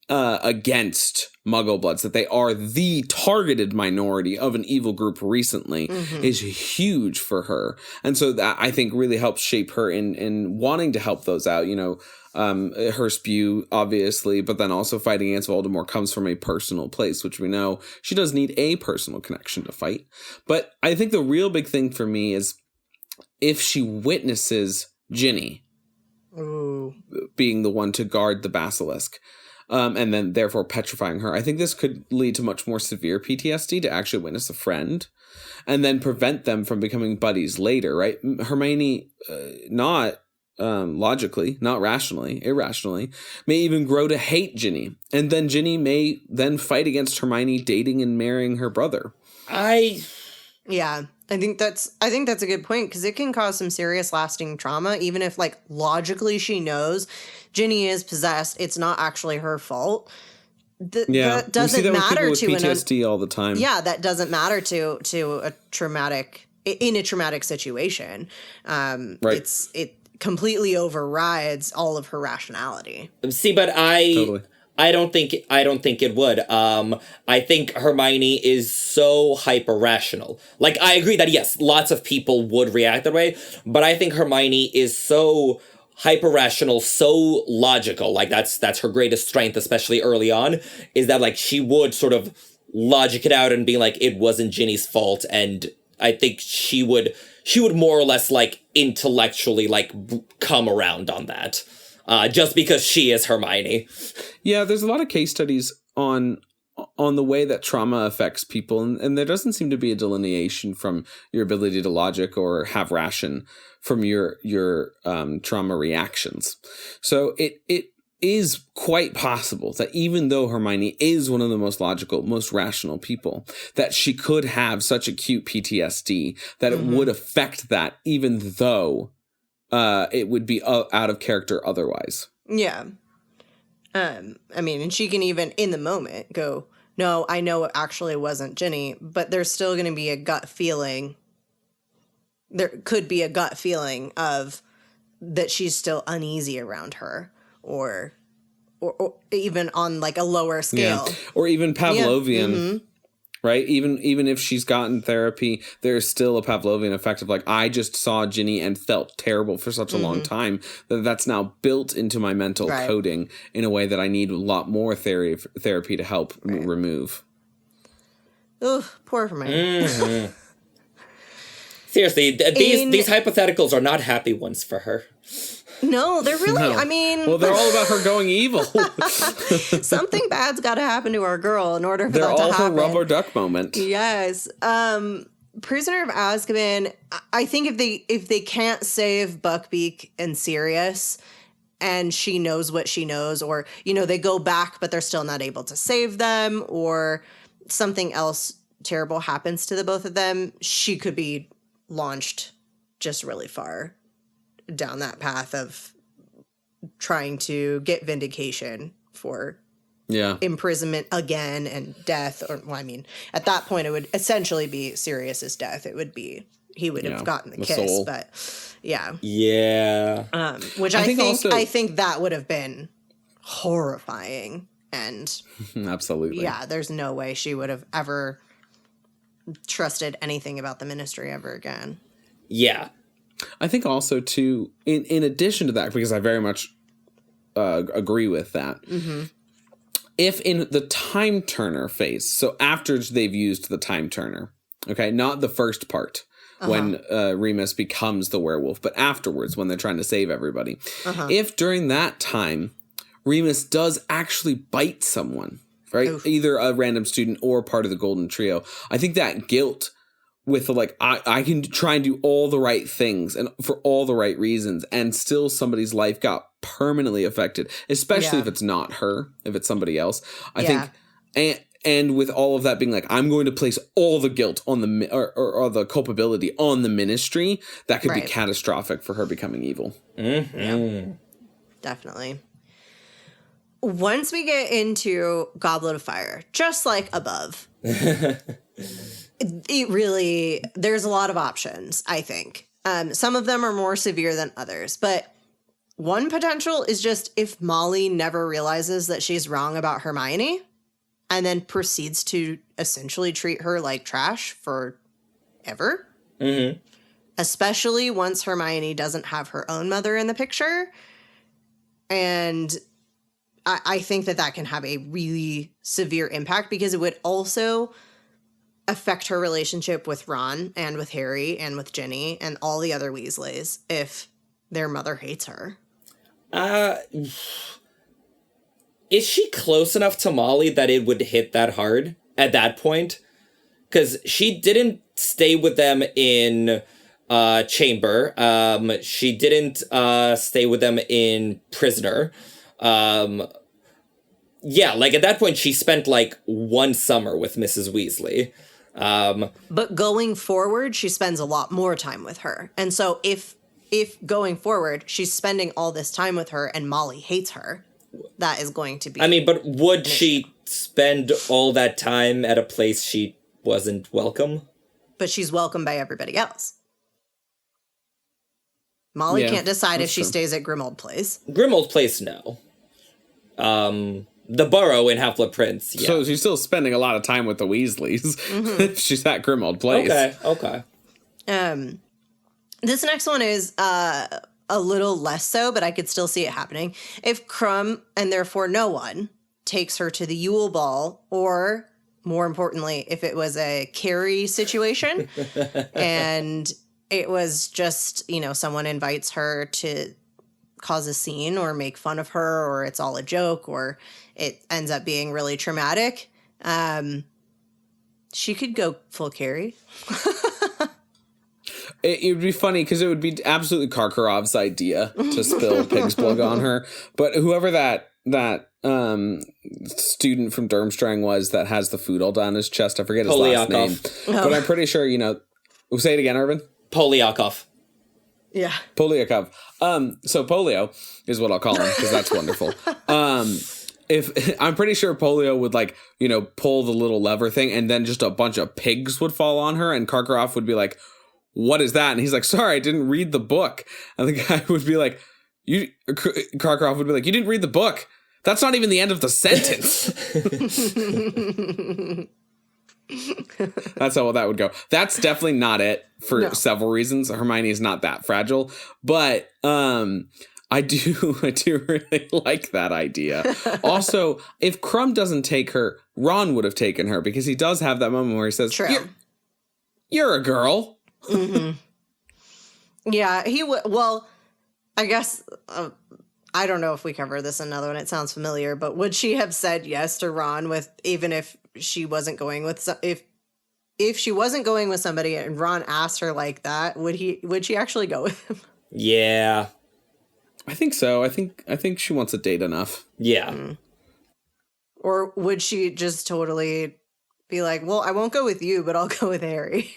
Speaker 1: against Mugglebloods, that they are the targeted minority of an evil group recently, is huge for her. And so that, I think, really helps shape her in wanting to help those out, you know. Her spew, obviously, but then also fighting against Voldemort comes from a personal place, which we know she does need a personal connection to fight. But I think the real big thing for me is if she witnesses Ginny being the one to guard the basilisk, and then therefore petrifying her, I think this could lead to much more severe PTSD to actually witness a friend and then prevent them from becoming buddies later, right? Hermione, not logically, not rationally, irrationally, may even grow to hate Ginny. And then Ginny may then fight against Hermione dating and marrying her brother.
Speaker 3: Yeah, I think that's a good point because it can cause some serious lasting trauma, even if like logically she knows Ginny is possessed. It's not actually her fault. That doesn't matter
Speaker 1: with
Speaker 3: to
Speaker 1: PTSD all the time.
Speaker 3: Yeah, that doesn't matter to a traumatic situation.
Speaker 1: Right.
Speaker 3: It completely overrides all of her rationality.
Speaker 4: See, but I don't think it would. I think Hermione is so hyper rational. Like, I agree that yes, lots of people would react that way, but I think Hermione is so hyper rational, so logical. Like that's her greatest strength, especially early on, is that like she would sort of logic it out and be like, it wasn't Ginny's fault, and I think she would more or less like intellectually like come around on that. Just because she is Hermione.
Speaker 1: Yeah, there's a lot of case studies on the way that trauma affects people, and there doesn't seem to be a delineation from your ability to logic or have ration from your trauma reactions. So it is quite possible that even though Hermione is one of the most logical, most rational people, that she could have such acute PTSD that it would affect that, even though it would be out of character otherwise.
Speaker 3: Yeah. I mean, and she can even in the moment go, no, I know it actually wasn't Ginny, but there's still going to be a gut feeling. There could be a gut feeling of that she's still uneasy around her, or even on like a lower scale.
Speaker 1: Yeah. Or even Pavlovian, right? Even if she's gotten therapy, there's still a Pavlovian effect of like, I just saw Ginny and felt terrible for such a long time that's now built into my mental coding in a way that I need a lot more therapy to help remove.
Speaker 3: Ugh, poor Hermione.
Speaker 4: Seriously, these hypotheticals are not happy ones for her.
Speaker 3: No, they're really, I mean...
Speaker 1: Well, they're all about her going evil.
Speaker 3: Something bad's got to happen to our girl in order for
Speaker 1: they're
Speaker 3: that to happen.
Speaker 1: They're all her rubber duck moment.
Speaker 3: Yes. Prisoner of Azkaban, I think if they can't save Buckbeak and Sirius, and she knows what she knows, or, you know, they go back, but they're still not able to save them, or something else terrible happens to the both of them, she could be launched just really far down that path of trying to get vindication for imprisonment again and death. Or, well, I mean, at that point, it would essentially be Sirius's death. It would be, he would have gotten the kiss,
Speaker 1: soul.
Speaker 3: but yeah.
Speaker 4: Yeah.
Speaker 3: Which I think that would have been horrifying. And
Speaker 1: absolutely.
Speaker 3: Yeah, there's no way she would have ever trusted anything about the ministry ever again.
Speaker 4: Yeah.
Speaker 1: I think also, too, in addition to that, because I very much agree with that, if in the time turner phase, so after they've used the time turner, okay, not the first part, when Remus becomes the werewolf, but afterwards when they're trying to save everybody, if during that time Remus does actually bite someone, right, either a random student or part of the Golden Trio, I think that guilt with the, like, I can try and do all the right things and for all the right reasons, and still somebody's life got permanently affected, especially if it's not her, if it's somebody else. I think, and with all of that being like, I'm going to place all the guilt on the, or the culpability on the ministry, that could be catastrophic for her becoming evil.
Speaker 3: Yeah, definitely. Once we get into Goblet of Fire, just like above, it really, there's a lot of options, I think. Some of them are more severe than others, but one potential is just if Molly never realizes that she's wrong about Hermione and then proceeds to essentially treat her like trash forever. Especially once Hermione doesn't have her own mother in the picture. And I think that can have a really severe impact, because it would also affect her relationship with Ron and with Harry and with Ginny and all the other Weasleys if their mother hates her.
Speaker 4: Is she close enough to Molly that it would hit that hard at that point? Because she didn't stay with them in Chamber. She didn't stay with them in Prisoner. Yeah, like at that point, she spent like one summer with Mrs. Weasley.
Speaker 3: But going forward, she spends a lot more time with her. And so if going forward, she's spending all this time with her and Molly hates her, that is going to be...
Speaker 4: I mean, but would she spend all that time at a place she wasn't welcome?
Speaker 3: But she's welcomed by everybody else. Molly can't decide if she stays at Grimmauld Place.
Speaker 4: Grimmauld Place, no. The Burrow in Half-Blood Prince, yeah.
Speaker 1: So she's still spending a lot of time with the Weasleys if she's at Grimmauld Place.
Speaker 4: Okay.
Speaker 3: This next one is a little less so, but I could still see it happening. If Crumb, and therefore no one, takes her to the Yule Ball, or, more importantly, if it was a Carrie situation, and it was just, you know, someone invites her to cause a scene or make fun of her, or it's all a joke, or it ends up being really traumatic, she could go full Carrie.
Speaker 1: It would be funny because it would be absolutely Karkarov's idea to spill pig's blood on her. But whoever that student from Durmstrang was that has the food all down his chest, I forget his last name. But I'm pretty sure, you know, say it again, Irvin.
Speaker 4: Polyakov.
Speaker 3: Yeah.
Speaker 1: Polyakov. So Polio is what I'll call him because that's wonderful. If I'm pretty sure Polio would, like, you know, pull the little lever thing and then just a bunch of pigs would fall on her and Karkaroff would be like, what is that? And he's like, sorry, I didn't read the book. And the guy would be like, Karkaroff would be like, you didn't read the book. That's not even the end of the sentence. That's how that would go. That's definitely not it for several reasons. Hermione is not that fragile, but I do really like that idea. Also, if Crumb doesn't take her, Ron would have taken her, because he does have that moment where he says, You're a girl.
Speaker 3: Mm-hmm. Yeah, he would. Well, I guess I don't know if we cover this in another one. It sounds familiar, but would she have said yes to Ron with, even if she wasn't going with if she wasn't going with somebody and Ron asked her like that, would she actually go with him?
Speaker 4: Yeah,
Speaker 1: I think so. I think she wants a date enough.
Speaker 4: Yeah.
Speaker 3: Mm. Or would she just totally be like, well, I won't go with you, but I'll go with Harry?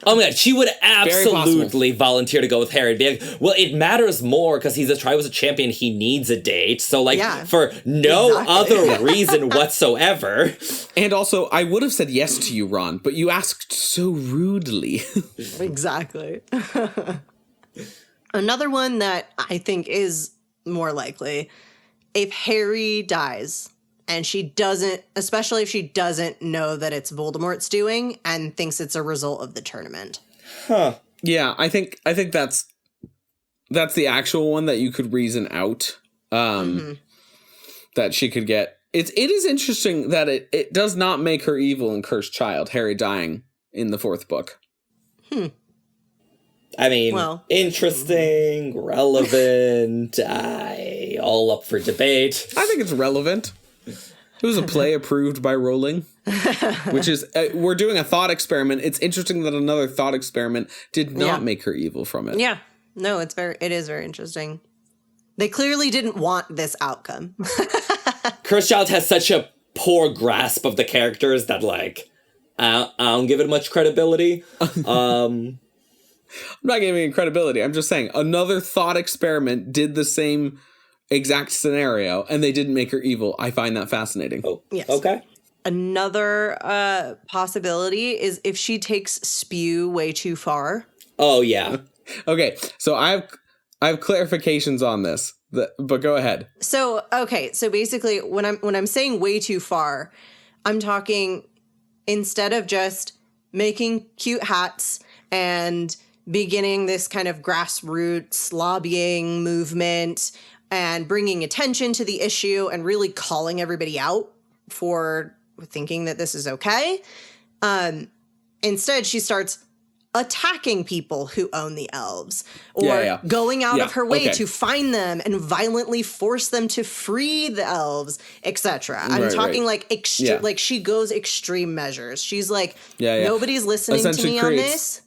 Speaker 4: Oh my god, she would absolutely volunteer to go with Harry. Be like, well, it matters more because he's a Triwizard champion. He needs a date. So, like, for no other reason whatsoever.
Speaker 1: And also, I would have said yes to you, Ron, but you asked so rudely.
Speaker 3: Exactly. Another one that I think is more likely, if Harry dies and she doesn't, especially if she doesn't know that it's Voldemort's doing and thinks it's a result of the tournament.
Speaker 4: Huh.
Speaker 1: Yeah, I think that's the actual one that you could reason out. That she could get. It is interesting that it does not make her evil and cursed child, Harry dying in the fourth book.
Speaker 4: I mean, interesting, relevant, all up for debate.
Speaker 1: I think it's relevant. It was a play approved by Rowling, which is, we're doing a thought experiment. It's interesting that another thought experiment did not make her evil from it.
Speaker 3: Yeah. No, it is very interesting. They clearly didn't want this outcome.
Speaker 4: Cursed Child has such a poor grasp of the characters that, like, I don't give it much credibility.
Speaker 1: I'm not giving it credibility. I'm just saying another thought experiment did the same exact scenario and they didn't make her evil. I find that fascinating.
Speaker 4: Oh,
Speaker 3: yes.
Speaker 4: Okay.
Speaker 3: Another possibility is if she takes spew way too far.
Speaker 4: Oh, yeah.
Speaker 1: Okay, so I have clarifications on this, but go ahead.
Speaker 3: So basically when I'm saying way too far, I'm talking instead of just making cute hats and beginning this kind of grassroots lobbying movement and bringing attention to the issue and really calling everybody out for thinking that this is okay. Instead, she starts attacking people who own the elves or going out of her way to find them and violently force them to free the elves, etc. I'm talking like she goes extreme measures. She's like, nobody's listening to me on this.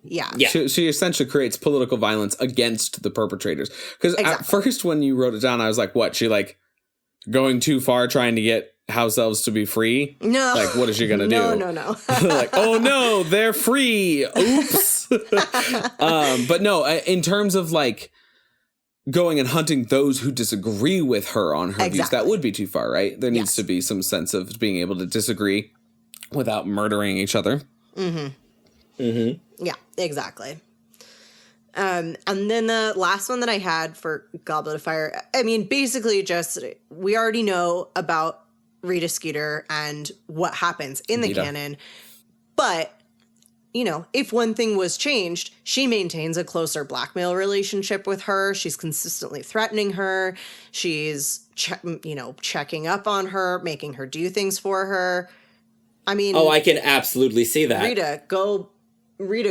Speaker 3: Yeah.
Speaker 1: She essentially creates political violence against the perpetrators. Because at first when you wrote it down, I was like, what? She like going too far trying to get house elves to be free? No. Like, what is she going to do? No. Like, oh no, they're free. Oops. But no, in terms of like going and hunting those who disagree with her on her views, that would be too far, right? There needs to be some sense of being able to disagree without murdering each other.
Speaker 3: Yeah, exactly. And then the last one that I had for Goblet of Fire, I mean, basically just, we already know about Rita Skeeter and what happens in the canon. But, you know, if one thing was changed, she maintains a closer blackmail relationship with her. She's consistently threatening her. She's, checking up on her, making her do things for her. I mean... Oh,
Speaker 4: I can absolutely see that.
Speaker 3: Rita,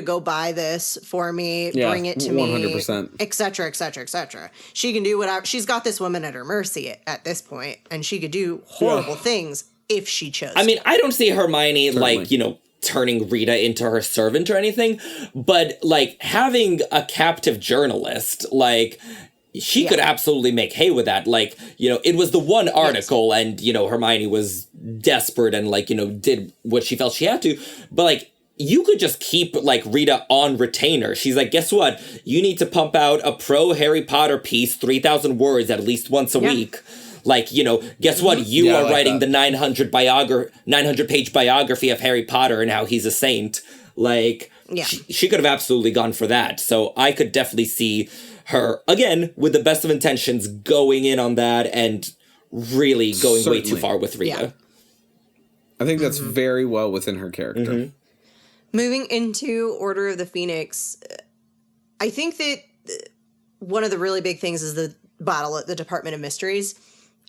Speaker 3: go buy this for me, bring it to 100%. Me, et cetera, et cetera, et cetera. She can do whatever. She's got this woman at her mercy at this point, and she could do horrible things if she chose.
Speaker 4: I mean, I don't see Hermione, turning Rita into her servant or anything, but, like, having a captive journalist, like... She could absolutely make hay with that. Like, it was the one article and, Hermione was desperate and, like, did what she felt she had to. But, like, you could just keep, like, Rita on retainer. She's like, guess what? You need to pump out a pro-Harry Potter piece, 3,000 words at least once a week. Like, guess what? You are writing the 900-page biography of Harry Potter and how he's a saint. Like...
Speaker 3: Yeah.
Speaker 4: she could have absolutely gone for that. So I could definitely see her, again, with the best of intentions, going in on that and really going way too far with Rita.
Speaker 3: Yeah.
Speaker 1: I think that's very well within her character.
Speaker 3: Moving into Order of the Phoenix, I think that one of the really big things is the battle at the Department of Mysteries.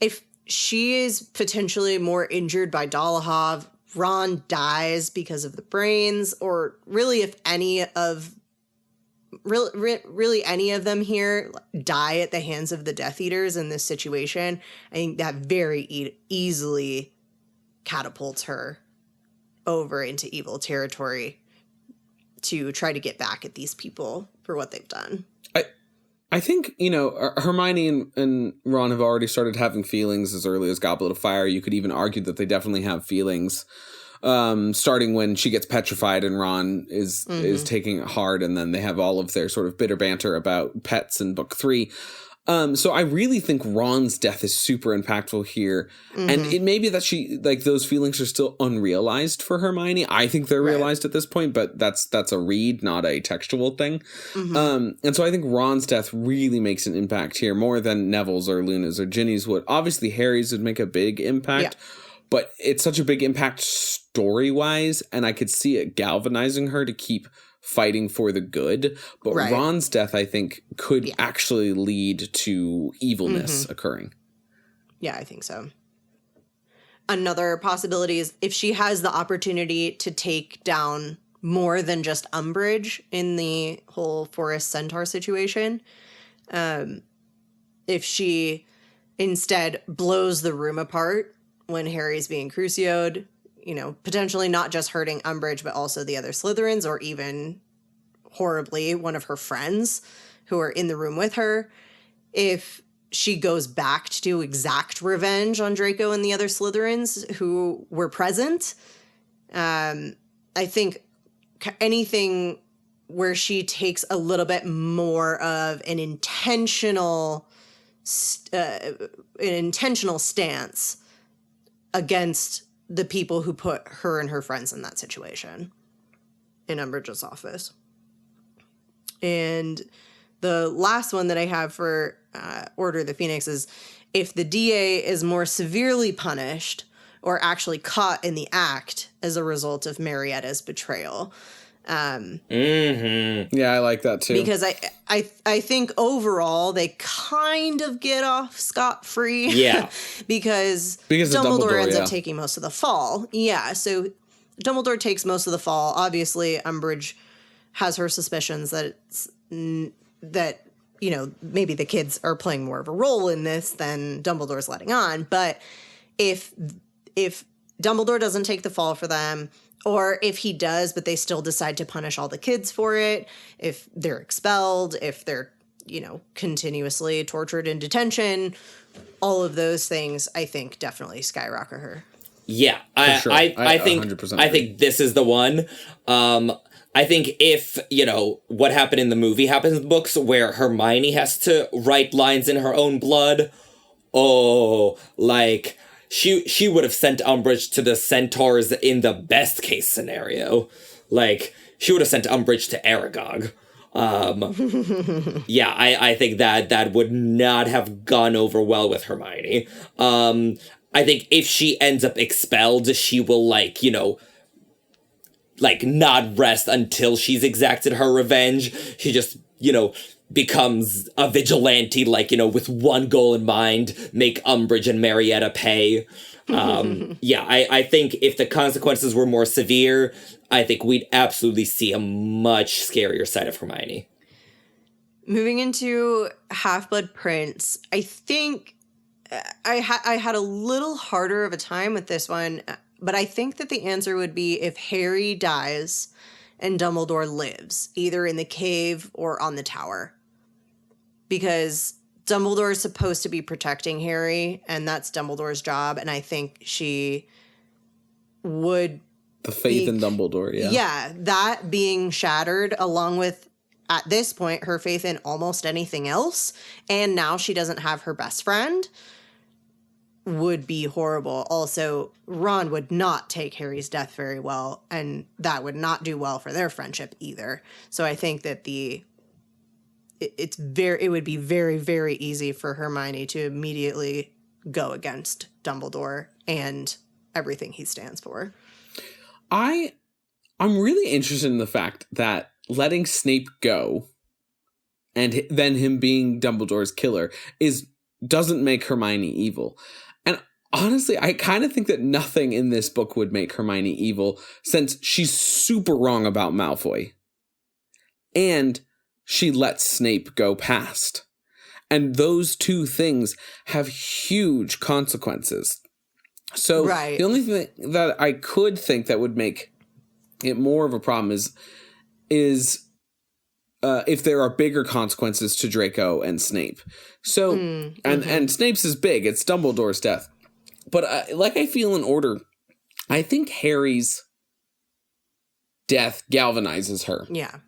Speaker 3: If she is potentially more injured by Dolohov, Ron dies because of the brains, or really if any of really any of them here die at the hands of the Death Eaters in this situation, I think that very easily catapults her over into evil territory to try to get back at these people for what they've done.
Speaker 1: I think, Hermione and Ron have already started having feelings as early as Goblet of Fire. You could even argue that they definitely have feelings, starting when she gets petrified and Ron is taking it hard, and then they have all of their sort of bitter banter about pets in book 3. So I really think Ron's death is super impactful here. And it may be that she, like, those feelings are still unrealized for Hermione. I think they're realized at this point, but that's a read, not a textual thing. And so I think Ron's death really makes an impact here more than Neville's or Luna's or Ginny's would. Obviously, Harry's would make a big impact, but it's such a big impact story-wise, and I could see it galvanizing her to keep fighting for the good. But Ron's death, I think, could actually lead to evilness occurring.
Speaker 3: Yeah, I think so. Another possibility is if she has the opportunity to take down more than just Umbridge in the whole Forest Centaur situation, if she instead blows the room apart when Harry's being crucioed, potentially not just hurting Umbridge, but also the other Slytherins, or even horribly one of her friends who are in the room with her. If she goes back to exact revenge on Draco and the other Slytherins who were present, I think anything where she takes a little bit more of an intentional stance against the people who put her and her friends in that situation in Umbridge's office. And the last one that I have for Order of the Phoenix is if the DA is more severely punished or actually caught in the act as a result of Marietta's betrayal.
Speaker 1: Yeah, I like that too.
Speaker 3: Because I think overall they kind of get off scot-free.
Speaker 1: Yeah.
Speaker 3: because
Speaker 1: Dumbledore
Speaker 3: ends up taking most of the fall. Yeah, so Dumbledore takes most of the fall. Obviously, Umbridge has her suspicions that maybe the kids are playing more of a role in this than Dumbledore's letting on. But if Dumbledore doesn't take the fall for them, or if he does, but they still decide to punish all the kids for it, if they're expelled, if they're, continuously tortured in detention, all of those things, I think, definitely skyrocket her.
Speaker 4: Yeah, I think 100% I think this is the one. I think if, what happened in the movie happens in the books where Hermione has to write lines in her own blood, she would have sent Umbridge to the Centaurs in the best case scenario. Like, she would have sent Umbridge to Aragog. Yeah, I think that would not have gone over well with Hermione. I think if she ends up expelled, she will, not rest until she's exacted her revenge. She just, becomes a vigilante, with one goal in mind, make Umbridge and Marietta pay. I think if the consequences were more severe, I think we'd absolutely see a much scarier side of Hermione.
Speaker 3: Moving into Half-Blood Prince, I think I had a little harder of a time with this one, but I think that the answer would be if Harry dies and Dumbledore lives, either in the cave or on the tower. Because Dumbledore is supposed to be protecting Harry, and that's Dumbledore's job, and I think she would...
Speaker 1: The faith in Dumbledore, yeah.
Speaker 3: Yeah, that being shattered, along with, at this point, her faith in almost anything else, and now she doesn't have her best friend. would be horrible. Also, Ron would not take Harry's death very well, and that would not do well for their friendship either. So I think that it would be very, very easy for Hermione to immediately go against Dumbledore and everything he stands for.
Speaker 1: I'm really interested in the fact that letting Snape go and then him being Dumbledore's killer doesn't make Hermione evil. And honestly, I kind of think that nothing in this book would make Hermione evil, since she's super wrong about Malfoy. And she lets Snape go past. And those two things have huge consequences. So
Speaker 3: right.
Speaker 1: The only thing that I could think that would make it more of a problem is if there are bigger consequences to Draco and Snape. So, and Snape's is big. It's Dumbledore's death. But I feel in order, I think Harry's death galvanizes her.
Speaker 3: Yeah.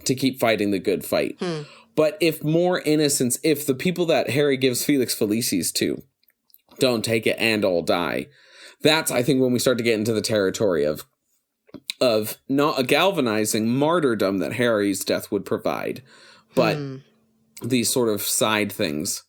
Speaker 1: To keep fighting the good fight. But if the people that Harry gives Felix Felicis to don't take it and all die, that's, I think, when we start to get into the territory of not a galvanizing martyrdom that Harry's death would provide, but these sort of side things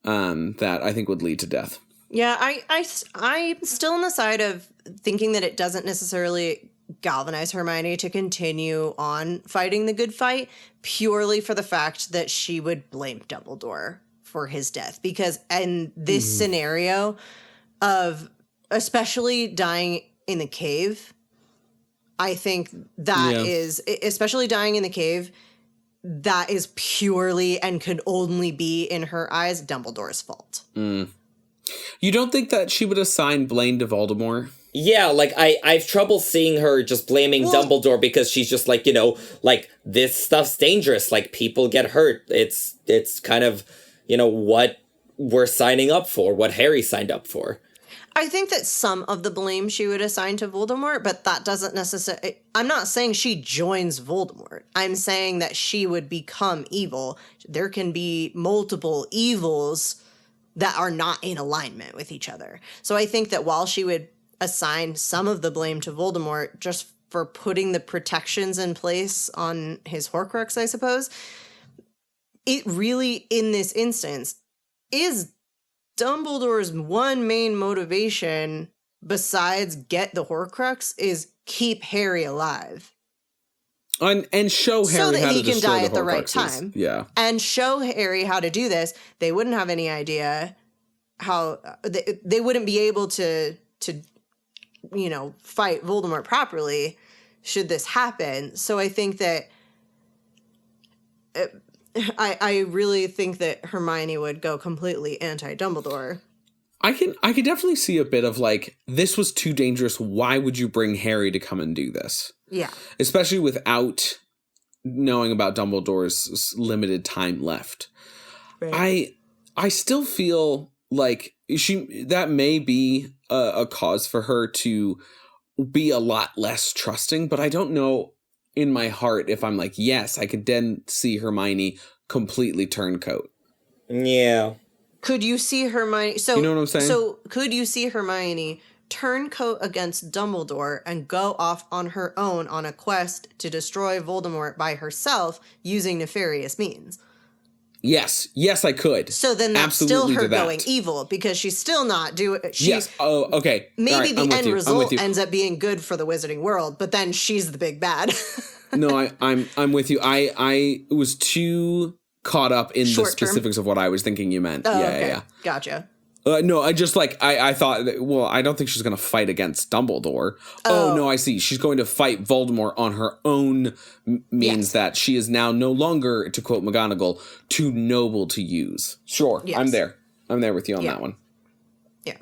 Speaker 1: that I think would lead to death.
Speaker 3: Yeah, I'm still on the side of thinking that it doesn't necessarily galvanize Hermione to continue on fighting the good fight, purely for the fact that she would blame Dumbledore for his death. Because in this scenario of especially dying in the cave, I think that is, especially dying in the cave, that is purely and could only be, in her eyes, Dumbledore's fault.
Speaker 1: You don't think that she would assign blame to Voldemort?
Speaker 4: Yeah, I've trouble seeing her just blaming Dumbledore, because she's just this stuff's dangerous. People get hurt. It's kind of, what we're signing up for, what Harry signed up for.
Speaker 3: I think that some of the blame she would assign to Voldemort, but that doesn't necessarily... I'm not saying she joins Voldemort. I'm saying that she would become evil. There can be multiple evils that are not in alignment with each other. So I think that while she would assign some of the blame to Voldemort just for putting the protections in place on his Horcrux, I suppose, it really, in this instance, is Dumbledore's one main motivation besides get the Horcrux is keep Harry alive.
Speaker 1: And show Harry
Speaker 3: so that
Speaker 1: how
Speaker 3: he
Speaker 1: to
Speaker 3: can die
Speaker 1: the
Speaker 3: at the right
Speaker 1: Horcruxes.
Speaker 3: time.
Speaker 1: Yeah.
Speaker 3: And show Harry how to do this. They wouldn't have any idea how... They wouldn't be able to fight Voldemort properly should this happen. So I think that... I really think that Hermione would go completely anti-Dumbledore.
Speaker 1: I can definitely see a bit of this was too dangerous. Why would you bring Harry to come and do this?
Speaker 3: Yeah.
Speaker 1: Especially without knowing about Dumbledore's limited time left. Right. I still feel like that may be a cause for her to be a lot less trusting, but I don't know in my heart if I'm yes, I could then see Hermione completely turncoat.
Speaker 4: Yeah.
Speaker 3: Could you see Hermione... So,
Speaker 1: you know what I'm saying?
Speaker 3: So could you see Hermione turncoat against Dumbledore and go off on her own on a quest to destroy Voldemort by herself using nefarious means?
Speaker 1: Yes, I could.
Speaker 3: So then that's
Speaker 1: absolutely
Speaker 3: still her going evil, because she's still not doing...
Speaker 1: Yes, oh, okay.
Speaker 3: Maybe the end result ends up being good for the Wizarding World, but then she's the big bad.
Speaker 1: No, I'm with you. I was too caught up in the specifics of what I was thinking you meant.
Speaker 3: Oh,
Speaker 1: yeah,
Speaker 3: okay.
Speaker 1: yeah.
Speaker 3: Gotcha.
Speaker 1: No, I just I thought, I don't think she's going to fight against Dumbledore. Oh, no, I see. She's going to fight Voldemort on her own means that she is now no longer, to quote McGonagall, too noble to use. Sure, yes. I'm there. I'm there with you on that one.
Speaker 3: Yeah.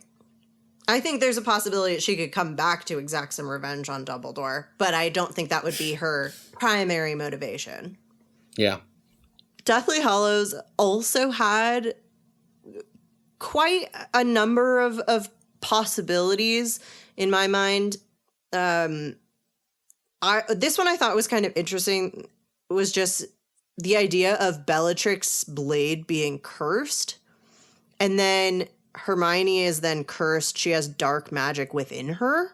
Speaker 3: I think there's a possibility that she could come back to exact some revenge on Dumbledore, but I don't think that would be her primary motivation.
Speaker 1: Yeah.
Speaker 3: Deathly Hallows also had quite a number of possibilities in my mind. This one I thought was kind of interesting. It was just the idea of Bellatrix's blade being cursed. And then Hermione is then cursed, she has dark magic within her,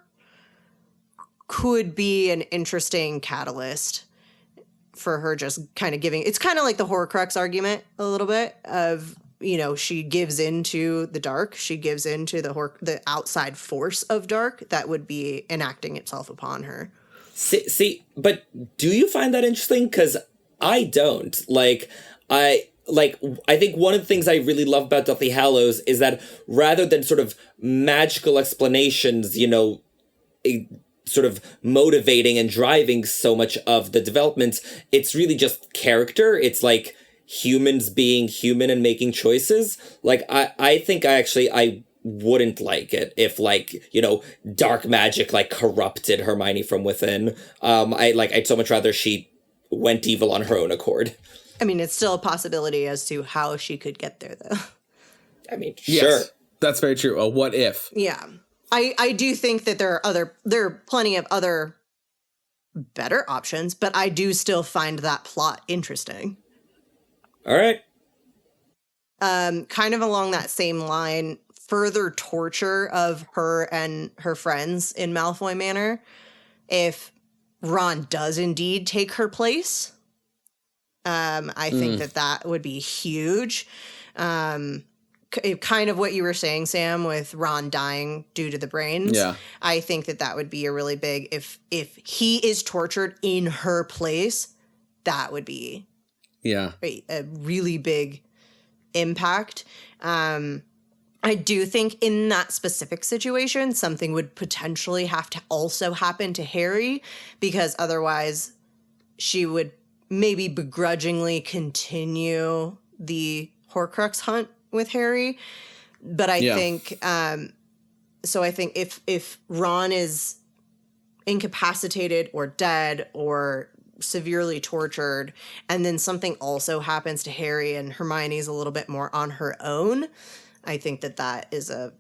Speaker 3: could be an interesting catalyst for her just kind of giving. It's kind of like the Horcrux argument a little bit of, she gives into the dark. She gives into the outside force of dark that would be enacting itself upon her.
Speaker 4: See, but do you find that interesting? Because I don't. I think one of the things I really love about Deathly Hallows is that rather than sort of magical explanations, sort of motivating and driving so much of the development, it's really just character. It's like humans being human and making choices. I think I wouldn't like it if dark magic corrupted Hermione from within. I'd so much rather she went evil on her own accord.
Speaker 3: I mean, it's still a possibility as to how she could get there, though.
Speaker 4: I mean,
Speaker 1: yes,
Speaker 4: sure.
Speaker 1: That's very true. A what if?
Speaker 3: Yeah. I do think that there are plenty of other better options, but I do still find that plot interesting.
Speaker 4: All right.
Speaker 3: Kind of along that same line, further torture of her and her friends in Malfoy Manor. If Ron does indeed take her place, I think that would be huge. Kind of what you were saying, Sam, with Ron dying due to the brains.
Speaker 1: Yeah.
Speaker 3: I think that would be a really big, if he is tortured in her place, that would be a really big impact. I do think in that specific situation, something would potentially have to also happen to Harry, because otherwise she would maybe begrudgingly continue the Horcrux hunt with Harry. But I think, so I think if Ron is incapacitated or dead or severely tortured, and then something also happens to Harry and Hermione's a little bit more on her own, I think that is a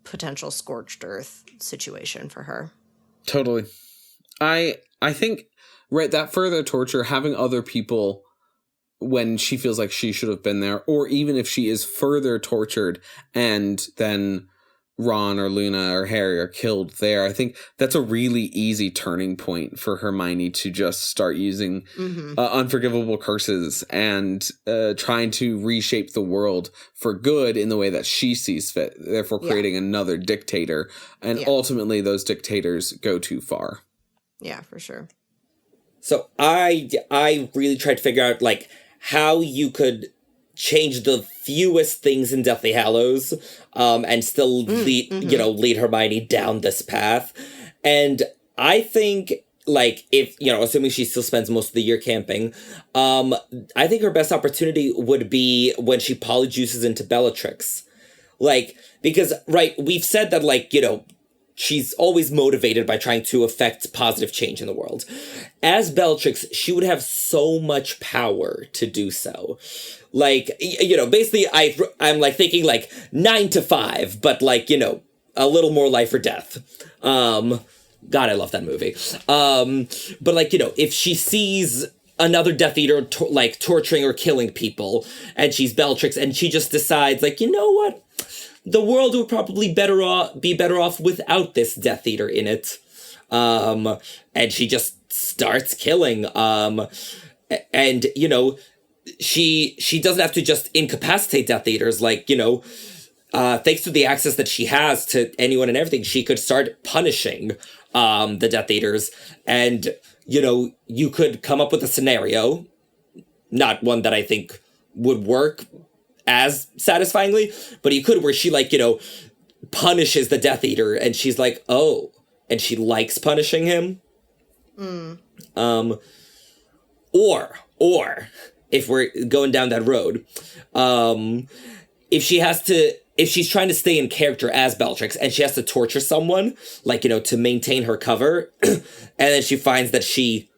Speaker 3: potential scorched earth situation for her.
Speaker 1: Totally. I think, right, that further torture, having other people when she feels like she should have been there, or even if she is further tortured and then Ron or Luna or Harry are killed there, I think that's a really easy turning point for Hermione to just start using unforgivable curses and trying to reshape the world for good in the way that she sees fit, therefore creating another dictator. And ultimately those dictators go too far.
Speaker 3: Yeah, for sure.
Speaker 4: So I really tried to figure out how you could change the fewest things in Deathly Hallows, and still lead Hermione down this path. And I think, if, assuming she still spends most of the year camping, I think her best opportunity would be when she polyjuices into Bellatrix. Because, right, we've said that, she's always motivated by trying to affect positive change in the world. As Bellatrix, she would have so much power to do so. Basically, I'm thinking 9 to 5, but a little more life or death. God, I love that movie. But if she sees another Death Eater torturing or killing people, and she's Bellatrix, and she just decides you know what? The world would probably be better off without this Death Eater in it. And she just starts killing. And, she doesn't have to just incapacitate Death Eaters. Thanks to the access that she has to anyone and everything, she could start punishing the Death Eaters. And, you could come up with a scenario, not one that I think would work as satisfyingly, but you could where she punishes the Death Eater and she's oh, and she likes punishing him. Or if we're going down that road, if she's trying to stay in character as Bellatrix and she has to torture someone, to maintain her cover, and then she finds that she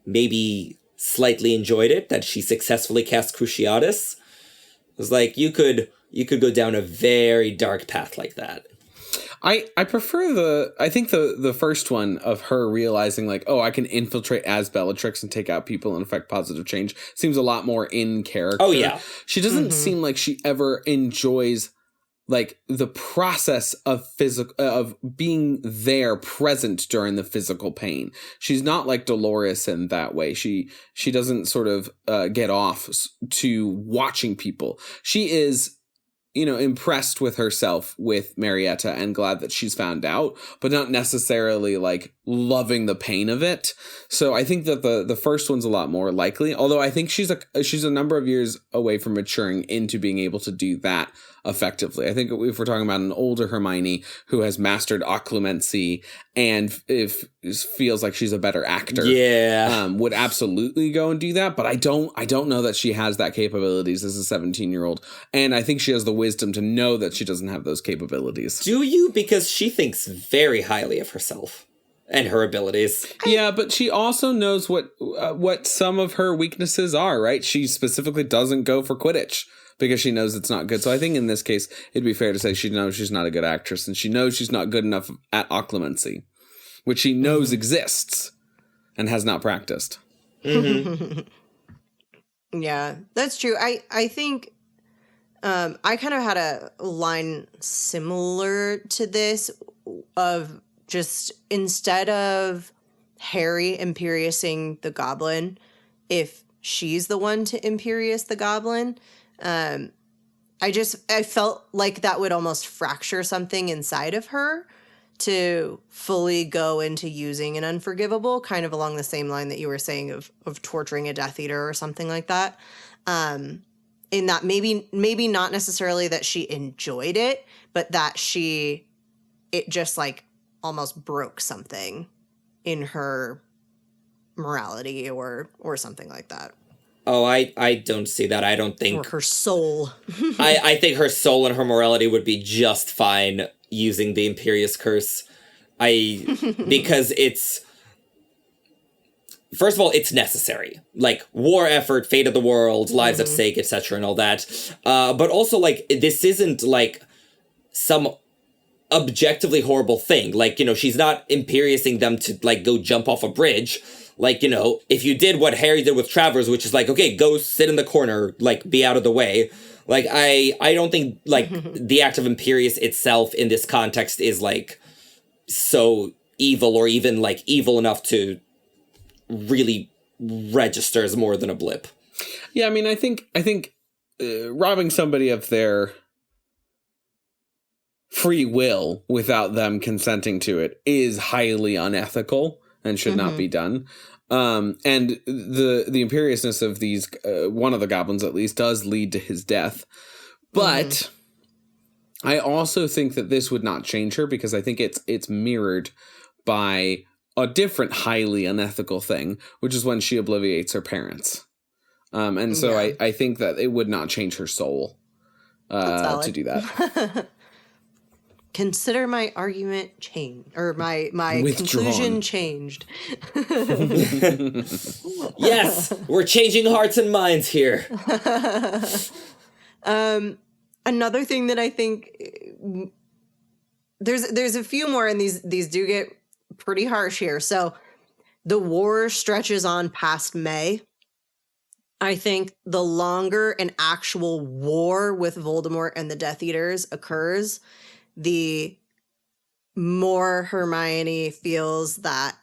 Speaker 4: maybe slightly enjoyed it, that she successfully cast Cruciatus. It was you could go down a very dark path like that.
Speaker 1: I prefer I think the first one of her realizing I can infiltrate as Bellatrix and take out people and affect positive change seems a lot more in character.
Speaker 4: Oh yeah.
Speaker 1: She doesn't seem like she ever enjoys like the process of being there present during the physical pain. She's not like Dolores in that way. She doesn't sort of get off to watching people. She is, impressed with herself with Marietta and glad that she's found out, but not necessarily like loving the pain of it. So I think that the first one's a lot more likely, although I think she's a number of years away from maturing into being able to do that effectively. I think if we're talking about an older Hermione who has mastered occlumency and if feels like she's a better actor, would absolutely go and do that. But I don't know that she has that capabilities as a 17-year-old. And I think she has the wisdom to know that she doesn't have those capabilities.
Speaker 4: Do you? Because she thinks very highly of herself and her abilities.
Speaker 1: Yeah, but she also knows what some of her weaknesses are, right? She specifically doesn't go for Quidditch because she knows it's not good. So I think in this case, it'd be fair to say she knows she's not a good actress and she knows she's not good enough at occlumency, which she knows exists and has not practiced.
Speaker 4: Mm-hmm.
Speaker 3: Yeah, that's true. I think I kind of had a line similar to this of just instead of Harry imperiousing the goblin, if she's the one to imperious the goblin, I felt like that would almost fracture something inside of her to fully go into using an unforgivable, kind of along the same line that you were saying of torturing a Death Eater or something like that. In that maybe not necessarily that she enjoyed it, but that it just like almost broke something in her morality or something like that.
Speaker 4: Oh, I don't see that. I don't think...
Speaker 3: Or her soul.
Speaker 4: I think her soul and her morality would be just fine using the Imperious Curse. Because it's... First of all, it's necessary. Like, war effort, fate of the world, lives at stake, etc. and all that. But also, like, this isn't, like, some objectively horrible thing. Like, she's not imperiousing them to, like, go jump off a bridge. Like, if you did what Harry did with Travers, which is like, okay, go sit in the corner, like, be out of the way. Like, I don't think, like, the act of Imperious itself in this context is, like, so evil or even, like, evil enough to really register as more than a blip.
Speaker 1: Yeah, I mean, I think robbing somebody of their free will without them consenting to it is highly unethical and should not be done. And the imperiousness of these, one of the goblins at least, does lead to his death. But I also think that this would not change her because I think it's mirrored by a different highly unethical thing, which is when she obliviates her parents. And so I think that it would not change her soul to do that.
Speaker 3: Consider my argument changed, or my conclusion changed.
Speaker 4: Yes, we're changing hearts and minds here.
Speaker 3: Another thing that I think there's a few more, and these do get pretty harsh here. So the war stretches on past May. I think the longer an actual war with Voldemort and the Death Eaters occurs, the more Hermione feels that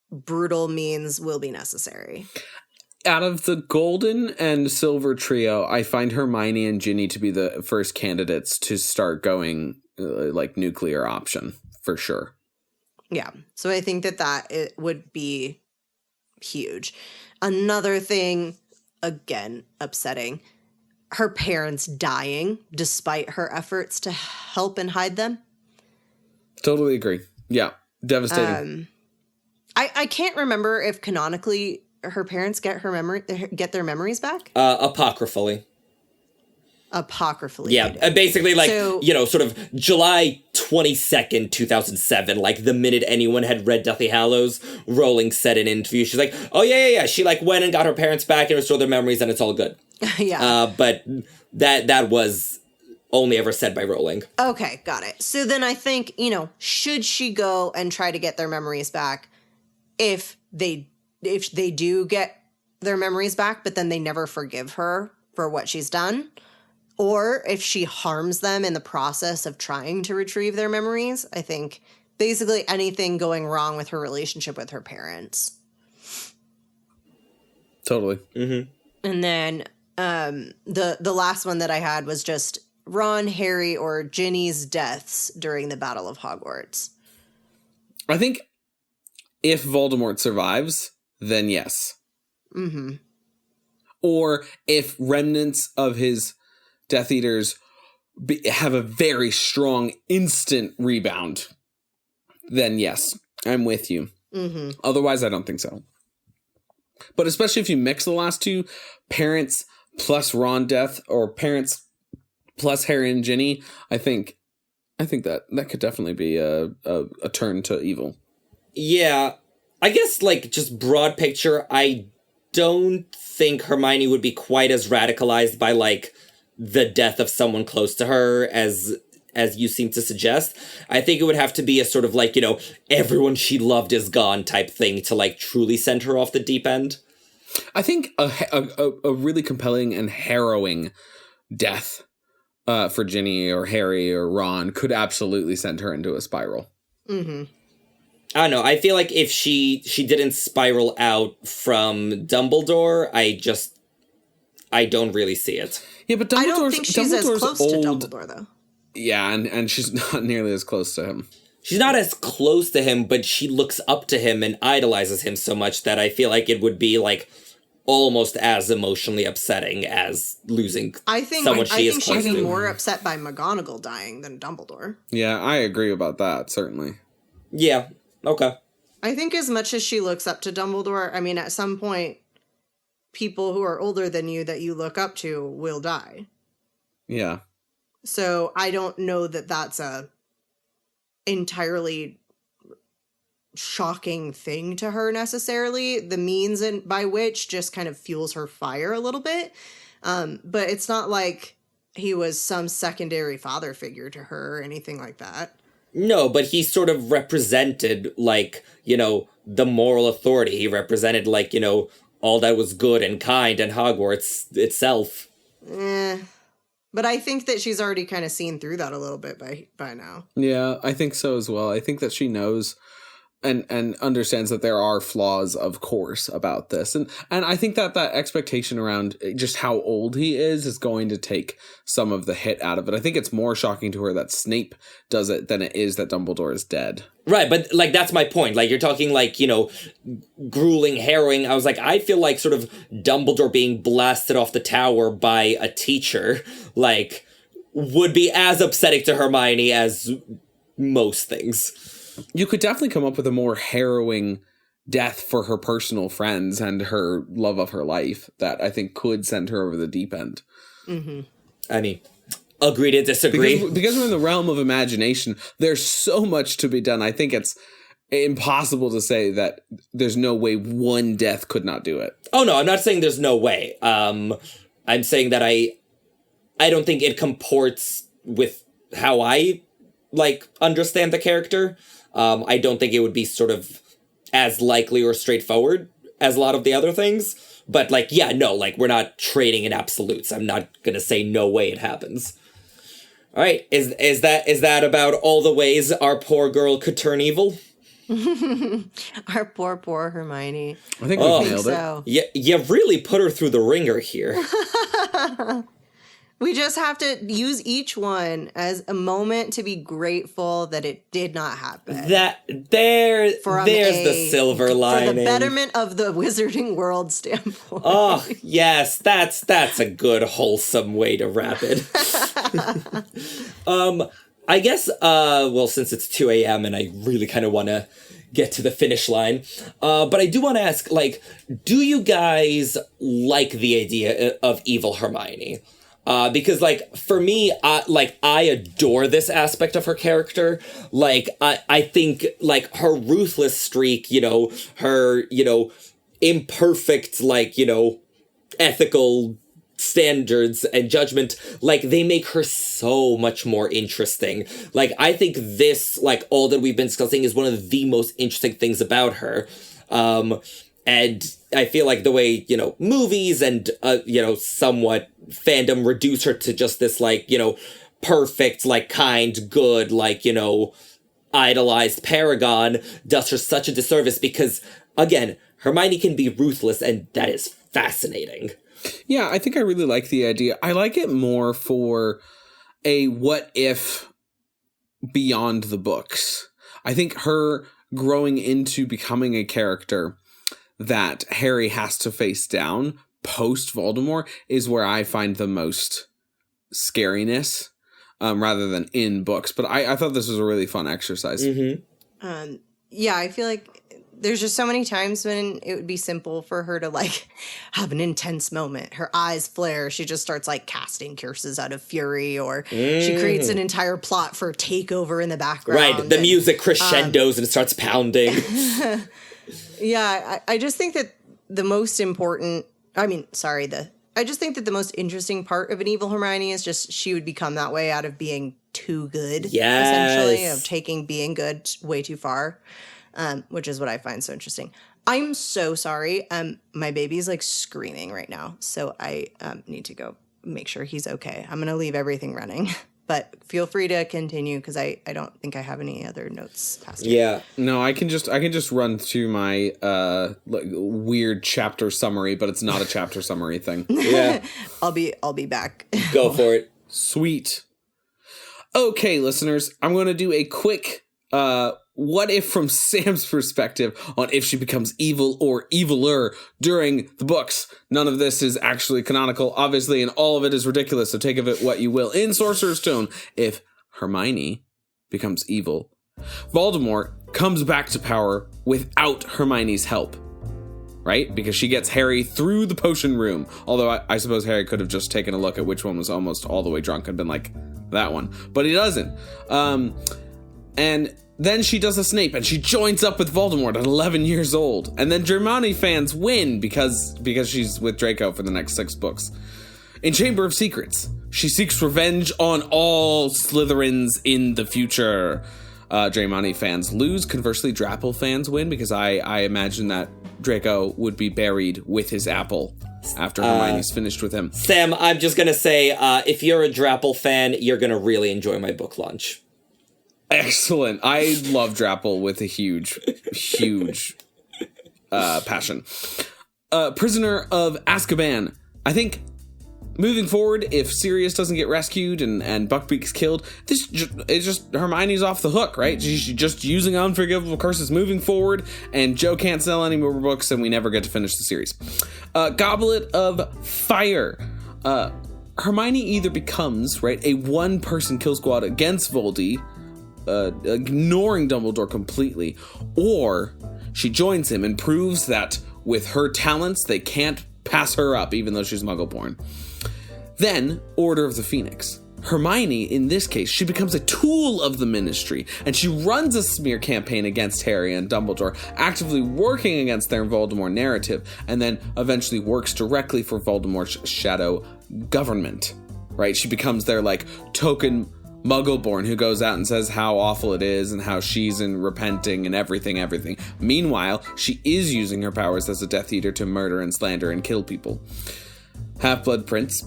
Speaker 3: brutal means will be necessary.
Speaker 1: Out of the Golden and Silver trio, I find Hermione and Ginny to be the first candidates to start going like nuclear option for sure.
Speaker 3: Yeah. So I think that it would be huge. Another thing, again, upsetting, her parents dying despite her efforts to help and hide them.
Speaker 1: Totally agree. Yeah. Devastating.
Speaker 3: I can't remember if canonically her parents get their memories back.
Speaker 4: Apocryphally. Yeah, basically, like, sort of July 22nd, 2007, like, the minute anyone had read Deathly Hallows, Rowling said in an interview, she's like, oh, yeah, she, like, went and got her parents back and restored their memories, and it's all good.
Speaker 3: Yeah.
Speaker 4: But that was only ever said by Rowling.
Speaker 3: Okay, got it. So then I think, should she go and try to get their memories back if they do get their memories back, but then they never forgive her for what she's done? or if she harms them in the process of trying to retrieve their memories. I think basically anything going wrong with her relationship with her parents.
Speaker 1: Totally.
Speaker 3: And then the last one that I had was just Ron, Harry, or Ginny's deaths during the Battle of Hogwarts.
Speaker 1: I think if Voldemort survives, then yes. Or if remnants of his Death Eaters have a very strong instant rebound, then yes, I'm with you. Otherwise, I don't think so. But especially if you mix the last two, parents plus Ron death, or parents plus Harry and Ginny, I think that could definitely be a turn to evil.
Speaker 4: Yeah, I guess, like, just broad picture, I don't think Hermione would be quite as radicalized by, like, the death of someone close to her as you seem to suggest. I think it would have to be a sort of, like, you know, everyone she loved is gone type thing to, like, truly send her off the deep end.
Speaker 1: I think a really compelling and harrowing death for Ginny or Harry or Ron could absolutely send her into a spiral.
Speaker 4: I don't know. I feel like if she didn't spiral out from Dumbledore, I don't really see it.
Speaker 1: Yeah, but
Speaker 3: I don't think she's as
Speaker 1: Dumbledore's
Speaker 3: close to Dumbledore, though.
Speaker 1: Yeah, and she's not nearly as close to him.
Speaker 4: She's not as close to him, but she looks up to him and idolizes him so much that I feel like it would be, like, almost as emotionally upsetting as losing someone she is close to.
Speaker 3: she'd be more upset by McGonagall dying than Dumbledore.
Speaker 1: Yeah, I agree about that, certainly.
Speaker 4: Yeah, okay.
Speaker 3: I think as much as she looks up to Dumbledore, I mean, at some point, people who are older than you that you look up to will die.
Speaker 1: Yeah.
Speaker 3: So I don't know that that's a entirely shocking thing to her necessarily. The means by which just kind of fuels her fire a little bit. But it's not like he was some secondary father figure to her or anything like that.
Speaker 4: No, but he sort of represented, like, you know, the moral authority. He represented, like, you know, all that was good and kind and Hogwarts itself.
Speaker 3: But I think that she's already kind of seen through that a little bit by now.
Speaker 1: Yeah, I think so as well. I think that she knows and understands that there are flaws, of course, about this. And I think that expectation around just how old he is going to take some of the hit out of it. I think it's more shocking to her that Snape does it than it is that Dumbledore is dead.
Speaker 4: Right, but, like, that's my point. Like, you're talking, like, you know, grueling, harrowing. I was like, I feel like sort of Dumbledore being blasted off the tower by a teacher, like, would be as upsetting to Hermione as most things.
Speaker 1: You could definitely come up with a more harrowing death for her personal friends and her love of her life that I think could send her over the deep end.
Speaker 4: I mean, agree to disagree.
Speaker 1: Because we're in the realm of imagination, there's so much to be done. I think it's impossible to say that there's no way one death could not do it.
Speaker 4: Oh, no, I'm not saying there's no way. I'm saying that I don't think it comports with how I, like, understand the character. I don't think it would be sort of as likely or straightforward as a lot of the other things. But, like, yeah, no, like, we're not trading in absolutes. I'm not gonna say no way it happens. All right, is that about all the ways our poor girl could turn evil?
Speaker 3: Our poor Hermione.
Speaker 1: I think we nailed it.
Speaker 4: Yeah, you really put her through the ringer here.
Speaker 3: We just have to use each one as a moment to be grateful that it did not happen.
Speaker 4: There's the silver lining.
Speaker 3: For the betterment of the wizarding world standpoint.
Speaker 4: Oh, yes, that's a good, wholesome way to wrap it. I guess, well, since it's 2 a.m. and I really kind of want to get to the finish line, but I do want to ask, like, do you guys like the idea of evil Hermione? Because, like, for me, I adore this aspect of her character. Like, I think, like, her ruthless streak, you know, her, you know, imperfect, like, you know, ethical standards and judgment, like, they make her so much more interesting. Like, I think this, like, all that we've been discussing is one of the most interesting things about her. And I feel like the way, movies and, somewhat fandom reduce her to just this, perfect, kind, good, idolized paragon does her such a disservice because, again, Hermione can be ruthless, and that is fascinating.
Speaker 1: Yeah, I think I really like the idea. I like it more for a what if beyond the books. I think her growing into becoming a character that Harry has to face down post Voldemort is where I find the most scariness, rather than in books. But I thought this was a really fun exercise.
Speaker 4: Mm-hmm.
Speaker 3: Yeah, I feel like there's just so many times when it would be simple for her to have an intense moment. Her eyes flare. She just starts casting curses out of fury, or she creates an entire plot for takeover in the background.
Speaker 4: Right. The music crescendos and it starts pounding.
Speaker 3: Yeah, I just think that the most important, I just think that the most interesting part of an evil Hermione is just she would become that way out of being too good.
Speaker 4: Yes.
Speaker 3: Essentially, of taking being good way too far, which is what I find so interesting. I'm so sorry. My baby's screaming right now, so I need to go make sure he's okay. I'm going to leave everything running. But feel free to continue because I don't think I have any other notes past it.
Speaker 4: Yeah.
Speaker 1: No, I can just run through my weird chapter summary, but it's not a chapter summary thing.
Speaker 4: Yeah.
Speaker 3: I'll be back.
Speaker 4: Go for it.
Speaker 1: Sweet. Okay, listeners, I'm going to do a quick what if from Sam's perspective on if she becomes evil or eviler during the books. None of this is actually canonical, obviously, and all of it is ridiculous, so take of it what you will. In Sorcerer's Stone, if Hermione becomes evil, Voldemort comes back to power without Hermione's help, right? Because she gets Harry through the potion room, although I suppose Harry could have just taken a look at which one was almost all the way drunk and been like, that one. But he doesn't. And then she does a Snape, and she joins up with Voldemort at 11 years old. And then Hermione fans win because she's with Draco for the next 6 books. In Chamber of Secrets, she seeks revenge on all Slytherins in the future. Hermione fans lose. Conversely, Drapple fans win because I imagine that Draco would be buried with his apple after Hermione's finished with him.
Speaker 4: Sam, I'm just going to say, if you're a Drapple fan, you're going to really enjoy my book launch.
Speaker 1: Excellent. I love Drapple with a huge passion. Prisoner of Azkaban. I think moving forward, if Sirius doesn't get rescued and Buckbeak's killed, this is just Hermione's off the hook, right? She's just using unforgivable curses moving forward, and Joe can't sell any more books, and we never get to finish the series. Goblet of Fire. Hermione either becomes, right, a one-person kill squad against Voldy, ignoring Dumbledore completely, or she joins him and proves that with her talents they can't pass her up even though she's Muggle-born. Then Order of the Phoenix. Hermione, in this case, she becomes a tool of the Ministry, and she runs a smear campaign against Harry and Dumbledore, actively working against their Voldemort narrative, and then eventually works directly for Voldemort's shadow government, right? She becomes their, token Muggle-born who goes out and says how awful it is and how she's in repenting and everything. Meanwhile, she is using her powers as a Death Eater to murder and slander and kill people. Half-Blood Prince.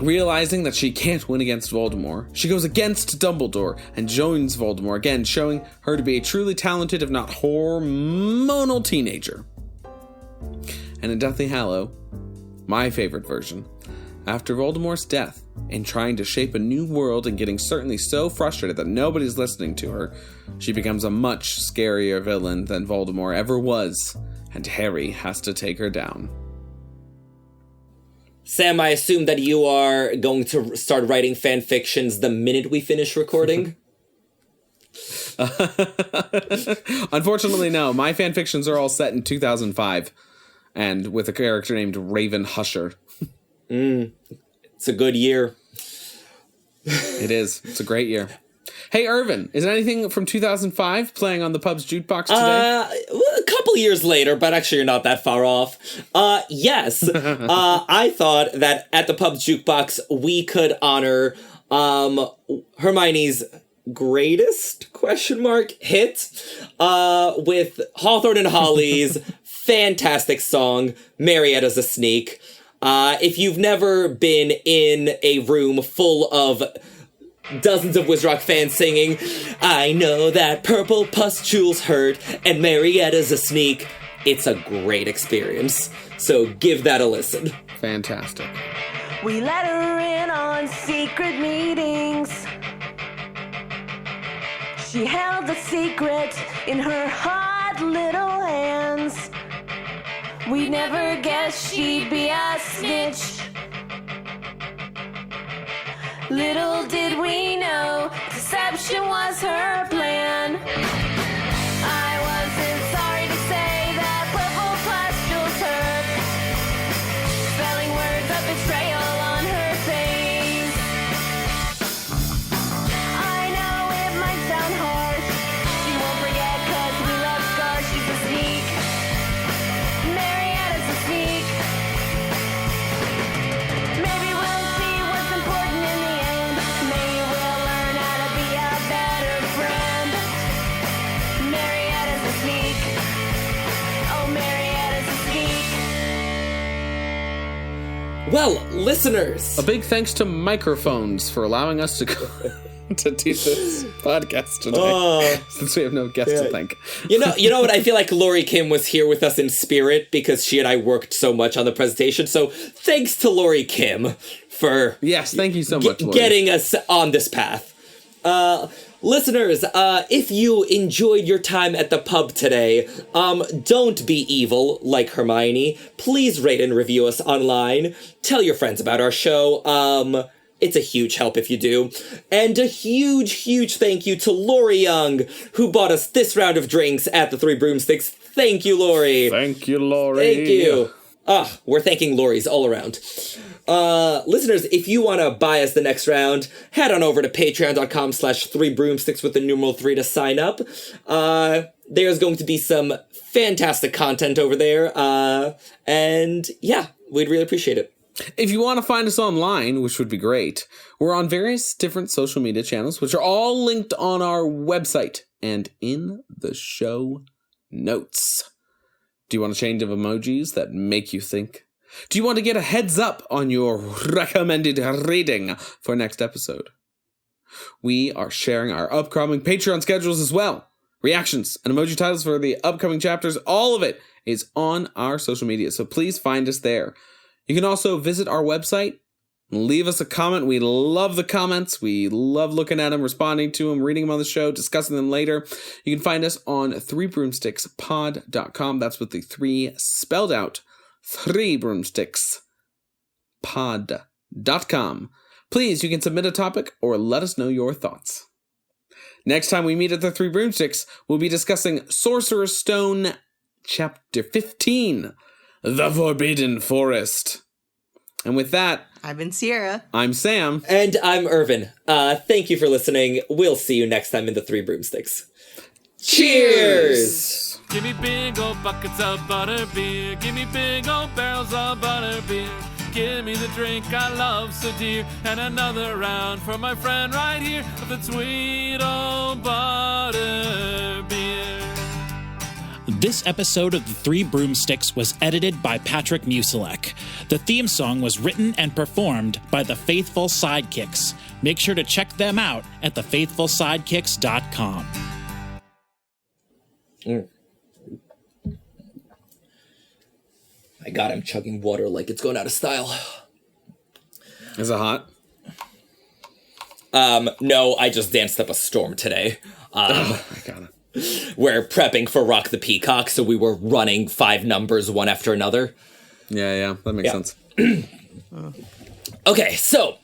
Speaker 1: Realizing that she can't win against Voldemort, she goes against Dumbledore and joins Voldemort, again showing her to be a truly talented, if not hormonal teenager. And in Deathly Hallow, my favorite version, after Voldemort's death, in trying to shape a new world and getting certainly so frustrated that nobody's listening to her, she becomes a much scarier villain than Voldemort ever was, and Harry has to take her down.
Speaker 4: Sam, I assume that you are going to start writing fan fictions the minute we finish recording?
Speaker 1: Unfortunately, no. My fan fictions are all set in 2005, and with a character named Raven Husher.
Speaker 4: It's a good year.
Speaker 1: It is. It's a great year. Hey, Irvin, is anything from 2005 playing on the pub's jukebox today?
Speaker 4: A couple years later, but actually you're not that far off. Yes. I thought that at the pub's jukebox we could honor Hermione's greatest hit with Hawthorne and Holly's fantastic song, Marietta's a Sneak. If you've never been in a room full of dozens of Wizrock fans singing, I know that purple pustules hurt and Marietta's a sneak, it's a great experience. So give that a listen.
Speaker 1: Fantastic.
Speaker 6: We let her in on secret meetings. She held the secret in her hot little hands. We never guessed she'd be a snitch. Little did we know, deception was her plan. I wasn't sorry to say that purple pustules hurt. Spelling words of betrayal on her face. I know it might sound harsh. She won't forget 'cause we left scars. She's a sneak. Marietta's a sneak. Maybe we'll see what's important in the end. Maybe we'll learn how to be a better friend. Marietta's a sneak. Oh, Marietta's a sneak.
Speaker 4: Well, listeners,
Speaker 1: A big thanks to microphones for allowing us to to do this podcast today, since we have no guest to thank.
Speaker 4: you know what? I feel like Lori Kim was here with us in spirit because she and I worked so much on the presentation. So thanks to Lori Kim for
Speaker 1: Yes, thank you so much, Lori.
Speaker 4: getting us on this path. Listeners, if you enjoyed your time at the pub today, don't be evil like Hermione. Please rate and review us online. Tell your friends about our show. It's a huge help if you do. And a huge, huge thank you to Lori Young, who bought us this round of drinks at the Three Broomsticks. Thank you, Lori.
Speaker 1: Thank you, Lori.
Speaker 4: Thank you. We're thanking Lori's all around. Listeners, if you want to buy us the next round, head on over to patreon.com/3broomsticks with the numeral 3 to sign up. There's going to be some fantastic content over there. And yeah, we'd really appreciate it.
Speaker 1: If you want to find us online, which would be great, we're on various different social media channels, which are all linked on our website and in the show notes. Do you want a change of emojis that make you think? Do you want to get a heads up on your recommended reading for next episode? We are sharing our upcoming Patreon schedules as well. Reactions and emoji titles for the upcoming chapters, all of it is on our social media, so please find us there. You can also visit our website, leave us a comment. We love the comments. We love looking at them, responding to them, reading them on the show, discussing them later. You can find us on 3broomstickspod.com. That's with the 3 spelled out. 3broomstickspod.com. Please, you can submit a topic or let us know your thoughts. Next time we meet at the 3 Broomsticks, we'll be discussing Sorcerer's Stone, Chapter 15. The Forbidden Forest. And with that,
Speaker 3: I've been Sierra.
Speaker 1: I'm Sam.
Speaker 4: And I'm Irvin. Thank you for listening. We'll see you next time in the 3 Broomsticks. Cheers!
Speaker 2: Give me big old buckets of butterbeer. Give me big old barrels of butterbeer. Give me the drink I love so dear. And another round for my friend right here of the sweet old butterbeer.
Speaker 7: This episode of The 3 Broomsticks was edited by Patrick Musilek. The theme song was written and performed by the Faithful Sidekicks. Make sure to check them out at thefaithfulsidekicks.com.
Speaker 4: My God, I'm chugging water like it's going out of style.
Speaker 1: Is it hot?
Speaker 4: No, I just danced up a storm today.
Speaker 1: I got it.
Speaker 4: We're prepping for Rock the Peacock, so we were running 5 numbers one after another.
Speaker 1: Yeah, that makes sense.
Speaker 4: Okay, so